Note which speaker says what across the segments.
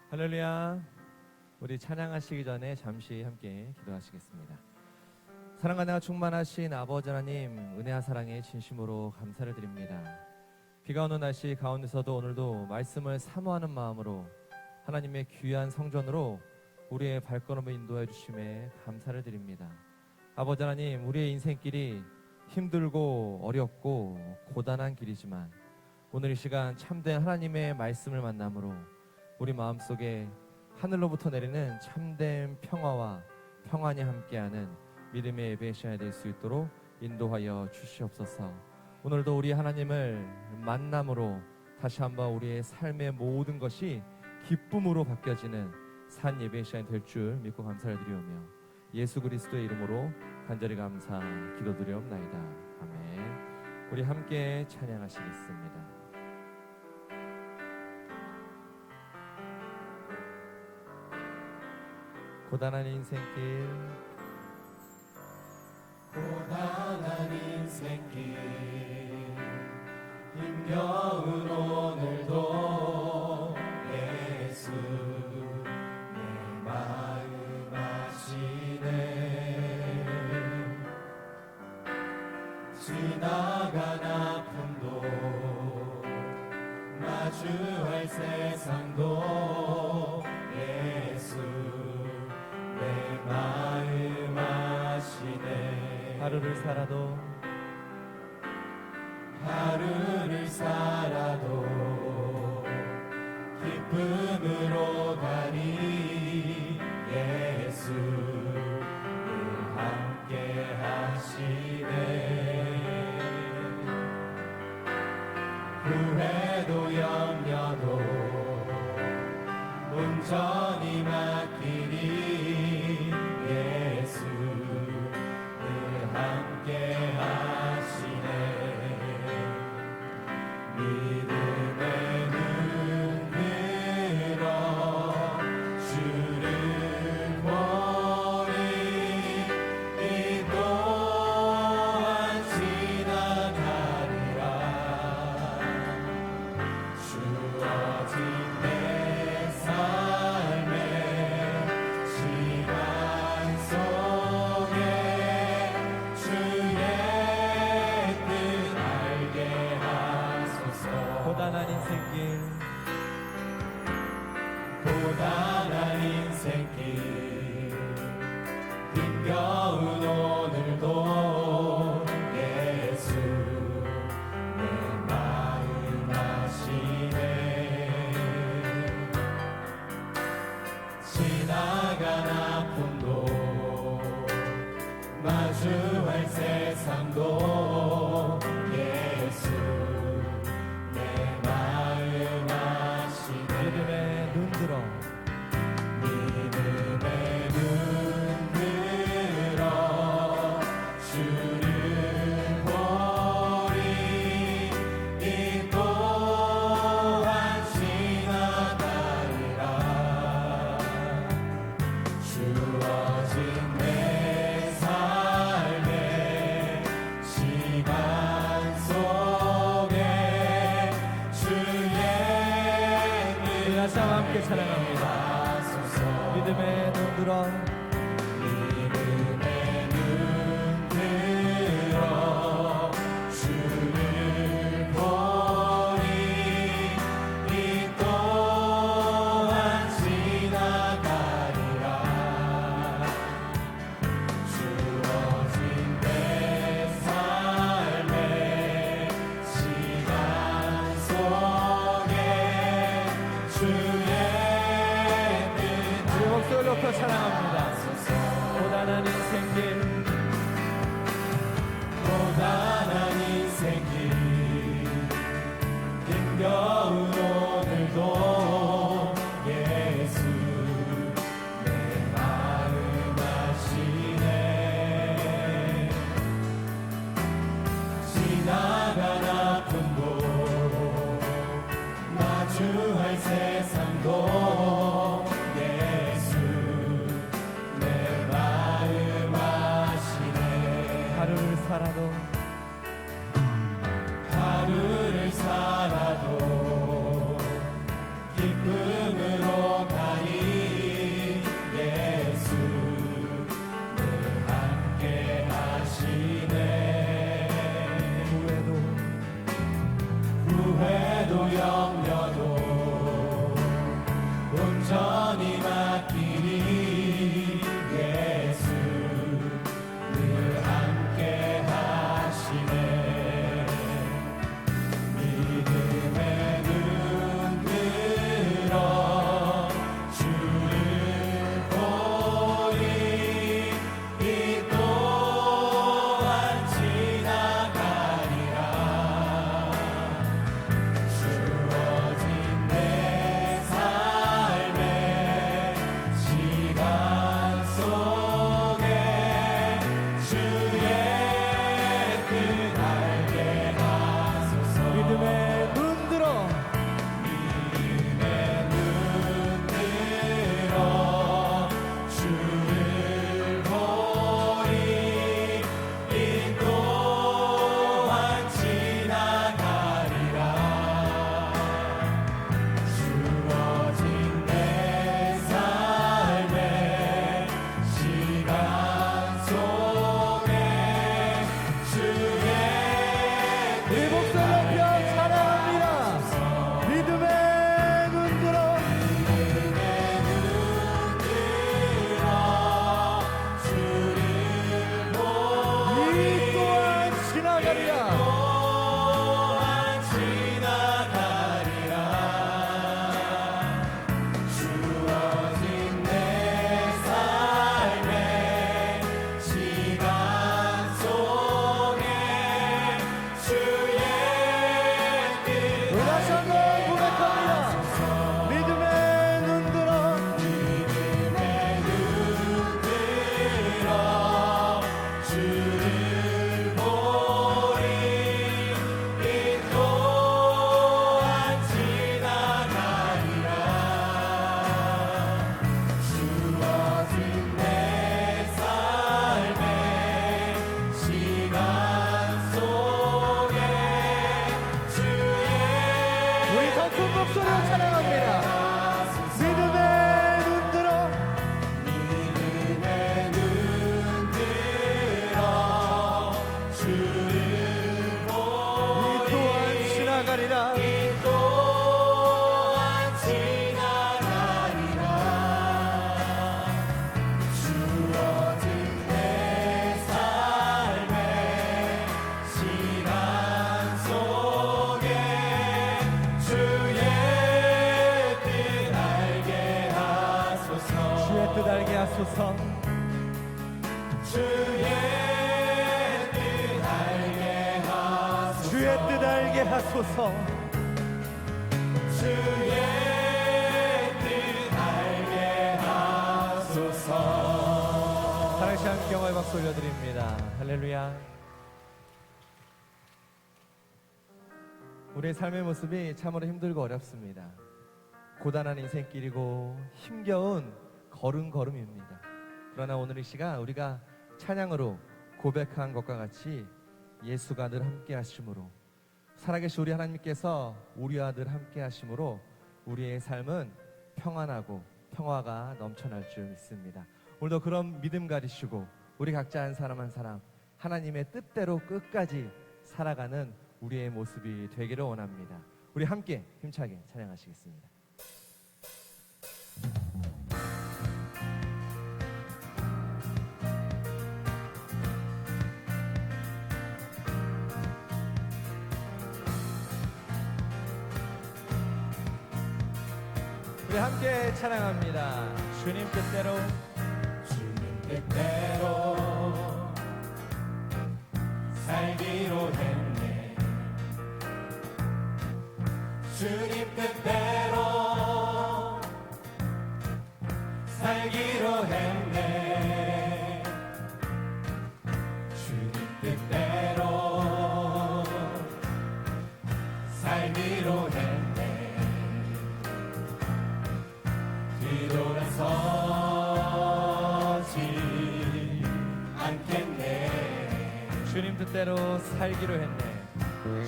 Speaker 1: 할렐루야. 우리 찬양하시기 전에 잠시 함께 기도하시겠습니다. 사랑과 은혜가 충만하신 아버지 하나님, 은혜와 사랑에 진심으로 감사를 드립니다. 비가 오는 날씨 가운데서도 오늘도 말씀을 사모하는 마음으로 하나님의 귀한 성전으로 우리의 발걸음을 인도해 주심에 감사를 드립니다. 아버지 하나님, 우리의 인생길이 힘들고 어렵고 고단한 길이지만 오늘 이 시간 참된 하나님의 말씀을 만남으로 우리 마음속에 하늘로부터 내리는 참된 평화와 평안이 함께하는 믿음의 예배 시간이 될 수 있도록 인도하여 주시옵소서. 오늘도 우리 하나님을 만남으로 다시 한번 우리의 삶의 모든 것이 기쁨으로 바뀌어지는 산 예배 시간이 될 줄 믿고 감사를 드리오며 예수 그리스도의 이름으로 간절히 감사 기도드리옵나이다. 아멘. 우리 함께 찬양하시겠습니다. 고단한 인생길,
Speaker 2: 고단한 인생길, 힘겨운 오늘도 예수 내 마음 아시네. 지나간 아픔도 마주할 세상도 예수 내 마음 아시네.
Speaker 1: 하루를 살아도 기쁨으로 가니
Speaker 2: 예수 늘 함께 하시네. 후회도 염려도 온전히 맡기니 예수 늘 함께 하시네. 믿음의 눈 들어 주를 보니 이 또한 지나가리라. 주어진 내 삶의 시간 속에 주의 뜻 알게 하소서.
Speaker 1: 고단한 인생길,
Speaker 2: 고단한 인생길, 힘겨운 오늘도 예수 내 마음 아시네. 지나간 아픔도 마주할 세상도 예수 내 마음 아시네.
Speaker 1: 믿음의 눈 들어
Speaker 2: 믿음의 눈 들어 주를 보니 이 또한 지나가리라. 주어진 내 삶의 시간 속에 주의
Speaker 1: 다시 한번 함께 찬양합니다. 믿음의 눈 들어
Speaker 2: 믿음의 눈 들어 주를 보니 이 또한 지나가리라. 주어진 내 삶의 시간 속에 주의
Speaker 1: 우리 목소리 높여 찬양합니다. 고단한 인생길,
Speaker 2: 고단한 인생길, 힘겨운 오늘도 예수 내 마음 아시네. 지나간 아픔도 마주할 세상도 예수 내 마음 아시네.
Speaker 1: 하루를 살아도
Speaker 2: 하루를 살아도 기쁨으로 가 온전히 맡기니 예수 늘 함께 하시네. 믿음의 눈 들어 주를 보니 이 또한 지나가리라. 주어진 내 삶의 시간 속에 주의 뜻 알게 하소서.
Speaker 1: 믿음의 눈 들어
Speaker 2: 믿음의 눈 들어 주를 보니 이 또한 지나가리라. 주어진 내 삶의 시간 속에 주의
Speaker 1: 우리 목소리 높여 찬양합니다. 믿음의 눈 들어
Speaker 2: 주를 보니
Speaker 1: 이 또한 지나가리라.
Speaker 2: 또한 지나가리라. 주어진 내 삶의 시간 속에 주의 뜻
Speaker 1: 우리 다시 한번 고백합니다. 믿음의 눈 들어
Speaker 2: 믿음의 눈 들어 주를 보니 이 또한 지나가리라. 주어진 내 삶의 시간 속에 주의
Speaker 1: 우리 더 큰 목소리로 찬양합니다. 믿음의 눈 들어
Speaker 2: 믿음의 눈 들어 주를
Speaker 1: 이
Speaker 2: 보니
Speaker 1: 또한 지나가리라.
Speaker 2: 이 또한 지나가리라. 주어진 내 삶의 시간 속에 주의 뜻 알게 하소서.
Speaker 1: 주의 뜻 알게 하소서.
Speaker 2: 주의 뜻 알게 하소서.
Speaker 1: 주의 뜻 알게 하소서.
Speaker 2: 주의 뜻 알게 하소서.
Speaker 1: 다시 함께 영화의 박수 올려드립니다. 할렐루야. 우리의 삶의 모습이 참으로 힘들고 어렵습니다. 고단한 인생길이고 힘겨운 걸음걸음입니다. 그러나 오늘 이 시간 우리가 찬양으로 고백한 것과 같이 예수가 늘 함께 하심으로, 살아계신 우리 하나님께서 우리와 늘 함께 하심으로 우리의 삶은 평안하고 평화가 넘쳐날 줄 믿습니다. 오늘도 그런 믿음 가지시고 우리 각자 한 사람 한 사람 하나님의 뜻대로 끝까지 살아가는 우리의 모습이 되기를 원합니다. 우리 함께 힘차게 찬양하시겠습니다. 우리 함께 찬양합니다. 주님 뜻대로
Speaker 2: 주님 뜻대로 살기로 했네. 주님 뜻대로 살기로 했네. 주님 뜻대로 살기로 했네. 뒤돌아서지 않겠네.
Speaker 1: 주님 뜻대로 살기로 했네.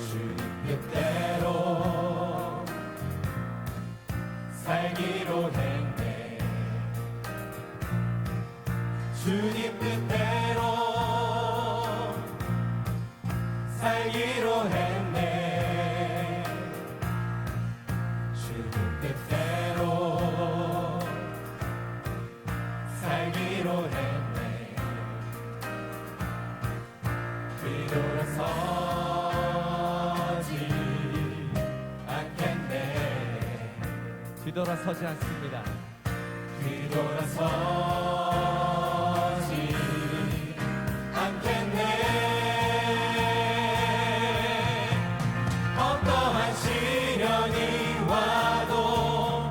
Speaker 2: 주님 뜻대로 살기로 했네. 주님 뜻대로 살기로 했네. 주님 뜻대로
Speaker 1: 뒤돌아서지 않습니다.
Speaker 2: 뒤돌아서지 않겠네. 어떠한 시련이 와도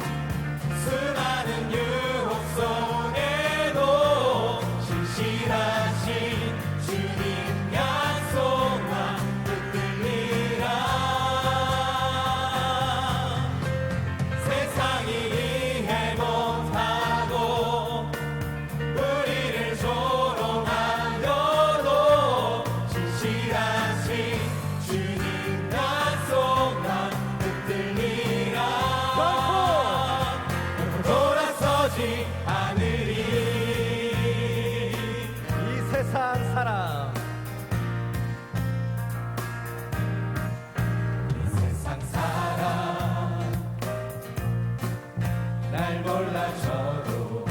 Speaker 2: 수많은 유혹 속에도 신실하신 주님 약속만 붙들리라. 세상이 이해 못하고 우리를 조롱하려도 신실하신 주님 약속만 붙들리라. 결코 돌아서지 않으리.
Speaker 1: 이 세상 사람
Speaker 2: 이 세상 사람 날 몰라줘도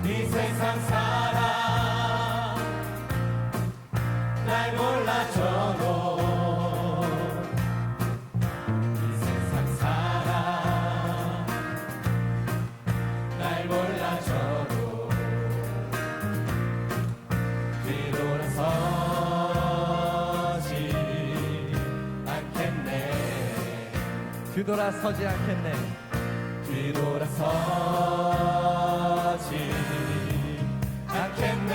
Speaker 2: 이 세상 사람 날 몰라줘도 이 세상 사람 날 몰라줘도 뒤돌아서지 않겠네.
Speaker 1: 뒤돌아서지 않겠네.
Speaker 2: 뒤돌아서지 않겠네.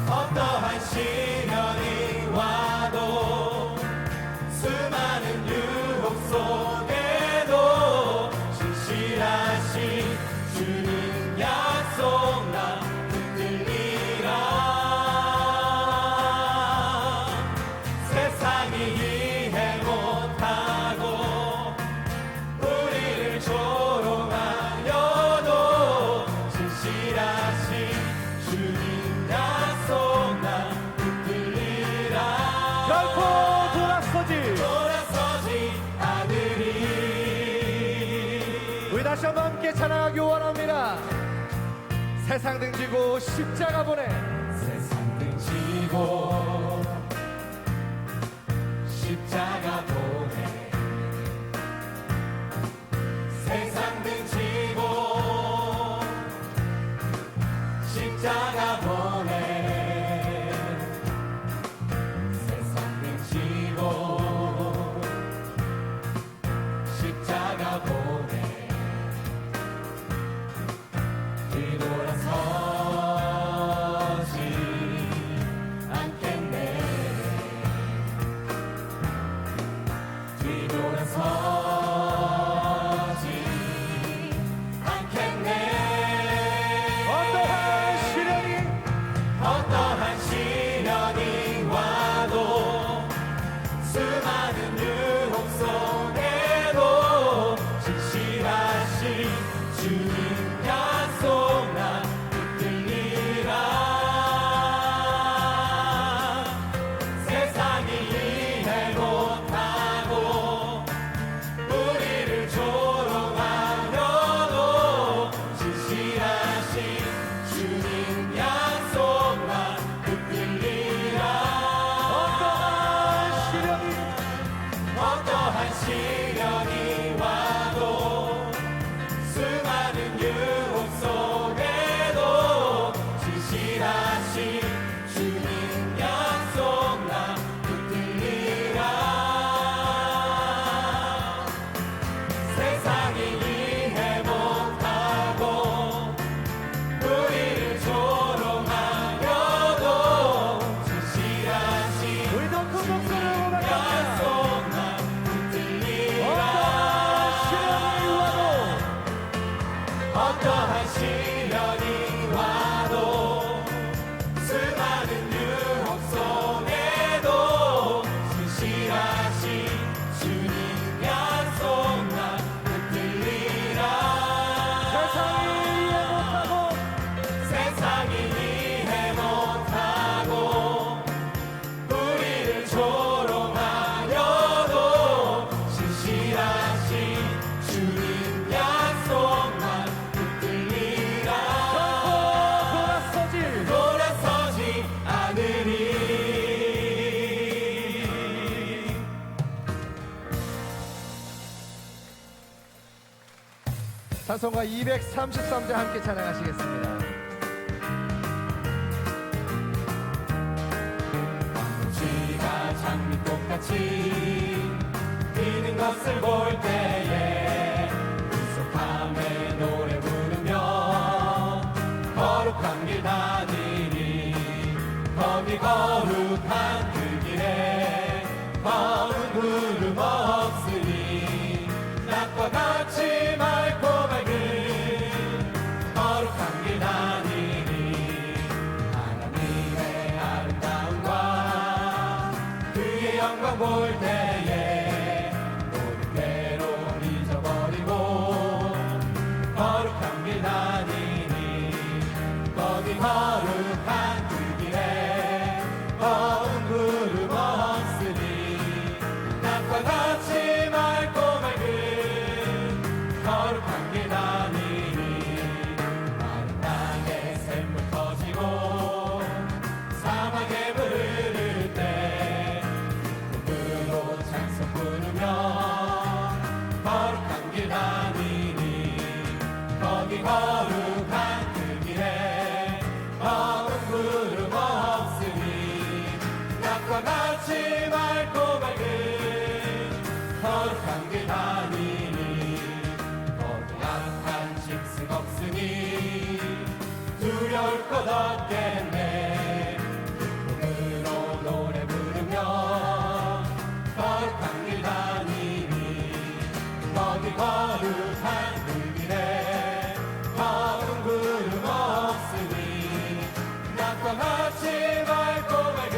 Speaker 2: 어떠한 시련이 와도 수많은 유혹 속에도 신실하신 주님 약속 나 붙들리라. 세상이 이해 못하고 우리를 조롱하려도 신실하신 주님 약속 나 붙들리라.
Speaker 1: 결코
Speaker 2: 돌아서지 않으리.
Speaker 1: 우리 다시 한번 함께 찬양하기 원합니다. 세상 등지고 십자가 보내.
Speaker 2: 세상 등지고 십자가 보내. 세상 등지고 십자가 보내. 세상 등지고 십자가 보내. 뒤돌아서지 않겠네. 뒤돌아서지 않겠네. 어떠한 시련이 와도 수많은 유혹 속에도 신실하신 주님 약속 나 붙들리라. 세상이 이해 못하고 우리를 조롱하려도 신실하신 주님 약속 나 붙들리라. 어떠한 시련이 와도 수많은 유혹 속에도 신실하신 주님 약속 나 붙들리라. 세상이 이해 못하고 우리를 조롱하려도 신실하신
Speaker 1: 우리 더 큰 목소리로
Speaker 2: 약속 나 붙들리라.
Speaker 1: 찬송가 233장 함께 찬양하시겠습니다.
Speaker 2: 지가 장미꽃같이 피는 것을 볼 때에 구속함에 노래 부르며 거룩한 길 다니리. 거기 거룩한 그 길에 검은 구름 없으니 낮과 같이 맑고 맑은 거룩한 길 다니리. 하나님의 아름다움과 그의 영광 볼 때에 모든 괴로움 잊어버리고 거룩한 길 다니니. 거기 거룩한 그 길에 검은 구름 없으니 낮과 같이 맑고 맑은 거룩한 길 다니니. 마른 땅에 샘물 터지고 사막에 물 흐를 때 기쁨으로 찬송 부르며 거룩한 길 다니니. 거기 거룩한 그 길에 검은 구름 없으니 낮과 같이 맑고 맑은 거룩한 길 다니니. 거기 악한 짐승 없으니 두려울 것 없겠네. 기쁨으로 노래 부르며 거룩한 길 다니니. 거기 거룩한 그 길에 검은 구름 없으니 낮과 같이 맑고 맑은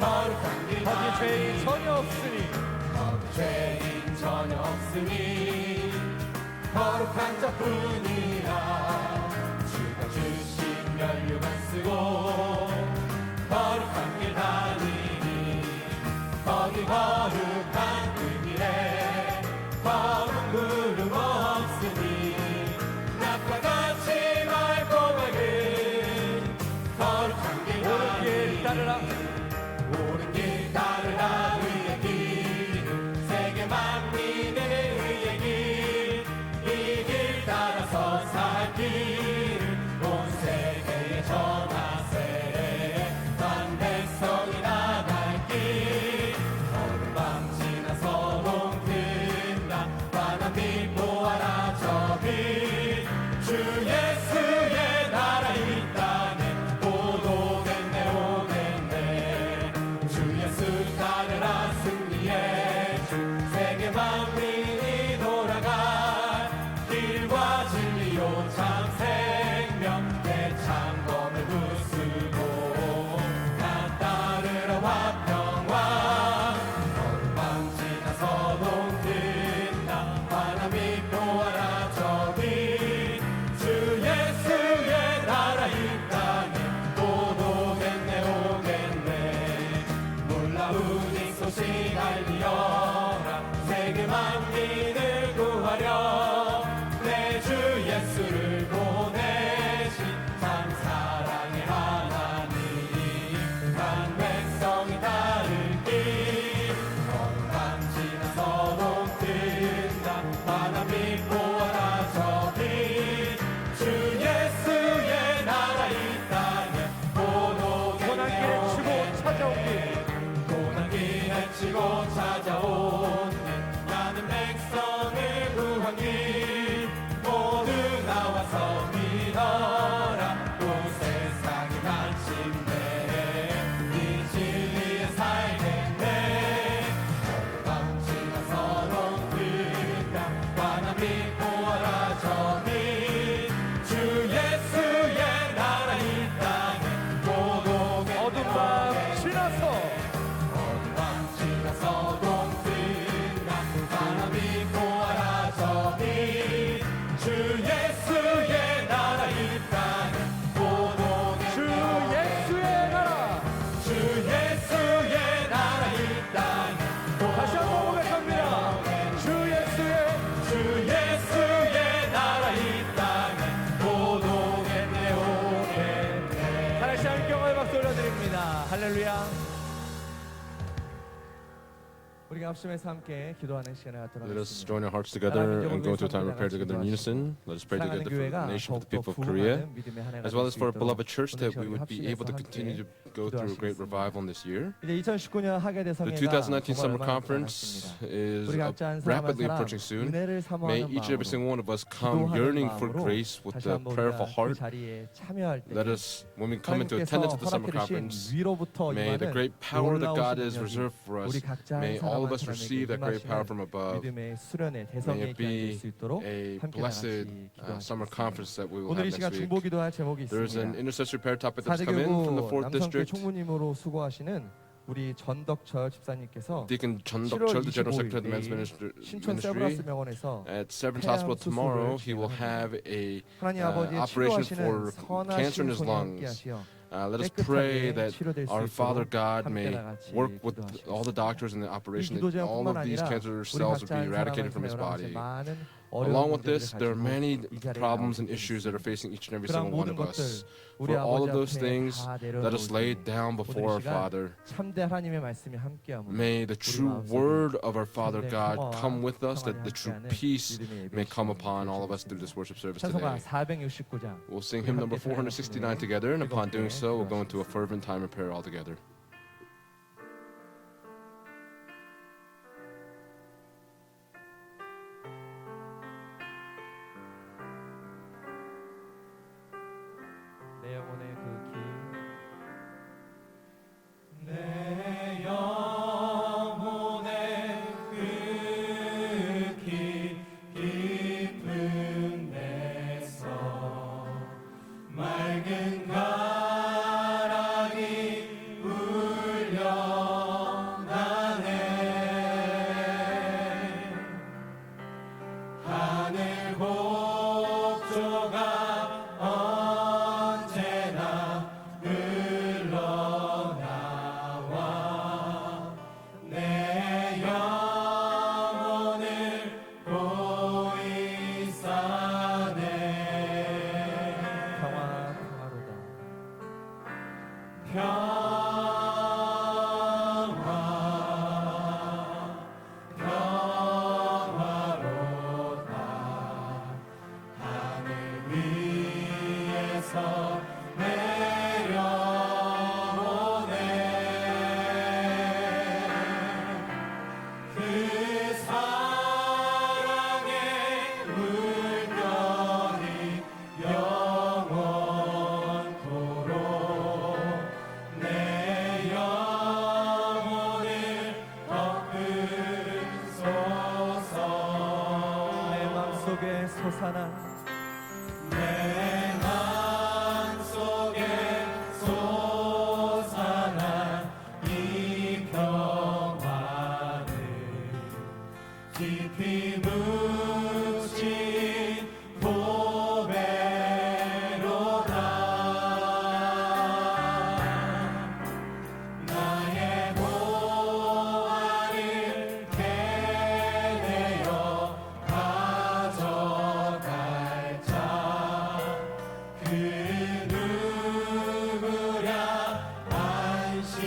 Speaker 2: 거룩한 길
Speaker 1: 거기
Speaker 2: 다니니.
Speaker 1: 죄인 전혀 없으니
Speaker 2: 거기 죄인 전혀 없으니 거룩한 자뿐이라. 주가 주신 면류관 쓰고 거룩한 길 다니니. 거기 거룩한 그 길에 검은 구름 없으니 낮과 같이 맑고 맑은 거룩한 길
Speaker 1: 옳은 길 따르라.
Speaker 2: 옳은 길 따르라. 의의 길 세계 만민의 의의 길. 이 길 따라서 살 길 온 세계에 전하세. 난 백성이 나갈 길 어느 밤 지나서 동튼다. 환한 빛 보아라 저길. 주 예수의 나라 이 땅에 보도됐네 오겠네. 주 예수 따르라 승리의 주. 세계 만민이 돌아갈 길과 진리요 참 생명 내 창검을 부수고 나 따르라 화평왕. 어느 밤 지나서 동튼다. 환한 빛 보아라 저기. 주 예수의 나라 이 땅에 보도겠네 오겠네. 놀라운 이 소식 알리어라. 세계 만민을 구하려 내 주 예수를 보내신 참 사랑의 하나님. 한 백성이 따를 길 어느 밤 지나서 동튼다. 환한 빛 보아라 저기. 주 예수의 나라 이 땅에 보도겠네 오겠네. 고난 길에 치고 찾아온 나는 백성
Speaker 1: 합심해서 함께 기도하는 시간을 갖도록
Speaker 3: Let us
Speaker 1: 하겠습니다.
Speaker 3: join our hearts together and go into a time of prayer together in unison. Let us pray
Speaker 1: 사랑하는
Speaker 3: together for
Speaker 1: 교회가
Speaker 3: the nation, for the
Speaker 1: 더욱더
Speaker 3: people of Korea,
Speaker 1: 부흥하는 믿음의 한 해가
Speaker 3: as well
Speaker 1: 될
Speaker 3: as
Speaker 1: 수
Speaker 3: for our
Speaker 1: 있도록
Speaker 3: beloved church,
Speaker 1: 오늘
Speaker 3: that we
Speaker 1: 저희
Speaker 3: would be able to
Speaker 1: 합심해서
Speaker 3: continue to
Speaker 1: 함께
Speaker 3: go through a great
Speaker 1: 기도하시겠습니다.
Speaker 3: revival in this year.
Speaker 1: 이제 2019년 하계
Speaker 3: The
Speaker 1: 대성회가
Speaker 3: 2019 Summer
Speaker 1: 정말
Speaker 3: Conference
Speaker 1: 남았습니다.
Speaker 3: is
Speaker 1: 우리 각자 한 사람 한
Speaker 3: rapidly
Speaker 1: 사람
Speaker 3: approaching soon.
Speaker 1: 은혜를
Speaker 3: May
Speaker 1: 사모하는
Speaker 3: each and every
Speaker 1: 마음으로
Speaker 3: single one of us come
Speaker 1: 기도하는
Speaker 3: yearning for
Speaker 1: 마음으로
Speaker 3: grace with
Speaker 1: 다시
Speaker 3: a
Speaker 1: 한번
Speaker 3: prayerful
Speaker 1: 우리가 그
Speaker 3: heart.
Speaker 1: 자리에 참여할 때
Speaker 3: Let us, when we come into attendance at the Summer Conference,
Speaker 1: 위로부터
Speaker 3: may the great power that God has
Speaker 1: 놀라우신
Speaker 3: reserved for us,
Speaker 1: 우리 각자
Speaker 3: may
Speaker 1: 한
Speaker 3: all
Speaker 1: 사람
Speaker 3: of
Speaker 1: 한
Speaker 3: us receive that great power from above.
Speaker 1: 믿음의 수련회
Speaker 3: May
Speaker 1: 대성회에
Speaker 3: it be
Speaker 1: 수 있도록
Speaker 3: a
Speaker 1: 함께
Speaker 3: blessed
Speaker 1: 같이
Speaker 3: summer
Speaker 1: 기도하시겠습니다.
Speaker 3: conference that we will
Speaker 1: 오늘 이
Speaker 3: have
Speaker 1: 시간
Speaker 3: next week.
Speaker 1: 중보기도할 제목이
Speaker 3: There's an
Speaker 1: 있습니다.
Speaker 3: intercessory prayer topic that's come in from the
Speaker 1: 사대교구
Speaker 3: 4th
Speaker 1: 남성교
Speaker 3: district.
Speaker 1: 총무님으로 수고하시는 우리 전덕철 집사님께서
Speaker 3: Deacon Chun
Speaker 1: 7월
Speaker 3: Dok-chul, the general
Speaker 1: 25일
Speaker 3: secretary of the men's
Speaker 1: 신촌 세브라스
Speaker 3: ministry,
Speaker 1: 병원에서
Speaker 3: at Severance
Speaker 1: 폐암
Speaker 3: Hospital tomorrow,
Speaker 1: 수술을
Speaker 3: he will have a
Speaker 1: 하나님 아버지의
Speaker 3: operation
Speaker 1: 치료하시는
Speaker 3: for cancer in
Speaker 1: 선하신
Speaker 3: his
Speaker 1: 손이
Speaker 3: lungs.
Speaker 1: 함께하시어
Speaker 3: Let us pray
Speaker 1: 깨끗하게
Speaker 3: that
Speaker 1: 치료될 수
Speaker 3: our Father
Speaker 1: 있도록
Speaker 3: God
Speaker 1: 함께
Speaker 3: may
Speaker 1: 다 같이
Speaker 3: work with
Speaker 1: 기도하시겠습니다.
Speaker 3: all the doctors in the operation,
Speaker 1: 이
Speaker 3: that
Speaker 1: 기도
Speaker 3: all
Speaker 1: 제목뿐만
Speaker 3: of these
Speaker 1: 아니라
Speaker 3: cancer
Speaker 1: 우리
Speaker 3: cells will
Speaker 1: 각자
Speaker 3: be
Speaker 1: 한
Speaker 3: eradicated
Speaker 1: 사람한테
Speaker 3: from his
Speaker 1: 여러 가지
Speaker 3: body.
Speaker 1: 많은
Speaker 3: Along
Speaker 1: 어려운
Speaker 3: with this,
Speaker 1: 문제들을
Speaker 3: there are
Speaker 1: 가지고
Speaker 3: many
Speaker 1: 이 자리에
Speaker 3: problems and
Speaker 1: 나오고
Speaker 3: issues that are facing each and every
Speaker 1: 그런
Speaker 3: single one
Speaker 1: 모든
Speaker 3: of us.
Speaker 1: 것들 우리
Speaker 3: For all of
Speaker 1: 아버지
Speaker 3: those
Speaker 1: 앞에
Speaker 3: things,
Speaker 1: 다
Speaker 3: let us lay
Speaker 1: 내려놓을
Speaker 3: it down before our Father.
Speaker 1: 참대 하나님의 말씀이 함께함으로
Speaker 3: May the true word of our Father God come with us, that the true peace may come upon all of us through this worship service
Speaker 1: 찬송가
Speaker 3: today.
Speaker 1: 469장
Speaker 3: We'll sing hymn number 469 together, and upon doing so, we'll go into a fervent time of prayer all together.
Speaker 1: 내 영혼의 그 길
Speaker 2: 내 영혼의 그 길 깊은 데서 맑은 가락이 울려나네 하늘 곡조가 언제나 흘러나와 내 영혼을 보이 싸네 평화로다 하늘 위에서 내려오네 그 사랑의 물결이 영원토록 내 영혼을 덮으소서
Speaker 1: 내 맘속에 솟아나
Speaker 2: 내 맘속에 솟아난 이 평화를 깊이 묻힌 보배로다 나의 보화를 캐내어 가져갈 자 그 누구랴 안식일세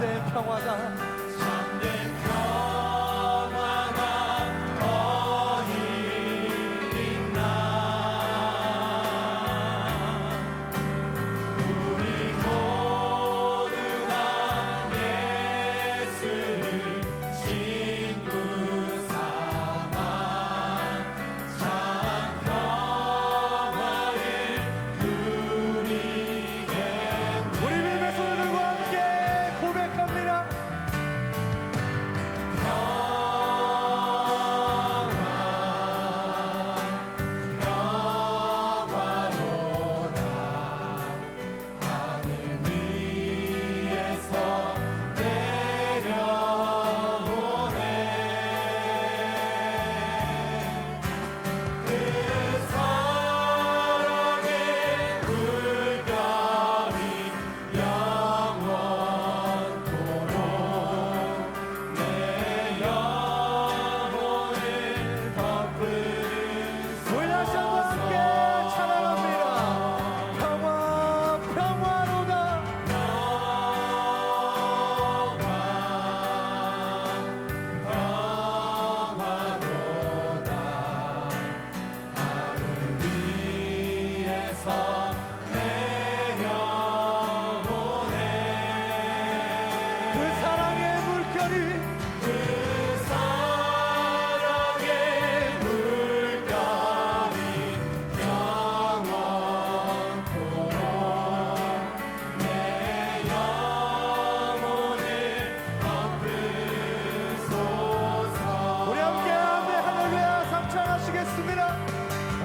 Speaker 1: 참된 평화가
Speaker 2: 참된 평화가 어디 있나 우리 모두 다 예수를 친구 삼아 참 평화를 누리게
Speaker 1: 우리 믿음의 손들과 함께 고백합니다.
Speaker 2: 위에서 내려오네 그 사랑의 물결이 영원토록 내 영혼을 덮으소서
Speaker 1: 우리 다시 한번 함께 찬양합니다. 평화 평화로다
Speaker 2: 위에서 내려오네
Speaker 1: 그 사랑의 물결이
Speaker 2: 그 사랑의 물결이 영원토록 내 영혼을 덮으소서
Speaker 1: 우리 함께 아멘 할렐루야 삼창하시겠습니다.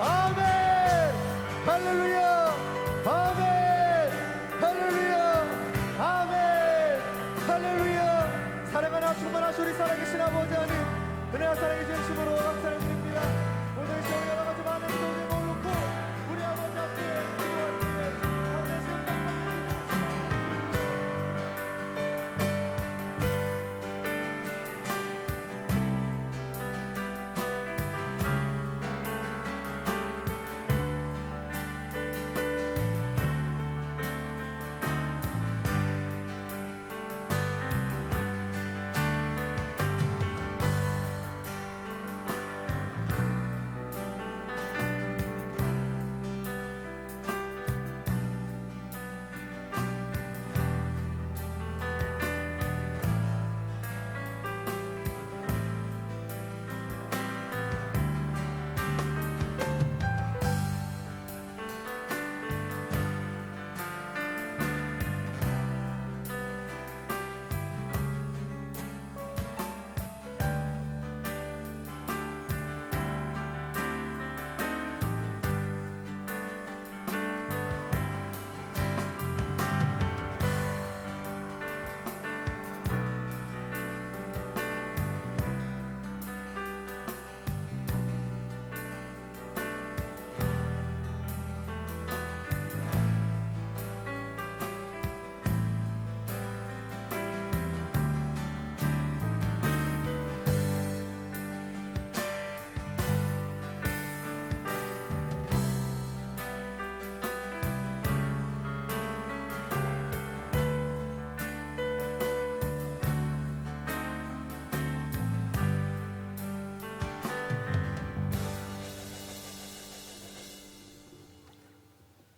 Speaker 1: 아멘 할렐루야 아멘 할렐루야 아멘 할렐루야. 사랑하나 충만하신 우리 살아계신 아버지 하나님 은혜와 사랑의 진심으로 감사를 드립니다. 오늘 시험 여러 가지 많은 소리를 놓고 우리 아버지 앞에 기도할 때에 하나님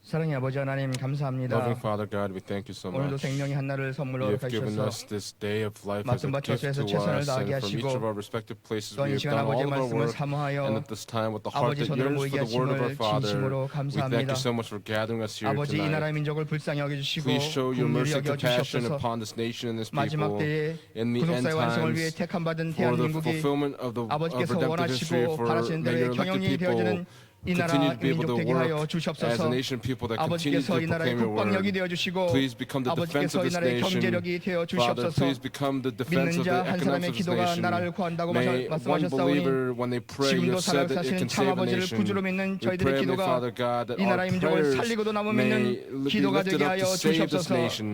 Speaker 4: 사랑의 아버지 하나님 감사합니다.
Speaker 3: Loving Father God, we thank you so
Speaker 4: 오늘도
Speaker 3: much.
Speaker 4: 생명의 한날을 선물로
Speaker 3: You have given
Speaker 4: 허락하셔서
Speaker 3: us this day of life as a
Speaker 4: 맡은 바
Speaker 3: gift
Speaker 4: 처소에서
Speaker 3: to
Speaker 4: 최선을
Speaker 3: us,
Speaker 4: 다하게
Speaker 3: and from each
Speaker 4: 하시고
Speaker 3: of our respective places
Speaker 4: 또한
Speaker 3: we
Speaker 4: 이
Speaker 3: have
Speaker 4: 시간
Speaker 3: done
Speaker 4: 아버지의
Speaker 3: all of our
Speaker 4: 말씀을
Speaker 3: work,
Speaker 4: 사모하여
Speaker 3: and at this time with the heart
Speaker 4: 아버지
Speaker 3: that
Speaker 4: 손으로
Speaker 3: yearns
Speaker 4: 모이게
Speaker 3: for the word of our
Speaker 4: 하심을
Speaker 3: Father,
Speaker 4: 진심으로
Speaker 3: we thank
Speaker 4: 감사합니다.
Speaker 3: you so much for gathering us here
Speaker 4: 아버지 이 나라의
Speaker 3: tonight.
Speaker 4: 민족을 불쌍히 여겨주시고
Speaker 3: Please show your
Speaker 4: 긍휼히
Speaker 3: mercy and compassion
Speaker 4: 여겨주시옵소서.
Speaker 3: upon this nation and this
Speaker 4: 마지막
Speaker 3: people
Speaker 4: 때에
Speaker 3: in the end
Speaker 4: 구속사의 완성을 위해
Speaker 3: times
Speaker 4: 택함받은
Speaker 3: for the
Speaker 4: 대한민국이
Speaker 3: fulfillment of
Speaker 4: 아버지께서
Speaker 3: redemptive history
Speaker 4: 원하시고
Speaker 3: for
Speaker 4: 바라시는
Speaker 3: may
Speaker 4: 대로의
Speaker 3: your elected
Speaker 4: 경영이
Speaker 3: people
Speaker 4: 되어지는 이 나라
Speaker 3: continue to be able
Speaker 4: 민족
Speaker 3: to
Speaker 4: 되게 하여
Speaker 3: work as a
Speaker 4: 주시옵소서.
Speaker 3: nation people that continue to
Speaker 4: 아버지께서 이 나라의
Speaker 3: proclaim your
Speaker 4: 국방력이
Speaker 3: word.
Speaker 4: 되어주시고
Speaker 3: Please become the defense
Speaker 4: 아버지께서
Speaker 3: of
Speaker 4: 이
Speaker 3: this
Speaker 4: 나라의
Speaker 3: nation.
Speaker 4: 경제력이 되어
Speaker 3: Father,
Speaker 4: 주시옵소서.
Speaker 3: please become the defense
Speaker 4: 믿는
Speaker 3: of the
Speaker 4: 자 한
Speaker 3: economics
Speaker 4: 사람의
Speaker 3: of this
Speaker 4: 기도가
Speaker 3: nation.
Speaker 4: 나라를 구한다고
Speaker 3: May one
Speaker 4: 말씀하셨사오니
Speaker 3: believer, when they pray, you
Speaker 4: 지금도
Speaker 3: have said that it
Speaker 4: 살아계신
Speaker 3: can
Speaker 4: 참
Speaker 3: save a
Speaker 4: 아버지를
Speaker 3: nation.
Speaker 4: 구주로 믿는
Speaker 3: We
Speaker 4: 저희들의
Speaker 3: pray, may
Speaker 4: 기도가
Speaker 3: Father God, that
Speaker 4: 이
Speaker 3: our
Speaker 4: 나라의 민족을
Speaker 3: prayers
Speaker 4: 살리고도 남아
Speaker 3: may
Speaker 4: 믿는
Speaker 3: be
Speaker 4: 기도가
Speaker 3: lifted
Speaker 4: 되게
Speaker 3: up
Speaker 4: 하여
Speaker 3: to save this
Speaker 4: 주시옵소서.
Speaker 3: nation.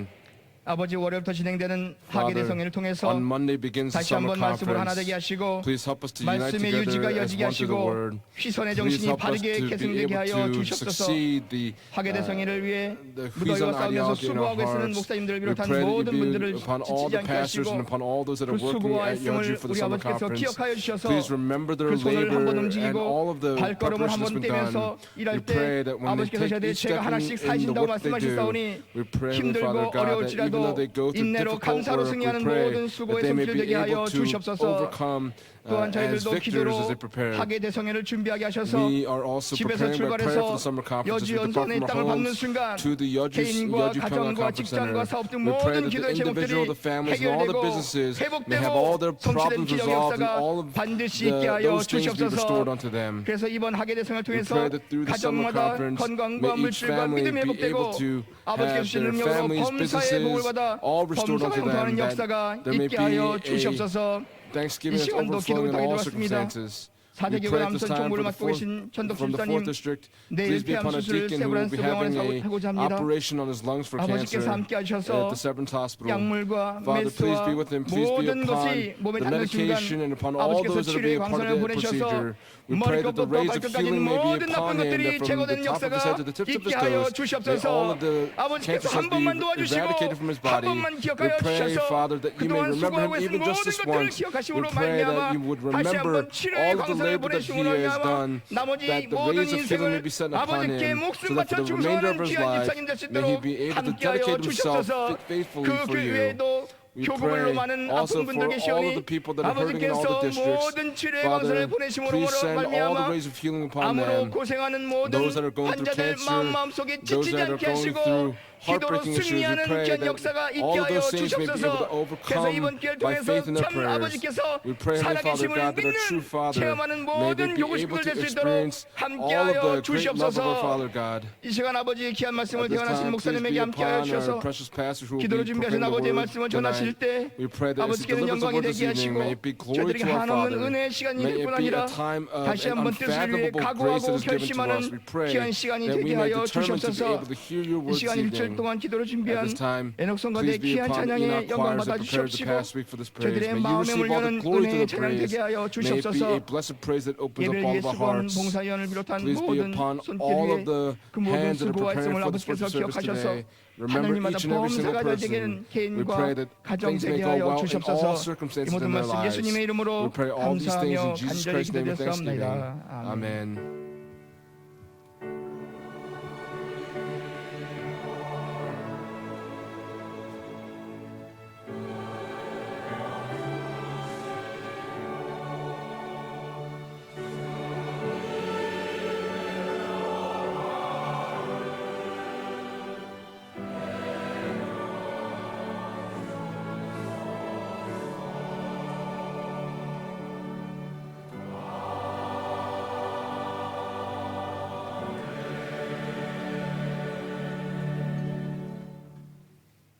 Speaker 4: 아버지 월요일부터 진행되는
Speaker 3: Father,
Speaker 4: 학예 대성회를 통해서
Speaker 3: on Monday begins the
Speaker 4: 다시
Speaker 3: summer
Speaker 4: 한번 말씀으로 하나 되게
Speaker 3: conference.
Speaker 4: 하시고
Speaker 3: Please help us to unite
Speaker 4: 말씀의
Speaker 3: together
Speaker 4: 유지가
Speaker 3: as
Speaker 4: 여지게
Speaker 3: one through the
Speaker 4: 하시고
Speaker 3: word.
Speaker 4: 휘선의
Speaker 3: Please
Speaker 4: 정신이
Speaker 3: help us
Speaker 4: 바르게
Speaker 3: to be
Speaker 4: 계승되게
Speaker 3: able
Speaker 4: 하여
Speaker 3: to
Speaker 4: 주시옵소서.
Speaker 3: succeed the
Speaker 4: 학예 대성회를 위해
Speaker 3: the
Speaker 4: 무더위와
Speaker 3: Huizan
Speaker 4: 싸우면서
Speaker 3: ideology in our
Speaker 4: 수고하고 계시는
Speaker 3: hearts.
Speaker 4: 목사님들을
Speaker 3: We
Speaker 4: 비롯한
Speaker 3: pray that
Speaker 4: 모든
Speaker 3: you
Speaker 4: 분들을
Speaker 3: be upon all
Speaker 4: 지치지
Speaker 3: the
Speaker 4: 않게
Speaker 3: pastors and
Speaker 4: 하시고
Speaker 3: upon all those that
Speaker 4: 그
Speaker 3: are working
Speaker 4: 수고와
Speaker 3: at Yeonju
Speaker 4: 애씀을
Speaker 3: for the
Speaker 4: 우리
Speaker 3: summer
Speaker 4: 아버지께서
Speaker 3: conference.
Speaker 4: 기억하여 주셔서
Speaker 3: Please remember their
Speaker 4: 그 손을 한번
Speaker 3: labor and
Speaker 4: 움직이고
Speaker 3: all of the
Speaker 4: 발걸음을
Speaker 3: preparation
Speaker 4: 한번
Speaker 3: that's been done.
Speaker 4: 떼면서 일할
Speaker 3: We
Speaker 4: 때
Speaker 3: pray that when they
Speaker 4: 아버지께서
Speaker 3: take
Speaker 4: 저희들이
Speaker 3: each
Speaker 4: 제가
Speaker 3: step
Speaker 4: 하나씩
Speaker 3: in the
Speaker 4: 사신다고
Speaker 3: work they do,
Speaker 4: 말씀하셨사오니
Speaker 3: we pray,
Speaker 4: 힘들고
Speaker 3: Father God, that even
Speaker 4: 어려울지라도
Speaker 3: though they go through
Speaker 4: 인내로
Speaker 3: difficult
Speaker 4: 감사로
Speaker 3: work, we
Speaker 4: 승리하는
Speaker 3: pray
Speaker 4: 모든
Speaker 3: that
Speaker 4: 수고에
Speaker 3: they may
Speaker 4: 손길
Speaker 3: be
Speaker 4: 되게 하여
Speaker 3: able to
Speaker 4: 주시옵소서.
Speaker 3: overcome
Speaker 4: 또한
Speaker 3: as
Speaker 4: 저희들도
Speaker 3: victors as
Speaker 4: 기도로
Speaker 3: they prepare.
Speaker 4: 학예 대성회를 준비하게 하셔서
Speaker 3: We are also
Speaker 4: 집에서
Speaker 3: preparing by prayer for the
Speaker 4: 출발해서
Speaker 3: summer conference as
Speaker 4: 여주
Speaker 3: we depart
Speaker 4: 연선의
Speaker 3: from our
Speaker 4: 땅을 밟는
Speaker 3: homes
Speaker 4: 순간
Speaker 3: to the
Speaker 4: 개인과
Speaker 3: Yeonju Pyongyang
Speaker 4: 가정과
Speaker 3: Conference Center.
Speaker 4: 직장과 사업 등
Speaker 3: We pray
Speaker 4: 모든
Speaker 3: that the
Speaker 4: 기도의
Speaker 3: individual, the
Speaker 4: 제목들이
Speaker 3: families, and all the
Speaker 4: 해결되고
Speaker 3: businesses may have all their
Speaker 4: 회복되고 성취된
Speaker 3: problems
Speaker 4: 기적
Speaker 3: resolved and all
Speaker 4: 역사가
Speaker 3: of
Speaker 4: 반드시 있게 하여
Speaker 3: those things be restored
Speaker 4: 주시옵소서.
Speaker 3: unto them.
Speaker 4: 그래서 이번 학예 대성을
Speaker 3: We
Speaker 4: 통해서
Speaker 3: pray that through the summer
Speaker 4: 가정마다
Speaker 3: conference,
Speaker 4: 건강과
Speaker 3: may each
Speaker 4: 물질과
Speaker 3: family
Speaker 4: 믿음이
Speaker 3: be
Speaker 4: 회복되고
Speaker 3: able to
Speaker 4: 아버지께서
Speaker 3: have
Speaker 4: 주신
Speaker 3: their
Speaker 4: 능력으로
Speaker 3: families,
Speaker 4: 범사의 복을
Speaker 3: businesses,
Speaker 4: 받아
Speaker 3: all restored
Speaker 4: 범사가
Speaker 3: unto
Speaker 4: 형통하는
Speaker 3: them,
Speaker 4: 역사가
Speaker 3: that there may
Speaker 4: 있게 하여
Speaker 3: be a
Speaker 4: 주시옵소서.
Speaker 3: Thanksgiving
Speaker 4: 이
Speaker 3: that's
Speaker 4: 시간도
Speaker 3: overflowing in
Speaker 4: 기도를
Speaker 3: all
Speaker 4: 드리겠습니다.
Speaker 3: circumstances. We
Speaker 4: 사대교회
Speaker 3: pray at this
Speaker 4: 남선
Speaker 3: time
Speaker 4: 총무를
Speaker 3: for the
Speaker 4: 맡고 계신 전덕
Speaker 3: from the
Speaker 4: 집사님
Speaker 3: 4th district.
Speaker 4: 내일
Speaker 3: Please be
Speaker 4: 폐암
Speaker 3: upon a
Speaker 4: 수술을
Speaker 3: deacon who will
Speaker 4: 세브란스
Speaker 3: be having
Speaker 4: 병원에서
Speaker 3: a
Speaker 4: 하고자 합니다.
Speaker 3: operation on his lungs for cancer
Speaker 4: 아버지께서 함께
Speaker 3: at
Speaker 4: 하셔서
Speaker 3: the Severance Hospital.
Speaker 4: 약물과
Speaker 3: Father, please
Speaker 4: 메스와
Speaker 3: be with him. Please be
Speaker 4: 모든
Speaker 3: upon
Speaker 4: 것이 몸에
Speaker 3: the
Speaker 4: 닿는
Speaker 3: medication
Speaker 4: 순간
Speaker 3: and upon all
Speaker 4: 아버지께서
Speaker 3: those that are
Speaker 4: 치료의
Speaker 3: being a part of
Speaker 4: 광선을
Speaker 3: the
Speaker 4: 보내셔서
Speaker 3: procedure. We pray that the
Speaker 4: 머리끝부터
Speaker 3: rays of
Speaker 4: 발끝까지
Speaker 3: healing may be
Speaker 4: 모든 나쁜
Speaker 3: upon him,
Speaker 4: 것들이
Speaker 3: that from the
Speaker 4: 제거되는
Speaker 3: top of his head to the tips of
Speaker 4: 역사가
Speaker 3: his
Speaker 4: 있게 하여
Speaker 3: toes, may all
Speaker 4: 주시옵소서.
Speaker 3: of the
Speaker 4: 아버지께서
Speaker 3: cancer
Speaker 4: 한
Speaker 3: cells be
Speaker 4: 번만 도와주시고
Speaker 3: eradicated from his
Speaker 4: 한
Speaker 3: body.
Speaker 4: 번만
Speaker 3: We
Speaker 4: 기억하여
Speaker 3: pray,
Speaker 4: 주셔서
Speaker 3: Father, that you may
Speaker 4: 그동안
Speaker 3: remember him
Speaker 4: 수고하고 있는
Speaker 3: even just
Speaker 4: 모든
Speaker 3: this
Speaker 4: 것들을
Speaker 3: once. We
Speaker 4: 기억하심으로
Speaker 3: pray that
Speaker 4: 말미암아
Speaker 3: you would
Speaker 4: 다시
Speaker 3: remember
Speaker 4: 한번 치료의
Speaker 3: all of the
Speaker 4: 광선을
Speaker 3: labor that he
Speaker 4: 보내심으로
Speaker 3: has
Speaker 4: 말미암아
Speaker 3: done,
Speaker 4: 나머지
Speaker 3: that the
Speaker 4: 모든
Speaker 3: rays of healing may
Speaker 4: 인생을
Speaker 3: be sent upon
Speaker 4: 아버지께
Speaker 3: him,
Speaker 4: 목숨
Speaker 3: so that
Speaker 4: 바쳐
Speaker 3: for the remainder
Speaker 4: 충성하는
Speaker 3: of his
Speaker 4: 귀한
Speaker 3: life,
Speaker 4: 집사님 되실
Speaker 3: may
Speaker 4: 대로
Speaker 3: he be able to
Speaker 4: 함께하여
Speaker 3: dedicate himself
Speaker 4: 주시옵소서.
Speaker 3: faithfully
Speaker 4: 그
Speaker 3: for you.
Speaker 4: 외에도
Speaker 3: We
Speaker 4: 교구별로
Speaker 3: pray
Speaker 4: 많은
Speaker 3: also
Speaker 4: 아픈 분들
Speaker 3: for all of
Speaker 4: 계시오니
Speaker 3: the people that are hurting in all
Speaker 4: 아버지께서
Speaker 3: the districts.
Speaker 4: 모든 치료의
Speaker 3: Father,
Speaker 4: 광선을 보내심으로
Speaker 3: please send all the
Speaker 4: 말미암아
Speaker 3: rays of healing upon
Speaker 4: 암으로
Speaker 3: them.
Speaker 4: 고생하는 모든
Speaker 3: Those that are going through
Speaker 4: 환자들
Speaker 3: cancer,
Speaker 4: 마음속에
Speaker 3: those
Speaker 4: 지치지
Speaker 3: that are
Speaker 4: 않게
Speaker 3: going
Speaker 4: 하시고
Speaker 3: through
Speaker 4: 기도로
Speaker 3: heartbreaking issues, we
Speaker 4: 승리하는
Speaker 3: pray
Speaker 4: 귀한
Speaker 3: that
Speaker 4: 역사가 있게
Speaker 3: all of
Speaker 4: 하여
Speaker 3: those things may be able to
Speaker 4: 주시옵소서. 그래서 이번
Speaker 3: overcome
Speaker 4: 기회를
Speaker 3: by
Speaker 4: 통해서
Speaker 3: faith in their
Speaker 4: 참
Speaker 3: prayers.
Speaker 4: 아버지께서
Speaker 3: We pray, Heavenly Father
Speaker 4: 살아계심을
Speaker 3: God, that our true
Speaker 4: 믿는
Speaker 3: Father
Speaker 4: 체험하는
Speaker 3: may they
Speaker 4: 모든
Speaker 3: be able
Speaker 4: 교구식구들
Speaker 3: to
Speaker 4: 될 수 있도록
Speaker 3: experience all of
Speaker 4: 함께하여
Speaker 3: the great love of our
Speaker 4: 주시옵소서.
Speaker 3: Father God.
Speaker 4: 이 시간 아버지의 귀한 말씀을
Speaker 3: At this
Speaker 4: 대원하신
Speaker 3: time, please
Speaker 4: 목사님에게
Speaker 3: be
Speaker 4: 함께하여
Speaker 3: upon
Speaker 4: 주셔서
Speaker 3: our precious pastors who will
Speaker 4: 기도로
Speaker 3: be
Speaker 4: 준비하신
Speaker 3: proclaiming the
Speaker 4: 아버지의
Speaker 3: word
Speaker 4: 말씀을 전하실
Speaker 3: tonight.
Speaker 4: 때
Speaker 3: We pray that as He
Speaker 4: 아버지께는
Speaker 3: delivers the
Speaker 4: 영광이
Speaker 3: word this
Speaker 4: 되게
Speaker 3: evening,
Speaker 4: 하시고
Speaker 3: may it be glory
Speaker 4: 저들에게
Speaker 3: to our
Speaker 4: 한없는
Speaker 3: Father.
Speaker 4: 은혜의 시간이
Speaker 3: May
Speaker 4: 될
Speaker 3: it
Speaker 4: 뿐
Speaker 3: be
Speaker 4: 아니라
Speaker 3: a time of
Speaker 4: 다시
Speaker 3: an
Speaker 4: 한번 뜻을 위해
Speaker 3: unfathomable grace that
Speaker 4: 각오하고
Speaker 3: is given to
Speaker 4: 결심하는
Speaker 3: us. We pray
Speaker 4: 귀한 시간이
Speaker 3: that we
Speaker 4: 되게
Speaker 3: may
Speaker 4: 하여
Speaker 3: determine to be
Speaker 4: 주시옵소서.
Speaker 3: able to hear your
Speaker 4: 이
Speaker 3: word this
Speaker 4: 시간 일주일
Speaker 3: evening.
Speaker 4: 동안 기도를
Speaker 3: At
Speaker 4: 준비한
Speaker 3: this time,
Speaker 4: 에녹성과 내
Speaker 3: please be
Speaker 4: 귀한
Speaker 3: upon
Speaker 4: 찬양의
Speaker 3: Enoch
Speaker 4: 영광
Speaker 3: choirs
Speaker 4: 받아
Speaker 3: that prepared the
Speaker 4: 주시옵시고
Speaker 3: past week for this praise.
Speaker 4: 저들의
Speaker 3: May you
Speaker 4: 마음에
Speaker 3: receive all the
Speaker 4: 물려는
Speaker 3: glory to
Speaker 4: 은혜의
Speaker 3: the
Speaker 4: 찬양
Speaker 3: praise.
Speaker 4: 되게 하여
Speaker 3: May it be
Speaker 4: 주시옵소서.
Speaker 3: a blessed praise that opens up
Speaker 4: 예배를
Speaker 3: all
Speaker 4: 위해
Speaker 3: of our
Speaker 4: 수고하는
Speaker 3: hearts.
Speaker 4: 봉사위원을 비롯한
Speaker 3: Please be
Speaker 4: 모든
Speaker 3: upon
Speaker 4: 손길
Speaker 3: all
Speaker 4: 위에
Speaker 3: of the
Speaker 4: 그 모든
Speaker 3: hands that are
Speaker 4: 수고와
Speaker 3: preparing
Speaker 4: 애씀을
Speaker 3: for this
Speaker 4: 아버지께서
Speaker 3: worship service
Speaker 4: 기억하셔서
Speaker 3: today. Remember
Speaker 4: 하나님마다
Speaker 3: each and every single
Speaker 4: 범사가
Speaker 3: person.
Speaker 4: 되기는
Speaker 3: We
Speaker 4: 개인과
Speaker 3: pray that
Speaker 4: 가정
Speaker 3: things may
Speaker 4: 되게
Speaker 3: go
Speaker 4: 하여
Speaker 3: well in all
Speaker 4: 주시옵소서. 이
Speaker 3: circumstances
Speaker 4: 모든
Speaker 3: in their
Speaker 4: 말씀
Speaker 3: lives.
Speaker 4: 예수님의
Speaker 3: We
Speaker 4: 이름으로
Speaker 3: pray all these things
Speaker 4: 감사하며
Speaker 3: in Jesus
Speaker 4: 간절히
Speaker 3: Christ's name with
Speaker 4: 기도드렸사옵나이다.
Speaker 3: thanksgiving.
Speaker 4: 아멘.
Speaker 3: Amen.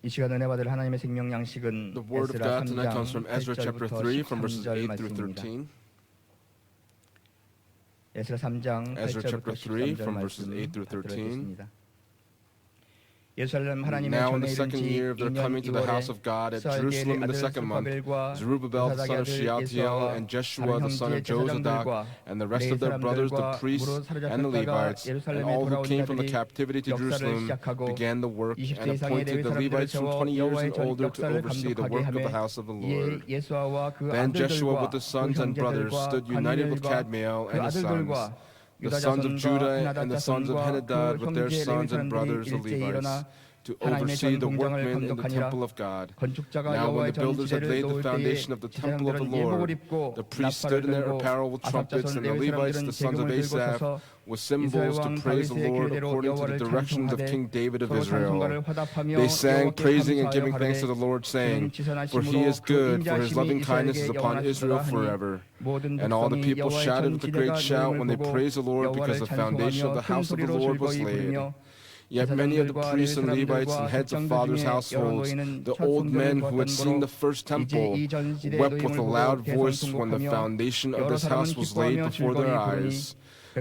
Speaker 4: 이 시간 은혜 받을 하나님의 생명 양식은
Speaker 3: The word of
Speaker 4: 에스라
Speaker 3: God tonight comes
Speaker 4: 3장
Speaker 3: from Ezra chapter 3 from verses
Speaker 4: 8절부터
Speaker 3: 8 through
Speaker 4: 13절
Speaker 3: 13.
Speaker 4: 에스라 3장
Speaker 3: Ezra
Speaker 4: 8절부터
Speaker 3: chapter 3
Speaker 4: 13절
Speaker 3: from verses
Speaker 4: 말씀
Speaker 3: 8 through 13.
Speaker 4: 받들어주겠습니다. 예루살렘 하나님의
Speaker 3: Now in
Speaker 4: 전에
Speaker 3: the second
Speaker 4: 이른지
Speaker 3: year of their
Speaker 4: 2년
Speaker 3: coming to the
Speaker 4: 2월에
Speaker 3: house of God at Jerusalem in the second month, Zerubbabel the son of Shealtiel and Jeshua the son of Jozadak and the rest of their brothers the priests and the Levites and all who came from the captivity to Jerusalem began the work and appointed the Levites from 20 years and older to oversee the work of the house of the Lord. Then Jeshua with the sons and brothers stood united with Kadmiel and his sons, the sons of Judah and the sons of Henadad with their sons and brothers the Levites, to oversee the workmen in the temple of God. Now when the builders had laid the foundation of the temple of the Lord, the priests stood in their apparel with trumpets, and the Levites, the sons of Asaph, with cymbals to praise the Lord according to the directions of King David of Israel. They sang, praising and giving thanks to the Lord, saying, For he is good, for his loving kindness is upon Israel forever. And all the people shouted with a great shout when they praised the Lord, because the foundation of the house of the Lord was laid. Yet many of the priests and Levites and heads of fathers' households, the old men who had seen the first temple, wept with a loud voice when the foundation of this house was laid before their eyes.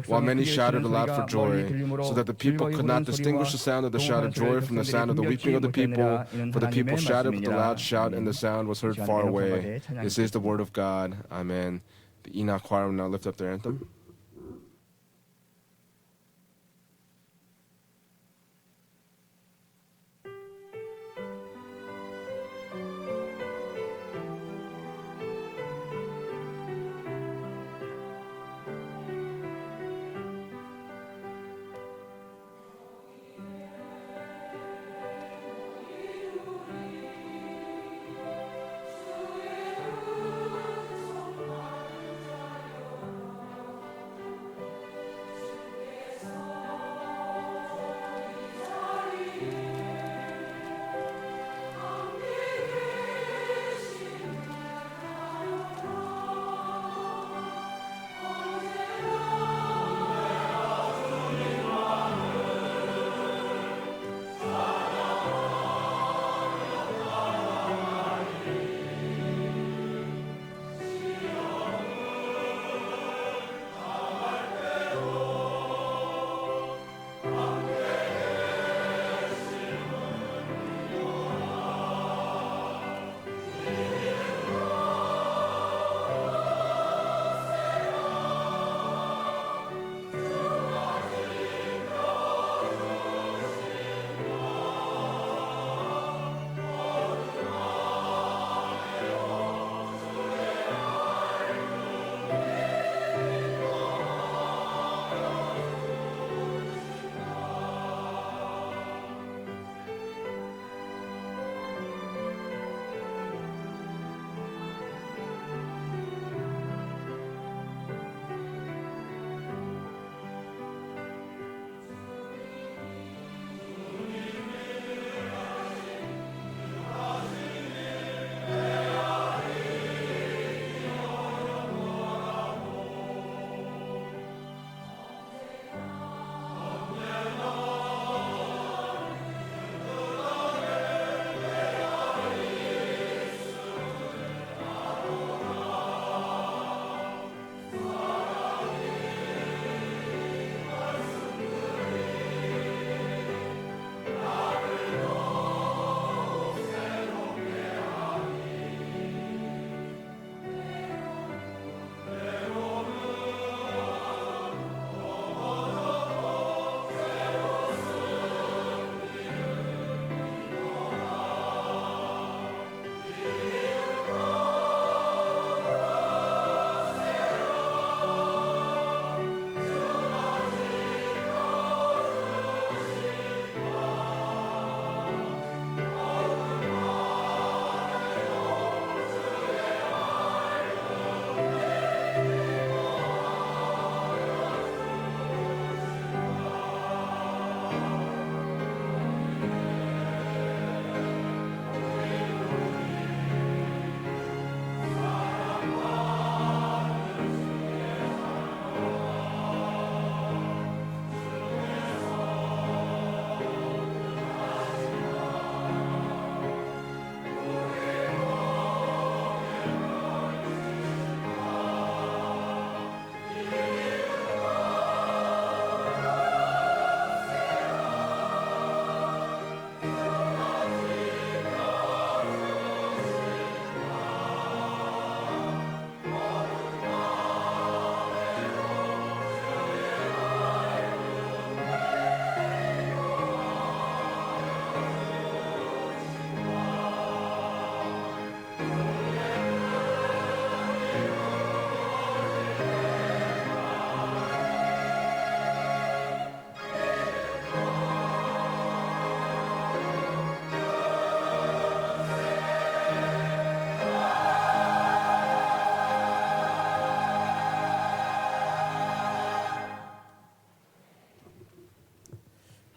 Speaker 3: while many shouted aloud for joy, so that the people could not distinguish the sound of the shout of joy from the sound of the weeping of the people, for the people shouted with a loud shout, and the sound was heard far away. This is the word of God. Amen. The Enoch choir will now lift up their anthem.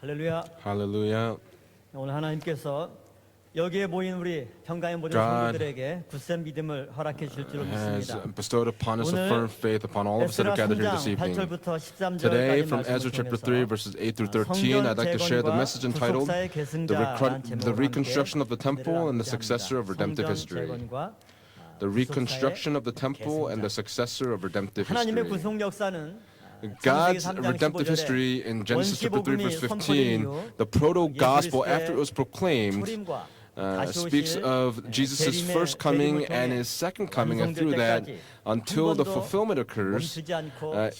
Speaker 5: 할렐루야.
Speaker 3: Hallelujah.
Speaker 5: 오늘 하나님께서 여기에 모인 우리 평강의 모든
Speaker 3: God
Speaker 5: 성도들에게 굳센 믿음을 허락해 주실 줄
Speaker 3: has
Speaker 5: 믿습니다.
Speaker 3: bestowed upon us a
Speaker 5: 오늘
Speaker 3: firm faith upon all of us that are
Speaker 5: 에스라
Speaker 3: gathered here this
Speaker 5: 3장
Speaker 3: evening.
Speaker 5: 8절부터 13절까지
Speaker 3: Today, from
Speaker 5: 말씀을
Speaker 3: Ezra chapter 3,
Speaker 5: 통해서
Speaker 3: verses 8 through 13, I'd like to share the message entitled
Speaker 5: 구속사의 계승자라는
Speaker 3: The
Speaker 5: 제목으로
Speaker 3: Reconstruction of the
Speaker 5: 함께
Speaker 3: Temple and the
Speaker 5: 기도를
Speaker 3: Successor of Redemptive
Speaker 5: 성전
Speaker 3: History.
Speaker 5: 재건과
Speaker 3: The Reconstruction of the Temple and the Successor of Redemptive
Speaker 5: 하나님의
Speaker 3: History.
Speaker 5: 구속 역사는
Speaker 3: God's
Speaker 5: 창세기 3장
Speaker 3: redemptive
Speaker 5: 15절에
Speaker 3: history in Genesis chapter 3 verse
Speaker 5: 원시 복음이
Speaker 3: 15,
Speaker 5: 선포된
Speaker 3: the proto-gospel
Speaker 5: 예수
Speaker 3: after it was proclaimed,
Speaker 5: 초림과
Speaker 3: speaks of Jesus' first coming and his second coming, and through that, until the fulfillment occurs,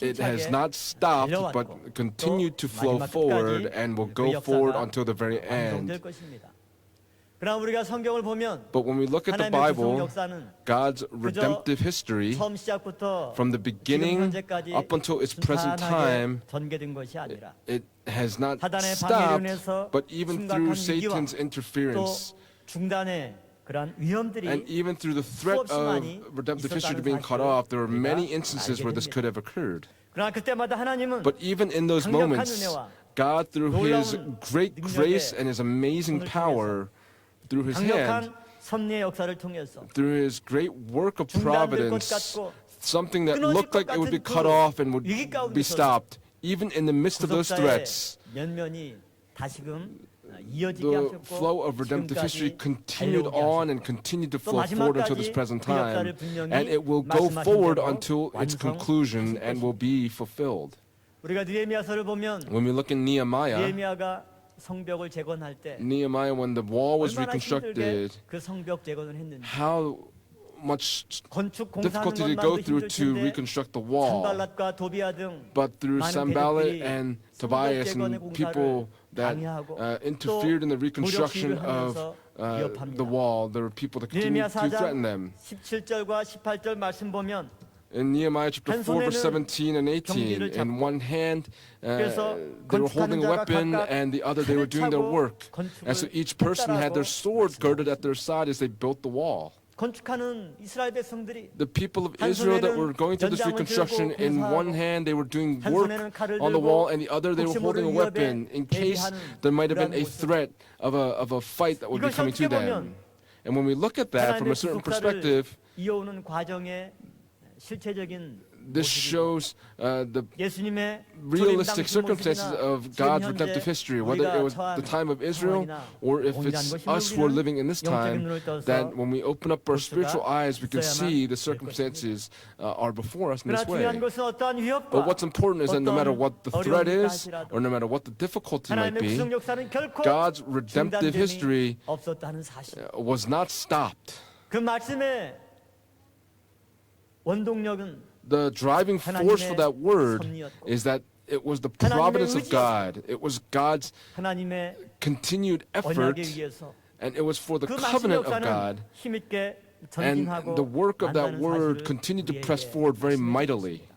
Speaker 3: it has not stopped but continued to flow forward and will go forward until the very end.
Speaker 5: 그러나 우리가 성경을 보면
Speaker 3: But when we look at the
Speaker 5: 하나님의 구속
Speaker 3: Bible,
Speaker 5: 역사는
Speaker 3: God's redemptive history,
Speaker 5: 처음 시작부터
Speaker 3: from the
Speaker 5: 지금
Speaker 3: beginning
Speaker 5: 현재까지
Speaker 3: up until its present time,
Speaker 5: 순탄하게 전개된 것이 아니라
Speaker 3: it has not
Speaker 5: 사단의 방해로
Speaker 3: stopped,
Speaker 5: 인해서
Speaker 3: but even through
Speaker 5: 심각한 위기와
Speaker 3: Satan's
Speaker 5: 또
Speaker 3: interference,
Speaker 5: 중단의 그러한 위험들이
Speaker 3: and even through the threat
Speaker 5: 수없이
Speaker 3: of
Speaker 5: 많이
Speaker 3: redemptive history
Speaker 5: 있었다는
Speaker 3: being cut off, there were
Speaker 5: 사실을
Speaker 3: many
Speaker 5: 우리가
Speaker 3: instances where this
Speaker 5: 알게
Speaker 3: could have occurred.
Speaker 5: 그러나 그때마다 하나님은
Speaker 3: But even in those
Speaker 5: 강력한
Speaker 3: moments,
Speaker 5: 은혜와
Speaker 3: God, through His
Speaker 5: 놀라운
Speaker 3: great grace
Speaker 5: 능력의
Speaker 3: and His amazing
Speaker 5: 손을
Speaker 3: power, through His hand,
Speaker 5: 강력한 섭리의 역사를 통해서
Speaker 3: through His great work of
Speaker 5: 중단될 것
Speaker 3: providence,
Speaker 5: 같고
Speaker 3: something that
Speaker 5: 끊어질
Speaker 3: looked
Speaker 5: 것
Speaker 3: like it would be
Speaker 5: 같은
Speaker 3: cut
Speaker 5: 그
Speaker 3: off and would
Speaker 5: 위기 가운데서도
Speaker 3: be stopped, even in the midst of those
Speaker 5: 구속사의
Speaker 3: threats,
Speaker 5: 면면이 다시금 이어지게
Speaker 3: the
Speaker 5: 하셨고
Speaker 3: flow of redemptive history
Speaker 5: 지금까지
Speaker 3: continued
Speaker 5: 달려오게
Speaker 3: on
Speaker 5: 하셨고
Speaker 3: and continued to
Speaker 5: 또
Speaker 3: flow forward until this
Speaker 5: 마지막까지
Speaker 3: present
Speaker 5: 그 역사를
Speaker 3: time,
Speaker 5: 분명히
Speaker 3: and it will go
Speaker 5: 말씀하신
Speaker 3: forward
Speaker 5: 대로
Speaker 3: until its conclusion and will be fulfilled.
Speaker 5: 우리가 느헤미야서를 보면
Speaker 3: When we look in Nehemiah,
Speaker 5: 느헤미야가 성벽을 재건할 때
Speaker 3: Nehemiah, when the wall was
Speaker 5: 얼마나 힘들게
Speaker 3: reconstructed,
Speaker 5: 그 성벽 재건을 했는지
Speaker 3: how much
Speaker 5: 건축 공사하는
Speaker 3: difficulty did it go
Speaker 5: 것만도
Speaker 3: through
Speaker 5: 힘들
Speaker 3: to
Speaker 5: 텐데
Speaker 3: reconstruct the wall.
Speaker 5: 산발랏과 도비아 등
Speaker 3: But through
Speaker 5: 많은
Speaker 3: Sanballat
Speaker 5: 대적들이
Speaker 3: and
Speaker 5: 성벽
Speaker 3: Tobias
Speaker 5: 재건의
Speaker 3: and people
Speaker 5: 공사를
Speaker 3: that
Speaker 5: 방해하고
Speaker 3: interfered in the
Speaker 5: 또
Speaker 3: reconstruction
Speaker 5: 무력
Speaker 3: of
Speaker 5: 시위를 하면서
Speaker 3: the wall, there were people that continued
Speaker 5: 느헤미야
Speaker 3: to threaten
Speaker 5: 4장
Speaker 3: them.
Speaker 5: 17절과 18절 말씀 보면
Speaker 3: In Nehemiah chapter
Speaker 5: 한
Speaker 3: 4, verse
Speaker 5: 손에는
Speaker 3: 17 and 18,
Speaker 5: 경기를
Speaker 3: in
Speaker 5: 잡고
Speaker 3: one hand
Speaker 5: 그래서
Speaker 3: they were holding a
Speaker 5: 건축하는 자가
Speaker 3: weapon,
Speaker 5: 각각
Speaker 3: and the other they were doing their
Speaker 5: 칼을
Speaker 3: work.
Speaker 5: 차고
Speaker 3: And so
Speaker 5: 건축을
Speaker 3: each person had their
Speaker 5: 했다라고
Speaker 3: sword girded at their side as they built the wall.
Speaker 5: 건축하는 이스라엘 백성들이
Speaker 3: The people of
Speaker 5: 한
Speaker 3: Israel that
Speaker 5: 손에는
Speaker 3: were going through this
Speaker 5: 연장을
Speaker 3: reconstruction,
Speaker 5: 들고
Speaker 3: in one
Speaker 5: 공사하고
Speaker 3: hand they were doing
Speaker 5: 한
Speaker 3: work
Speaker 5: 손에는 칼을
Speaker 3: on the
Speaker 5: 들고
Speaker 3: wall, and the other they were
Speaker 5: 혹시
Speaker 3: holding a
Speaker 5: 모를
Speaker 3: weapon
Speaker 5: 위협에
Speaker 3: in case
Speaker 5: 대비하는
Speaker 3: there might have been a
Speaker 5: 그러한 모습.
Speaker 3: threat of a fight that would be
Speaker 5: 이것이
Speaker 3: coming to
Speaker 5: 어떻게
Speaker 3: them.
Speaker 5: 보면
Speaker 3: And when we look at that from a
Speaker 5: 하나님의
Speaker 3: certain
Speaker 5: 구속사를
Speaker 3: perspective,
Speaker 5: 이어오는 과정의 실체적인
Speaker 3: this shows the
Speaker 5: 예수님의
Speaker 3: realistic
Speaker 5: 초림 당시
Speaker 3: circumstances
Speaker 5: 모습이나
Speaker 3: of
Speaker 5: 지금
Speaker 3: God's
Speaker 5: 현재
Speaker 3: redemptive history, whether it was the time of Israel or if it's us who are living in this time, that when we open up our spiritual eyes, we can see the circumstances are before us in
Speaker 5: 그러나
Speaker 3: this way.
Speaker 5: 중요한 것은 어떠한 위협과
Speaker 3: But what's important is that no matter what the threat is,
Speaker 5: 어려움이
Speaker 3: or no matter what the difficulty might
Speaker 5: 하나님의
Speaker 3: be,
Speaker 5: 구속 역사는 결코
Speaker 3: God's redemptive
Speaker 5: 중단됨이
Speaker 3: history
Speaker 5: 없었다는 사실.
Speaker 3: was not stopped.
Speaker 5: 그 말씀의 원동력은
Speaker 3: The driving force for that word is that it was the providence of God. It was God's
Speaker 5: 하나님의
Speaker 3: continued effort,
Speaker 5: 언약에 의해서
Speaker 3: and it was for the
Speaker 5: 그 말씀
Speaker 3: covenant of
Speaker 5: 역사는
Speaker 3: God.
Speaker 5: 힘있게
Speaker 3: And
Speaker 5: 전진하고
Speaker 3: the work of that
Speaker 5: 간다는
Speaker 3: word
Speaker 5: 사실을
Speaker 3: continued to
Speaker 5: 우리에게
Speaker 3: press forward very
Speaker 5: 말씀해
Speaker 3: mightily.
Speaker 5: 주셨습니다.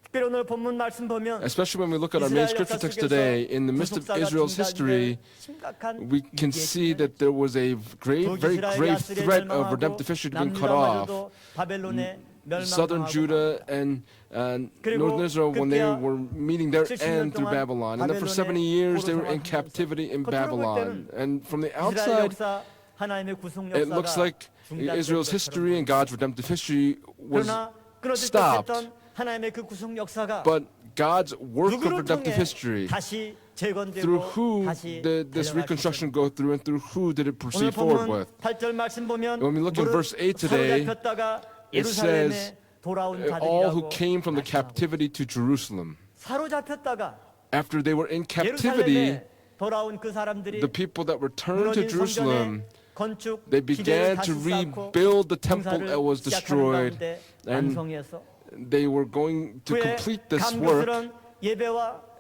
Speaker 5: 특별히 오늘 본문 말씀 보면
Speaker 3: Especially when we look at our main scripture text today, in the midst of Israel's history, we can see that there was a very grave threat of redemptive history being cut off. Southern Judah and northern Israel, when they were meeting their end through Babylon, and then for 70 years they were in captivity in Babylon. And from the outside, it looks like Israel's history and God's redemptive history was stopped. But God's work of redemptive history, through who did this reconstruction go through, and through who did it proceed forward with? When we look in verse 8 today, it says, all who came from the captivity to Jerusalem. After they were in captivity, the people that returned to Jerusalem, they began to rebuild the temple that was destroyed, and they were going to complete this work,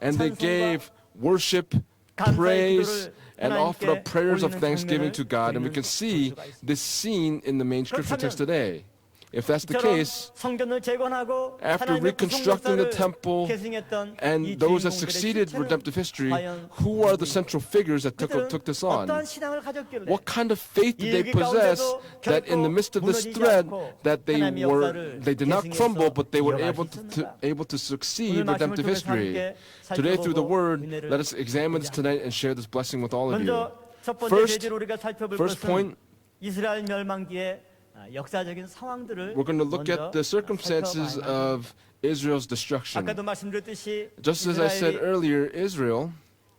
Speaker 3: and they gave worship, praise, and offered up prayers of thanksgiving to God. And we can see this scene in the main scripture text today. If that's the case, after reconstructing the temple and those that succeeded redemptive history, who are the central figures that took this on? What kind of faith did they possess that in the midst of this threat that they did not crumble, but they were able to succeed redemptive history? Today through the word, let us examine this tonight and share this blessing with all of you. First point, we're going to look at the circumstances of Israel's destruction.
Speaker 5: 아까도 말씀드렸듯이
Speaker 3: Just as I said earlier, Israel,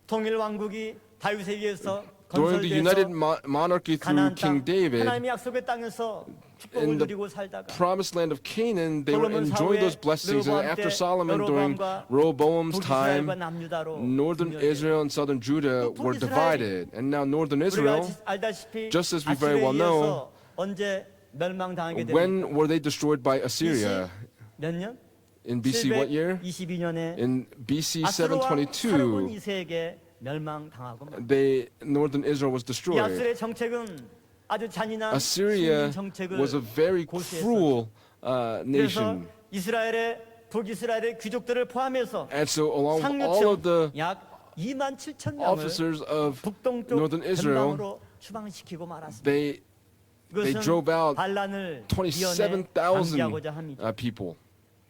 Speaker 5: 통일 왕국이 다윗에 의해서
Speaker 3: During the United
Speaker 5: 건설돼서
Speaker 3: Monarchy through
Speaker 5: 가나안
Speaker 3: King
Speaker 5: 땅,
Speaker 3: David,
Speaker 5: 하나님의 약속의 땅에서 축복을
Speaker 3: in the
Speaker 5: 누리고 살다가
Speaker 3: promised land of Canaan, they were
Speaker 5: 솔로몬
Speaker 3: enjoying those
Speaker 5: 사후에
Speaker 3: blessings. And
Speaker 5: 르호보암
Speaker 3: after
Speaker 5: 때
Speaker 3: Solomon, during
Speaker 5: 여로보암과
Speaker 3: Rehoboam's time,
Speaker 5: 북이스라엘과 남유다로
Speaker 3: northern
Speaker 5: 분열돼요.
Speaker 3: Israel and southern Judah
Speaker 5: 또
Speaker 3: were
Speaker 5: 북이스라엘이
Speaker 3: divided. And now northern
Speaker 5: 우리가
Speaker 3: Israel,
Speaker 5: 알다시피
Speaker 3: just as we very
Speaker 5: 아수르에
Speaker 3: well know,
Speaker 5: 의해서 언제 멸망당하게 됩니까?
Speaker 3: when were they destroyed by Assyria?
Speaker 5: 몇 년?
Speaker 3: In BC what year?
Speaker 5: 722년에
Speaker 3: In BC
Speaker 5: 아수르와 사르곤
Speaker 3: 722,
Speaker 5: 2세에게 멸망당하고 말.
Speaker 3: northern Israel was
Speaker 5: 이
Speaker 3: destroyed.
Speaker 5: 아수르의 정책은 아주 잔인한
Speaker 3: Assyria
Speaker 5: 식민 정책을
Speaker 3: was a very
Speaker 5: 고수했었죠.
Speaker 3: cruel
Speaker 5: 그래서
Speaker 3: nation.
Speaker 5: 이스라엘의 북이스라엘의 귀족들을 포함해서
Speaker 3: And so along with all of the
Speaker 5: 상류층 약 2만 7천 명을
Speaker 3: officers of
Speaker 5: 북동쪽
Speaker 3: northern Israel,
Speaker 5: 변방으로 추방시키고 말았습니다.
Speaker 3: they
Speaker 5: 그것은
Speaker 3: drove out
Speaker 5: 반란을
Speaker 3: 27,000
Speaker 5: 방지하고자 합니다.
Speaker 3: people.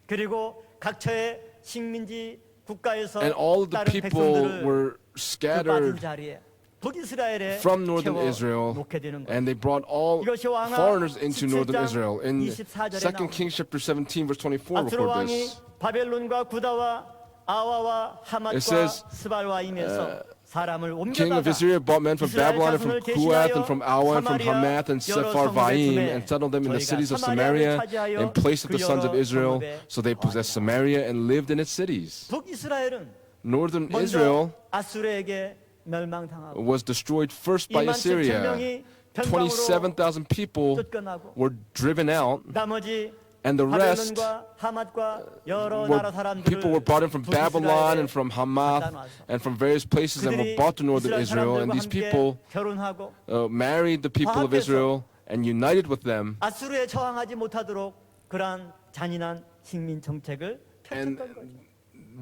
Speaker 5: 그리고 각처의 식민지 국가에서
Speaker 3: And all of the
Speaker 5: 다른
Speaker 3: people
Speaker 5: 백성들을
Speaker 3: were
Speaker 5: 그 빠진
Speaker 3: scattered
Speaker 5: 자리에 북이스라엘에
Speaker 3: from northern
Speaker 5: 채워
Speaker 3: Israel,
Speaker 5: 놓게 되는 거예요.
Speaker 3: and they brought all
Speaker 5: 이것이 왕하
Speaker 3: foreigners into northern
Speaker 5: 17장
Speaker 3: Israel. In
Speaker 5: 24절에
Speaker 3: 2 Kings chapter 17 verse 24
Speaker 5: 아수르
Speaker 3: record
Speaker 5: 왕이
Speaker 3: this.
Speaker 5: 바벨론과 구다와 아와와 하맛과
Speaker 3: It says,
Speaker 5: 스발와 임에서 사람을
Speaker 3: King of
Speaker 5: 옮겨다가
Speaker 3: Assyria brought men from
Speaker 5: 이스라엘
Speaker 3: Babylon and from
Speaker 5: 자손을
Speaker 3: Kuath and from Awa and from
Speaker 5: 사마리아
Speaker 3: Hamath and
Speaker 5: 여러
Speaker 3: Sepharvaim
Speaker 5: 성읍에
Speaker 3: and settled them in the
Speaker 5: 저희가
Speaker 3: cities of
Speaker 5: 사마리아를
Speaker 3: Samaria
Speaker 5: 차지하여
Speaker 3: in place of
Speaker 5: 그
Speaker 3: the sons of
Speaker 5: 여러
Speaker 3: Israel.
Speaker 5: 성읍에
Speaker 3: So they possessed Samaria and lived in its cities.
Speaker 5: 북이스라엘은
Speaker 3: Northern Israel
Speaker 5: 먼저 아수르에게 멸망당하고
Speaker 3: was destroyed first by
Speaker 5: 2만 7천
Speaker 3: Assyria.
Speaker 5: 명이 변방으로
Speaker 3: 27,000 people
Speaker 5: 쫓겨나고
Speaker 3: were driven out,
Speaker 5: 나머지
Speaker 3: and the rest
Speaker 5: 바벨론과 하맛과 여러 나라
Speaker 3: people were
Speaker 5: 사람들을
Speaker 3: brought in from Babylon and from Hamath
Speaker 5: 갖다 놔서
Speaker 3: and from various places and were
Speaker 5: 그들이
Speaker 3: brought to northern
Speaker 5: 이스라엘
Speaker 3: Israel. And
Speaker 5: 사람들과
Speaker 3: these
Speaker 5: 함께
Speaker 3: people
Speaker 5: 결혼하고
Speaker 3: married the people of
Speaker 5: 화합해서
Speaker 3: Israel and united with them.
Speaker 5: 아수르에 저항하지 못하도록 그러한 잔인한 식민 정책을
Speaker 3: And
Speaker 5: 펼쳤던 거죠.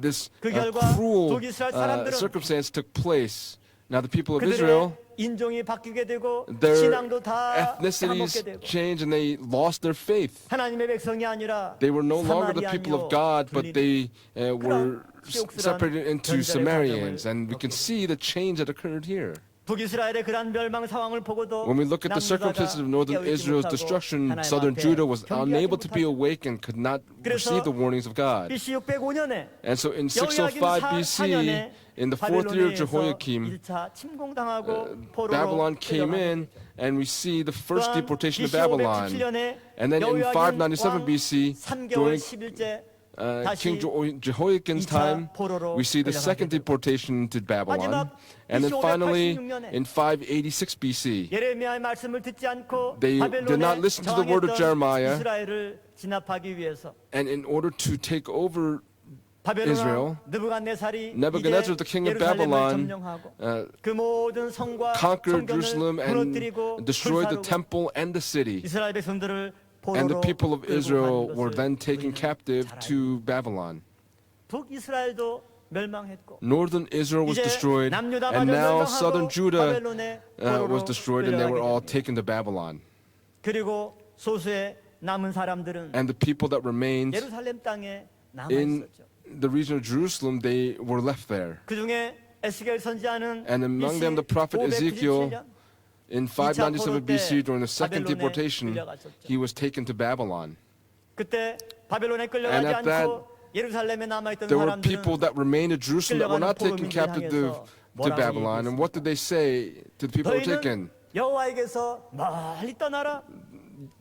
Speaker 3: this
Speaker 5: 그 결과
Speaker 3: cruel
Speaker 5: 북이스라엘 사람들은
Speaker 3: circumstance took place. Now the people of
Speaker 5: 그들의
Speaker 3: Israel,
Speaker 5: 인종이 바뀌게 되고
Speaker 3: their
Speaker 5: 신앙도 다
Speaker 3: ethnicities
Speaker 5: 까먹게 되고
Speaker 3: changed and they lost their faith.
Speaker 5: 하나님의 백성이 아니라
Speaker 3: They were no longer the people of God, but they were separated into Samaritans. And we can see the change that occurred here.
Speaker 5: 북이스라엘의 그러한 멸망 상황을 보고도
Speaker 3: When we look at the circumstances of northern Israel's destruction, southern Judah was unable to be awake and could not receive the warnings of God.
Speaker 5: BC 605년에
Speaker 3: And so in 605 BC, in the fourth year of Jehoiakim,
Speaker 5: 1차 침공당하고 포로로
Speaker 3: Babylon came in, and we see the first deportation of Babylon. And then in 597 BC,
Speaker 5: 3개월
Speaker 3: during
Speaker 5: 10일째
Speaker 3: King Jehoiakim's time, we see the second deportation to Babylon. And then finally, in 586 BC,
Speaker 5: 예레미야의 말씀을 듣지 않고
Speaker 3: they did not listen to the word of Jeremiah,
Speaker 5: 이스라엘을 진압하기 위해서
Speaker 3: and in order to take over
Speaker 5: 바벨론
Speaker 3: Israel,
Speaker 5: 느부갓네살이
Speaker 3: Nebuchadnezzar, the king of Babylon,
Speaker 5: 그 모든 성과
Speaker 3: conquered
Speaker 5: 성전을
Speaker 3: Jerusalem and
Speaker 5: 무너뜨리고
Speaker 3: destroyed the
Speaker 5: 불사르고
Speaker 3: temple and the city.
Speaker 5: 이스라엘 백성들을
Speaker 3: And the
Speaker 5: 포로로
Speaker 3: people of
Speaker 5: 끌고
Speaker 3: Israel
Speaker 5: 가는
Speaker 3: were
Speaker 5: 것을
Speaker 3: then taken
Speaker 5: 우리는
Speaker 3: captive
Speaker 5: 잘 알고
Speaker 3: to Babylon.
Speaker 5: 북이스라엘도 멸망했고
Speaker 3: Northern Israel was
Speaker 5: 이제
Speaker 3: destroyed,
Speaker 5: 남유다마저
Speaker 3: and now
Speaker 5: 멸망하고
Speaker 3: southern Judah
Speaker 5: 바벨론에
Speaker 3: was
Speaker 5: 포로로
Speaker 3: destroyed, and they were
Speaker 5: 끌려가게
Speaker 3: all
Speaker 5: 됩니다.
Speaker 3: taken to Babylon.
Speaker 5: 그리고 소수의 남은 사람들은
Speaker 3: And the people that remained
Speaker 5: 예루살렘 땅에 남아
Speaker 3: in
Speaker 5: 있었죠.
Speaker 3: the region of Jerusalem, they were left there.
Speaker 5: 그 중에 에스겔 선지자는
Speaker 3: And among them, the prophet Ezekiel, in 597 BC, during the second deportation, he was taken to Babylon.
Speaker 5: 그때 바벨론에 끌려가지
Speaker 3: And at that,
Speaker 5: 않고 예루살렘에 남아있던
Speaker 3: There were people
Speaker 5: 사람들은
Speaker 3: that remained in Jerusalem that were not taken captive to
Speaker 5: 뭐라고
Speaker 3: Babylon. And what did they say to the people who were taken?
Speaker 5: 너희는 여호와에게서 멀리 떠나라.